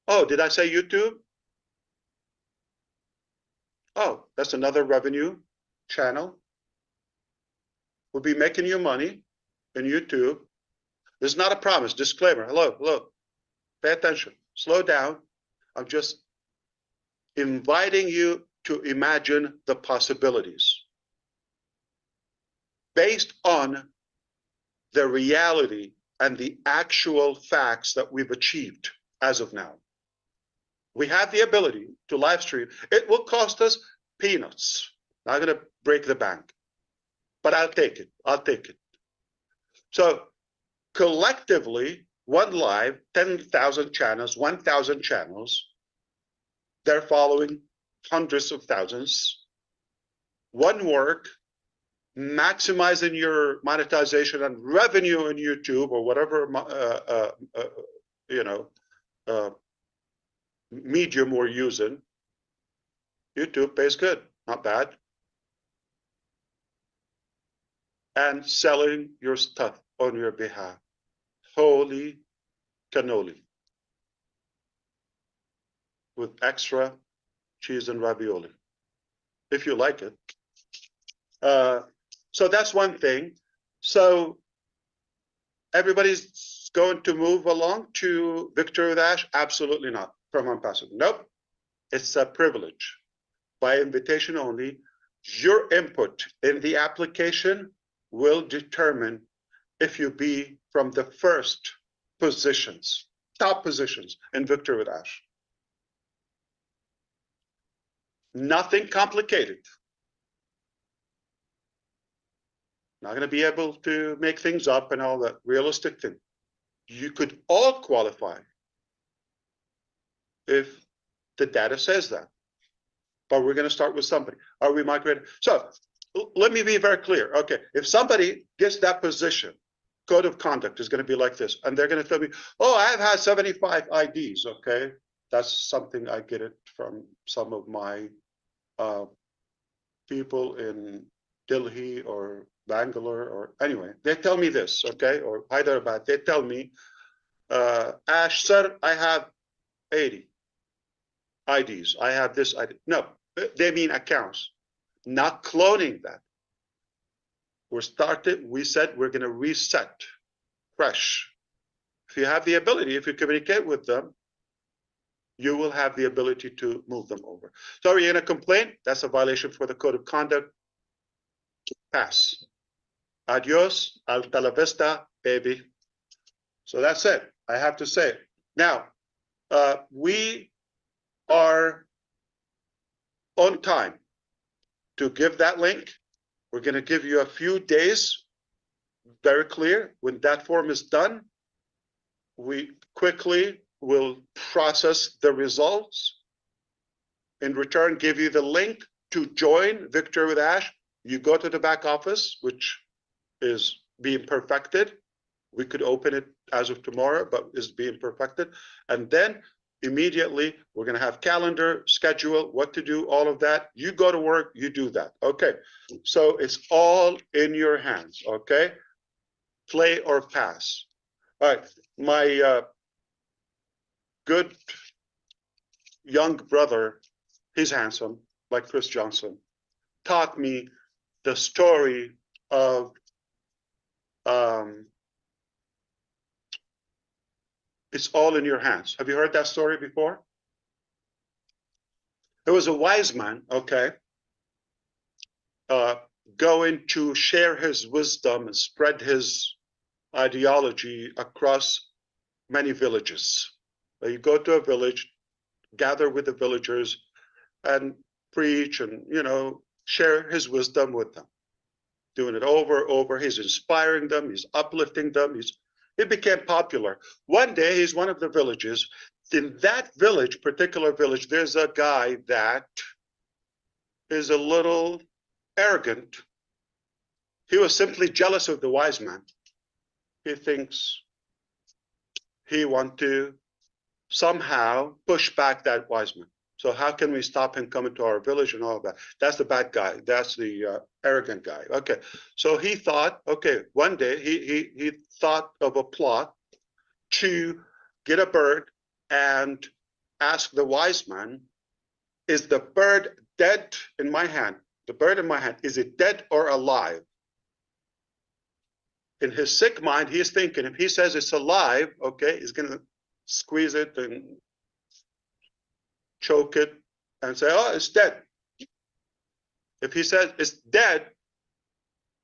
Oh, did I say YouTube? Oh, that's another revenue channel. We'll be making you money in YouTube. This is not a promise. Disclaimer. Hello. Pay attention. Slow down. I'm just inviting you to imagine the possibilities based on the reality and the actual facts that we've achieved as of now. We have the ability to live stream. It will cost us peanuts. Not going to break the bank, but I'll take it. So collectively, one live, 10,000 channels, 1,000 channels, they're following hundreds of thousands. One work, maximizing your monetization and revenue in YouTube or whatever medium we're using. YouTube pays good, not bad. And selling your stuff on your behalf. Holy cannoli. With extra cheese and ravioli, if you like it. So that's one thing. So everybody's going to move along to Victory with Ash? Absolutely not. From ONPASSIVE. Nope. It's a privilege. By invitation only. Your input in the application will determine if you be from the first positions, top positions in Victory with Ash. Nothing complicated. Not going to be able to make things up and all that realistic thing. You could all qualify if the data says that. But we're going to start with somebody. Are we migrated? So let me be very clear. Okay, if somebody gets that position, code of conduct is going to be like this, and they're going to tell me, oh, I've had 75 IDs. Okay, that's something I get it from some of my people in Delhi or Bangalore, or anyway, they tell me this, okay, or Hyderabad, they tell me, Ash, sir, I have 80 IDs. I have this ID. No, they mean accounts, not cloning that. We said we're going to reset fresh. If you have the ability, if you communicate with them, you will have the ability to move them over. So are you going to complain? That's a violation for the code of conduct. Pass. Adios, hasta la vista, baby. So that's it. I have to say it. Now, we are on time to give that link. We're going to give you a few days, very clear. When that form is done, we quickly will process the results. In return, give you the link to join Victory with Ash. You go to the back office, which is being perfected. We could open it as of tomorrow, but is being perfected. And then immediately we're going to have calendar, schedule, what to do, all of that. You go to work, you do that. Okay. So it's all in your hands. Okay. Play or pass. All right. My good young brother, he's handsome, like Chris Johnson, taught me the story of it's all in your hands. Have you heard that story before? There was a wise man, okay, going to share his wisdom and spread his ideology across many villages. You go to a village, gather with the villagers, and preach and, you know, share his wisdom with them. Doing it over and over. He's inspiring them. He's uplifting them. It became popular. One day, he's one of the villages. In that village, particular village, there's a guy that is a little arrogant. He was simply jealous of the wise man. He thinks he wants to somehow push back that wise man. So how can we stop him coming to our village and all of that? That's the bad guy. That's the arrogant guy. Okay. So he thought, okay, one day he thought of a plot to get a bird and ask the wise man, is the bird dead in my hand? The bird in my hand, is it dead or alive? In his sick mind, he's thinking, if he says it's alive, okay, he's going to squeeze it and choke it and say, oh, it's dead. If he says it's dead,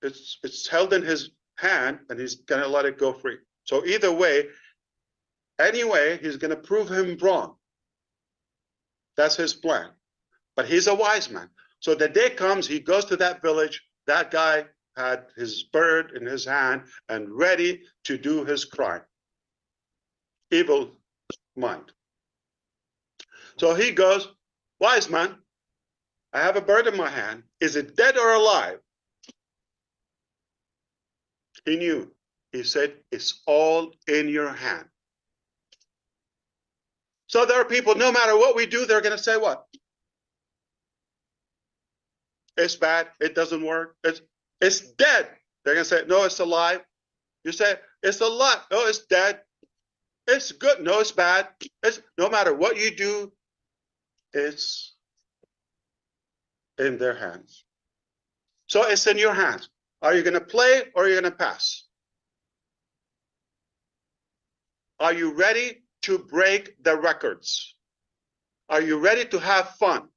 it's held in his hand and he's going to let it go free. So either way, anyway, he's going to prove him wrong. That's his plan. But he's a wise man. So the day comes, he goes to that village. That guy had his bird in his hand and ready to do his crime. Evil mind. So he goes, wise man, I have a bird in my hand. Is it dead or alive? He knew. He said, it's all in your hand. So there are people, no matter what we do, they're going to say what? It's bad. It doesn't work. It's dead. They're going to say, no, it's alive. You say, it's alive. No, it's dead. It's good. No, it's bad. It's no matter what you do, it's in their hands. So it's in your hands. Are you going to play or are you going to pass? Are you ready to break the records? Are you ready to have fun?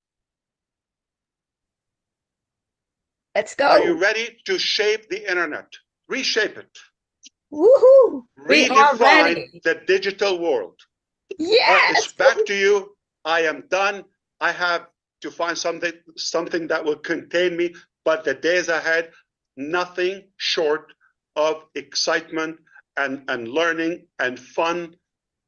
Let's go. Are you ready to shape the internet? Reshape it. Woohoo! We are Redefine ready. the digital world. Yes. It's back to you. I am done. I have to find something that will contain me, but the days ahead, nothing short of excitement and learning and fun,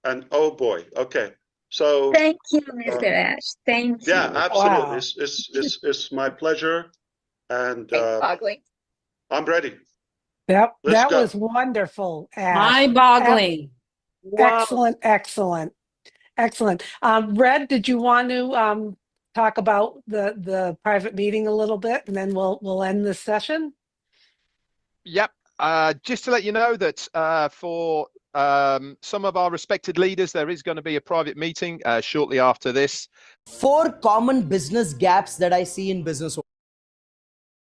and oh boy. Okay, so Thank you, Mr. Ash. Thank you. yeah, absolutely. Wow. It's my pleasure, and Mind-boggling. I'm ready. That Let's go. was wonderful, Ash. Mind-boggling. Wow. Excellent. Red, did you want to talk about the private meeting a little bit, and then we'll end this session? Yep. Just to let you know that for some of our respected leaders, there is going to be a private meeting shortly after this. 4 common business gaps that I see in business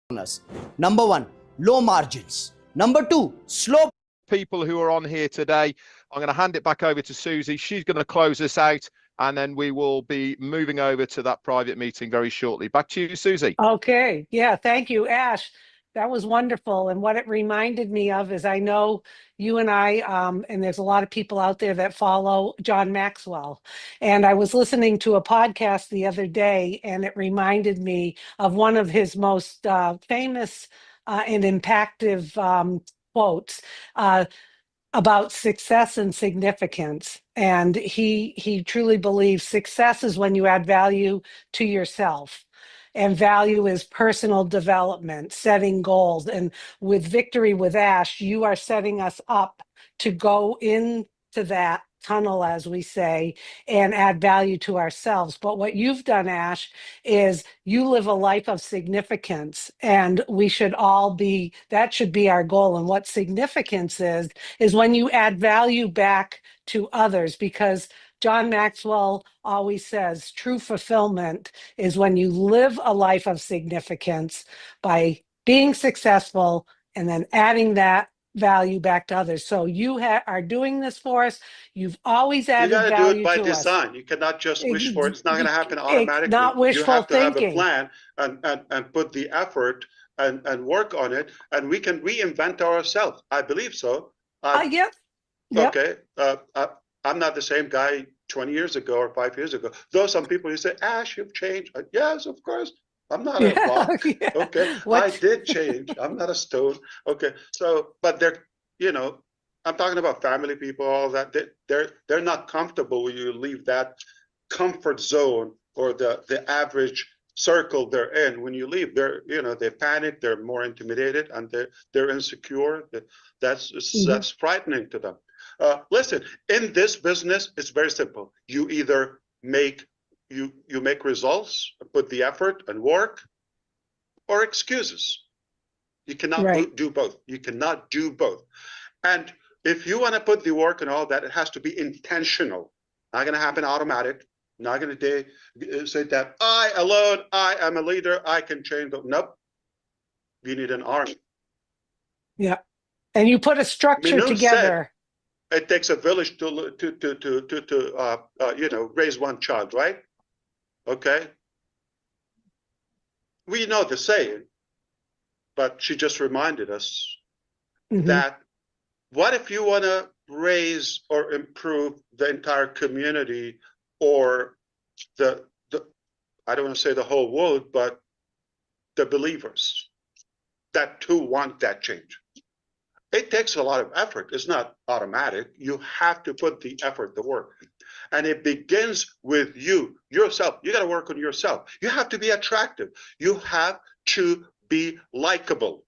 owners. Number 1, low margins. Number 2, slow. People who are on here today, I'm going to hand it back over to Susie. She's going to close us out, and then we will be moving over to that private meeting very shortly. Back to you, Susie. Okay. Yeah. Thank you, Ash. That was wonderful. And what it reminded me of is I know you and I, and there's a lot of people out there that follow John Maxwell. And I was listening to a podcast the other day, and it reminded me of one of his most famous and impactful quotes about success and significance. And he truly believes success is when you add value to yourself. And value is personal development, setting goals. And with Victory with Ash, you are setting us up to go into that tunnel, as we say, and add value to ourselves. But what you've done, Ash, is you live a life of significance, and we should all be, that should be our goal. And what significance is when you add value back to others, because John Maxwell always says true fulfillment is when you live a life of significance by being successful and then adding that value back to others. So you are doing this for us. You've always You added got to do value it by to us. design. You cannot just wish for it. It's not going to happen automatically. Not You wishful have to have a thinking. plan and put the effort and work on it, and we can reinvent ourselves. I believe so. Yep. Okay. I'm not the same guy 20 years ago or 5 years ago. Though some people, you say, Ash, you've changed. Yes, of course. I'm not a rock. Yeah. Okay. I did change. I'm not a stone. Okay. So, but they're, I'm talking about family people, all that. They're not comfortable when you leave that comfort zone or the average circle they're in. When you leave, they panic, they're more intimidated, and they're insecure. That's frightening to them. Listen, in this business, it's very simple. You either make results, put the effort and work, or excuses. You cannot do both. You cannot do both. And if you want to put the work and all that, it has to be intentional. Not going to happen automatic. Not going to say that I alone, I am a leader, I can change. Nope. You need an army. Yeah. And you put a structure together. It takes a village to raise one child, right? Okay. We know the saying, but she just reminded us that what if you want to raise or improve the entire community or the I don't want to say the whole world, but the believers that too want that change. It takes a lot of effort. It's not automatic. You have to put the effort, the work. And it begins with you, yourself. You got to work on yourself. You have to be attractive. You have to be likable.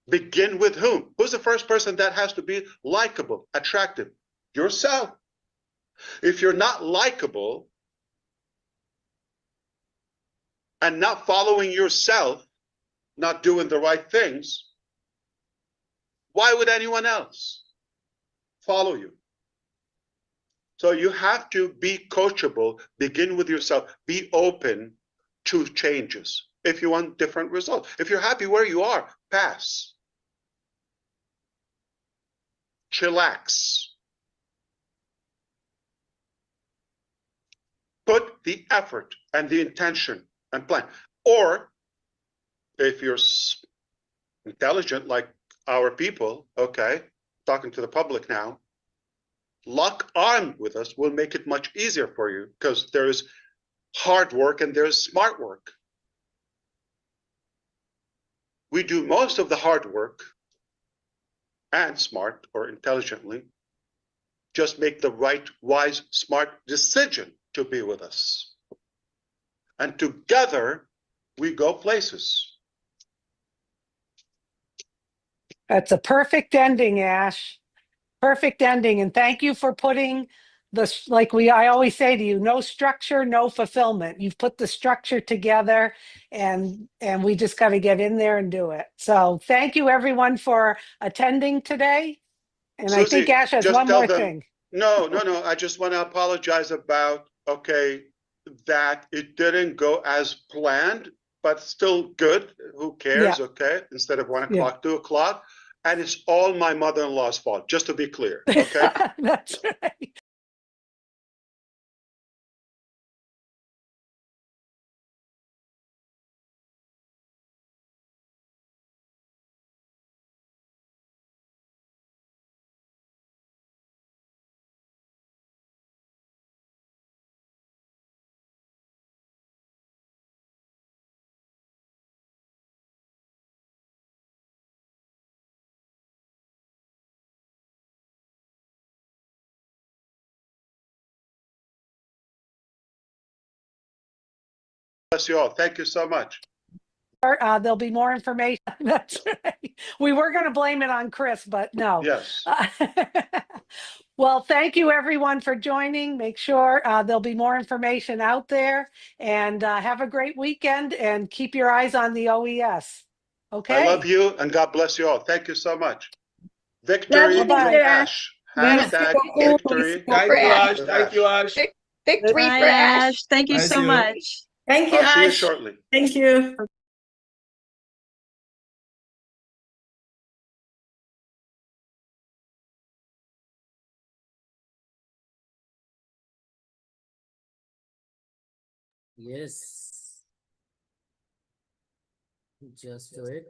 Begin with whom? Who's the first person that has to be likable, attractive? Yourself. If you're not likable and not following yourself, not doing the right things, why would anyone else follow you? So you have to be coachable, begin with yourself, be open to changes if you want different results. If you're happy where you are, pass. Chillax. Put the effort and the intention and plan. Or if you're intelligent like our people, okay, talking to the public now, lock on with us, we'll make it much easier for you because there is hard work and there's smart work. We do most of the hard work and smart or intelligently. Just make the right, wise, smart decision to be with us. And together we go places. That's a perfect ending, Ash. Perfect ending. And thank you for putting this, I always say to you, no structure, no fulfillment. You've put the structure together and we just got to get in there and do it. So thank you everyone for attending today. And I think Susie, Ash has just one tell more them, thing. No. I just want to apologize about, that it didn't go as planned, but still good. Who cares? Yeah. Okay. Instead of 1 Yeah. o'clock, 2 o'clock. And it's all my mother-in-law's fault, just to be clear. Okay. That's right. Bless you all. Thank you so much. There'll be more information. That's right. We were going to blame it on Chris, but no. Yes. Well, thank you everyone for joining. Make sure there'll be more information out there, and have a great weekend and keep your eyes on the OES. Okay. I love you and God bless you all. Thank you so much. Love Victory you, to Mr. Ash. Merci Hashtag beaucoup. victory. Thank you, Ash. to Thank you, Ash. Victory Bye, for Ash. Ash. Thank you Thank so you. much. Thank you, I'll see you Ash. shortly. Thank you. Yes. Just wait.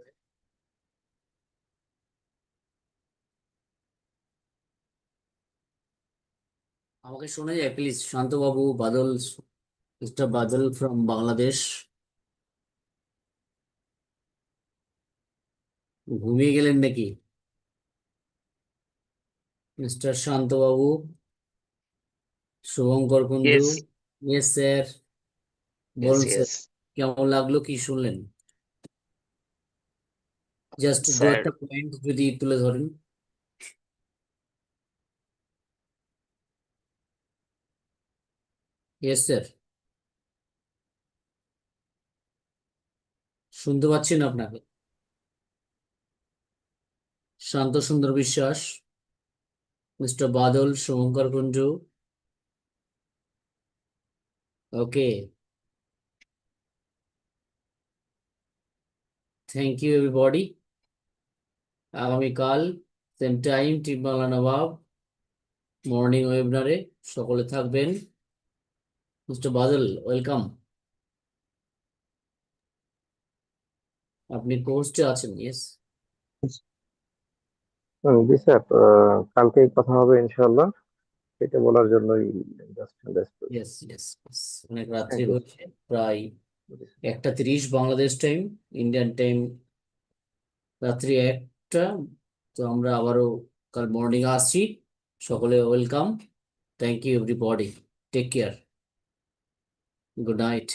আমাকে শোনা যায় please? শান্তবাবু, Badal, mister Badal from Bangladesh. ঘুমিয়ে গেলেন নাকি mister শান্তবাবু? Shubhankar Kundu? Yes, yes sir, yes, বলুন sir, yes. কেমন লাগলো, কি শুনলেন? জাস্ট দু স্যার, একটা পয়েন্ট যদি তুলে ধরেন। ইয়েস স্যার, শুনতে পাচ্ছি না আপনাকে। Shanta Sundar Biswas, mister Badal, Subhankar Kundu. Okay, thank you everybody. আগামীকাল same time team Bangla Nawab morning ওয়েবিনারে সকলে থাকবেন। Mister Badal, welcome. আপনি পোস্টে আছেন। ইয়েস জি স্যার, কালকেই কথা হবে ইনশাআল্লাহ, এটা বলার জন্যই জাস্ট ইয়েস ইয়েস। অনেক রাত্রি থ্যাংক ইউ। হয়েছে, প্রায় 1:30 বাংলাদেশ টাইম, ইন্ডিয়ান টাইম রাত্রি 1টা। তো আমরা আবারও কাল মর্নিং আসছি। সকলে welcome. Thank you everybody, take care, good night.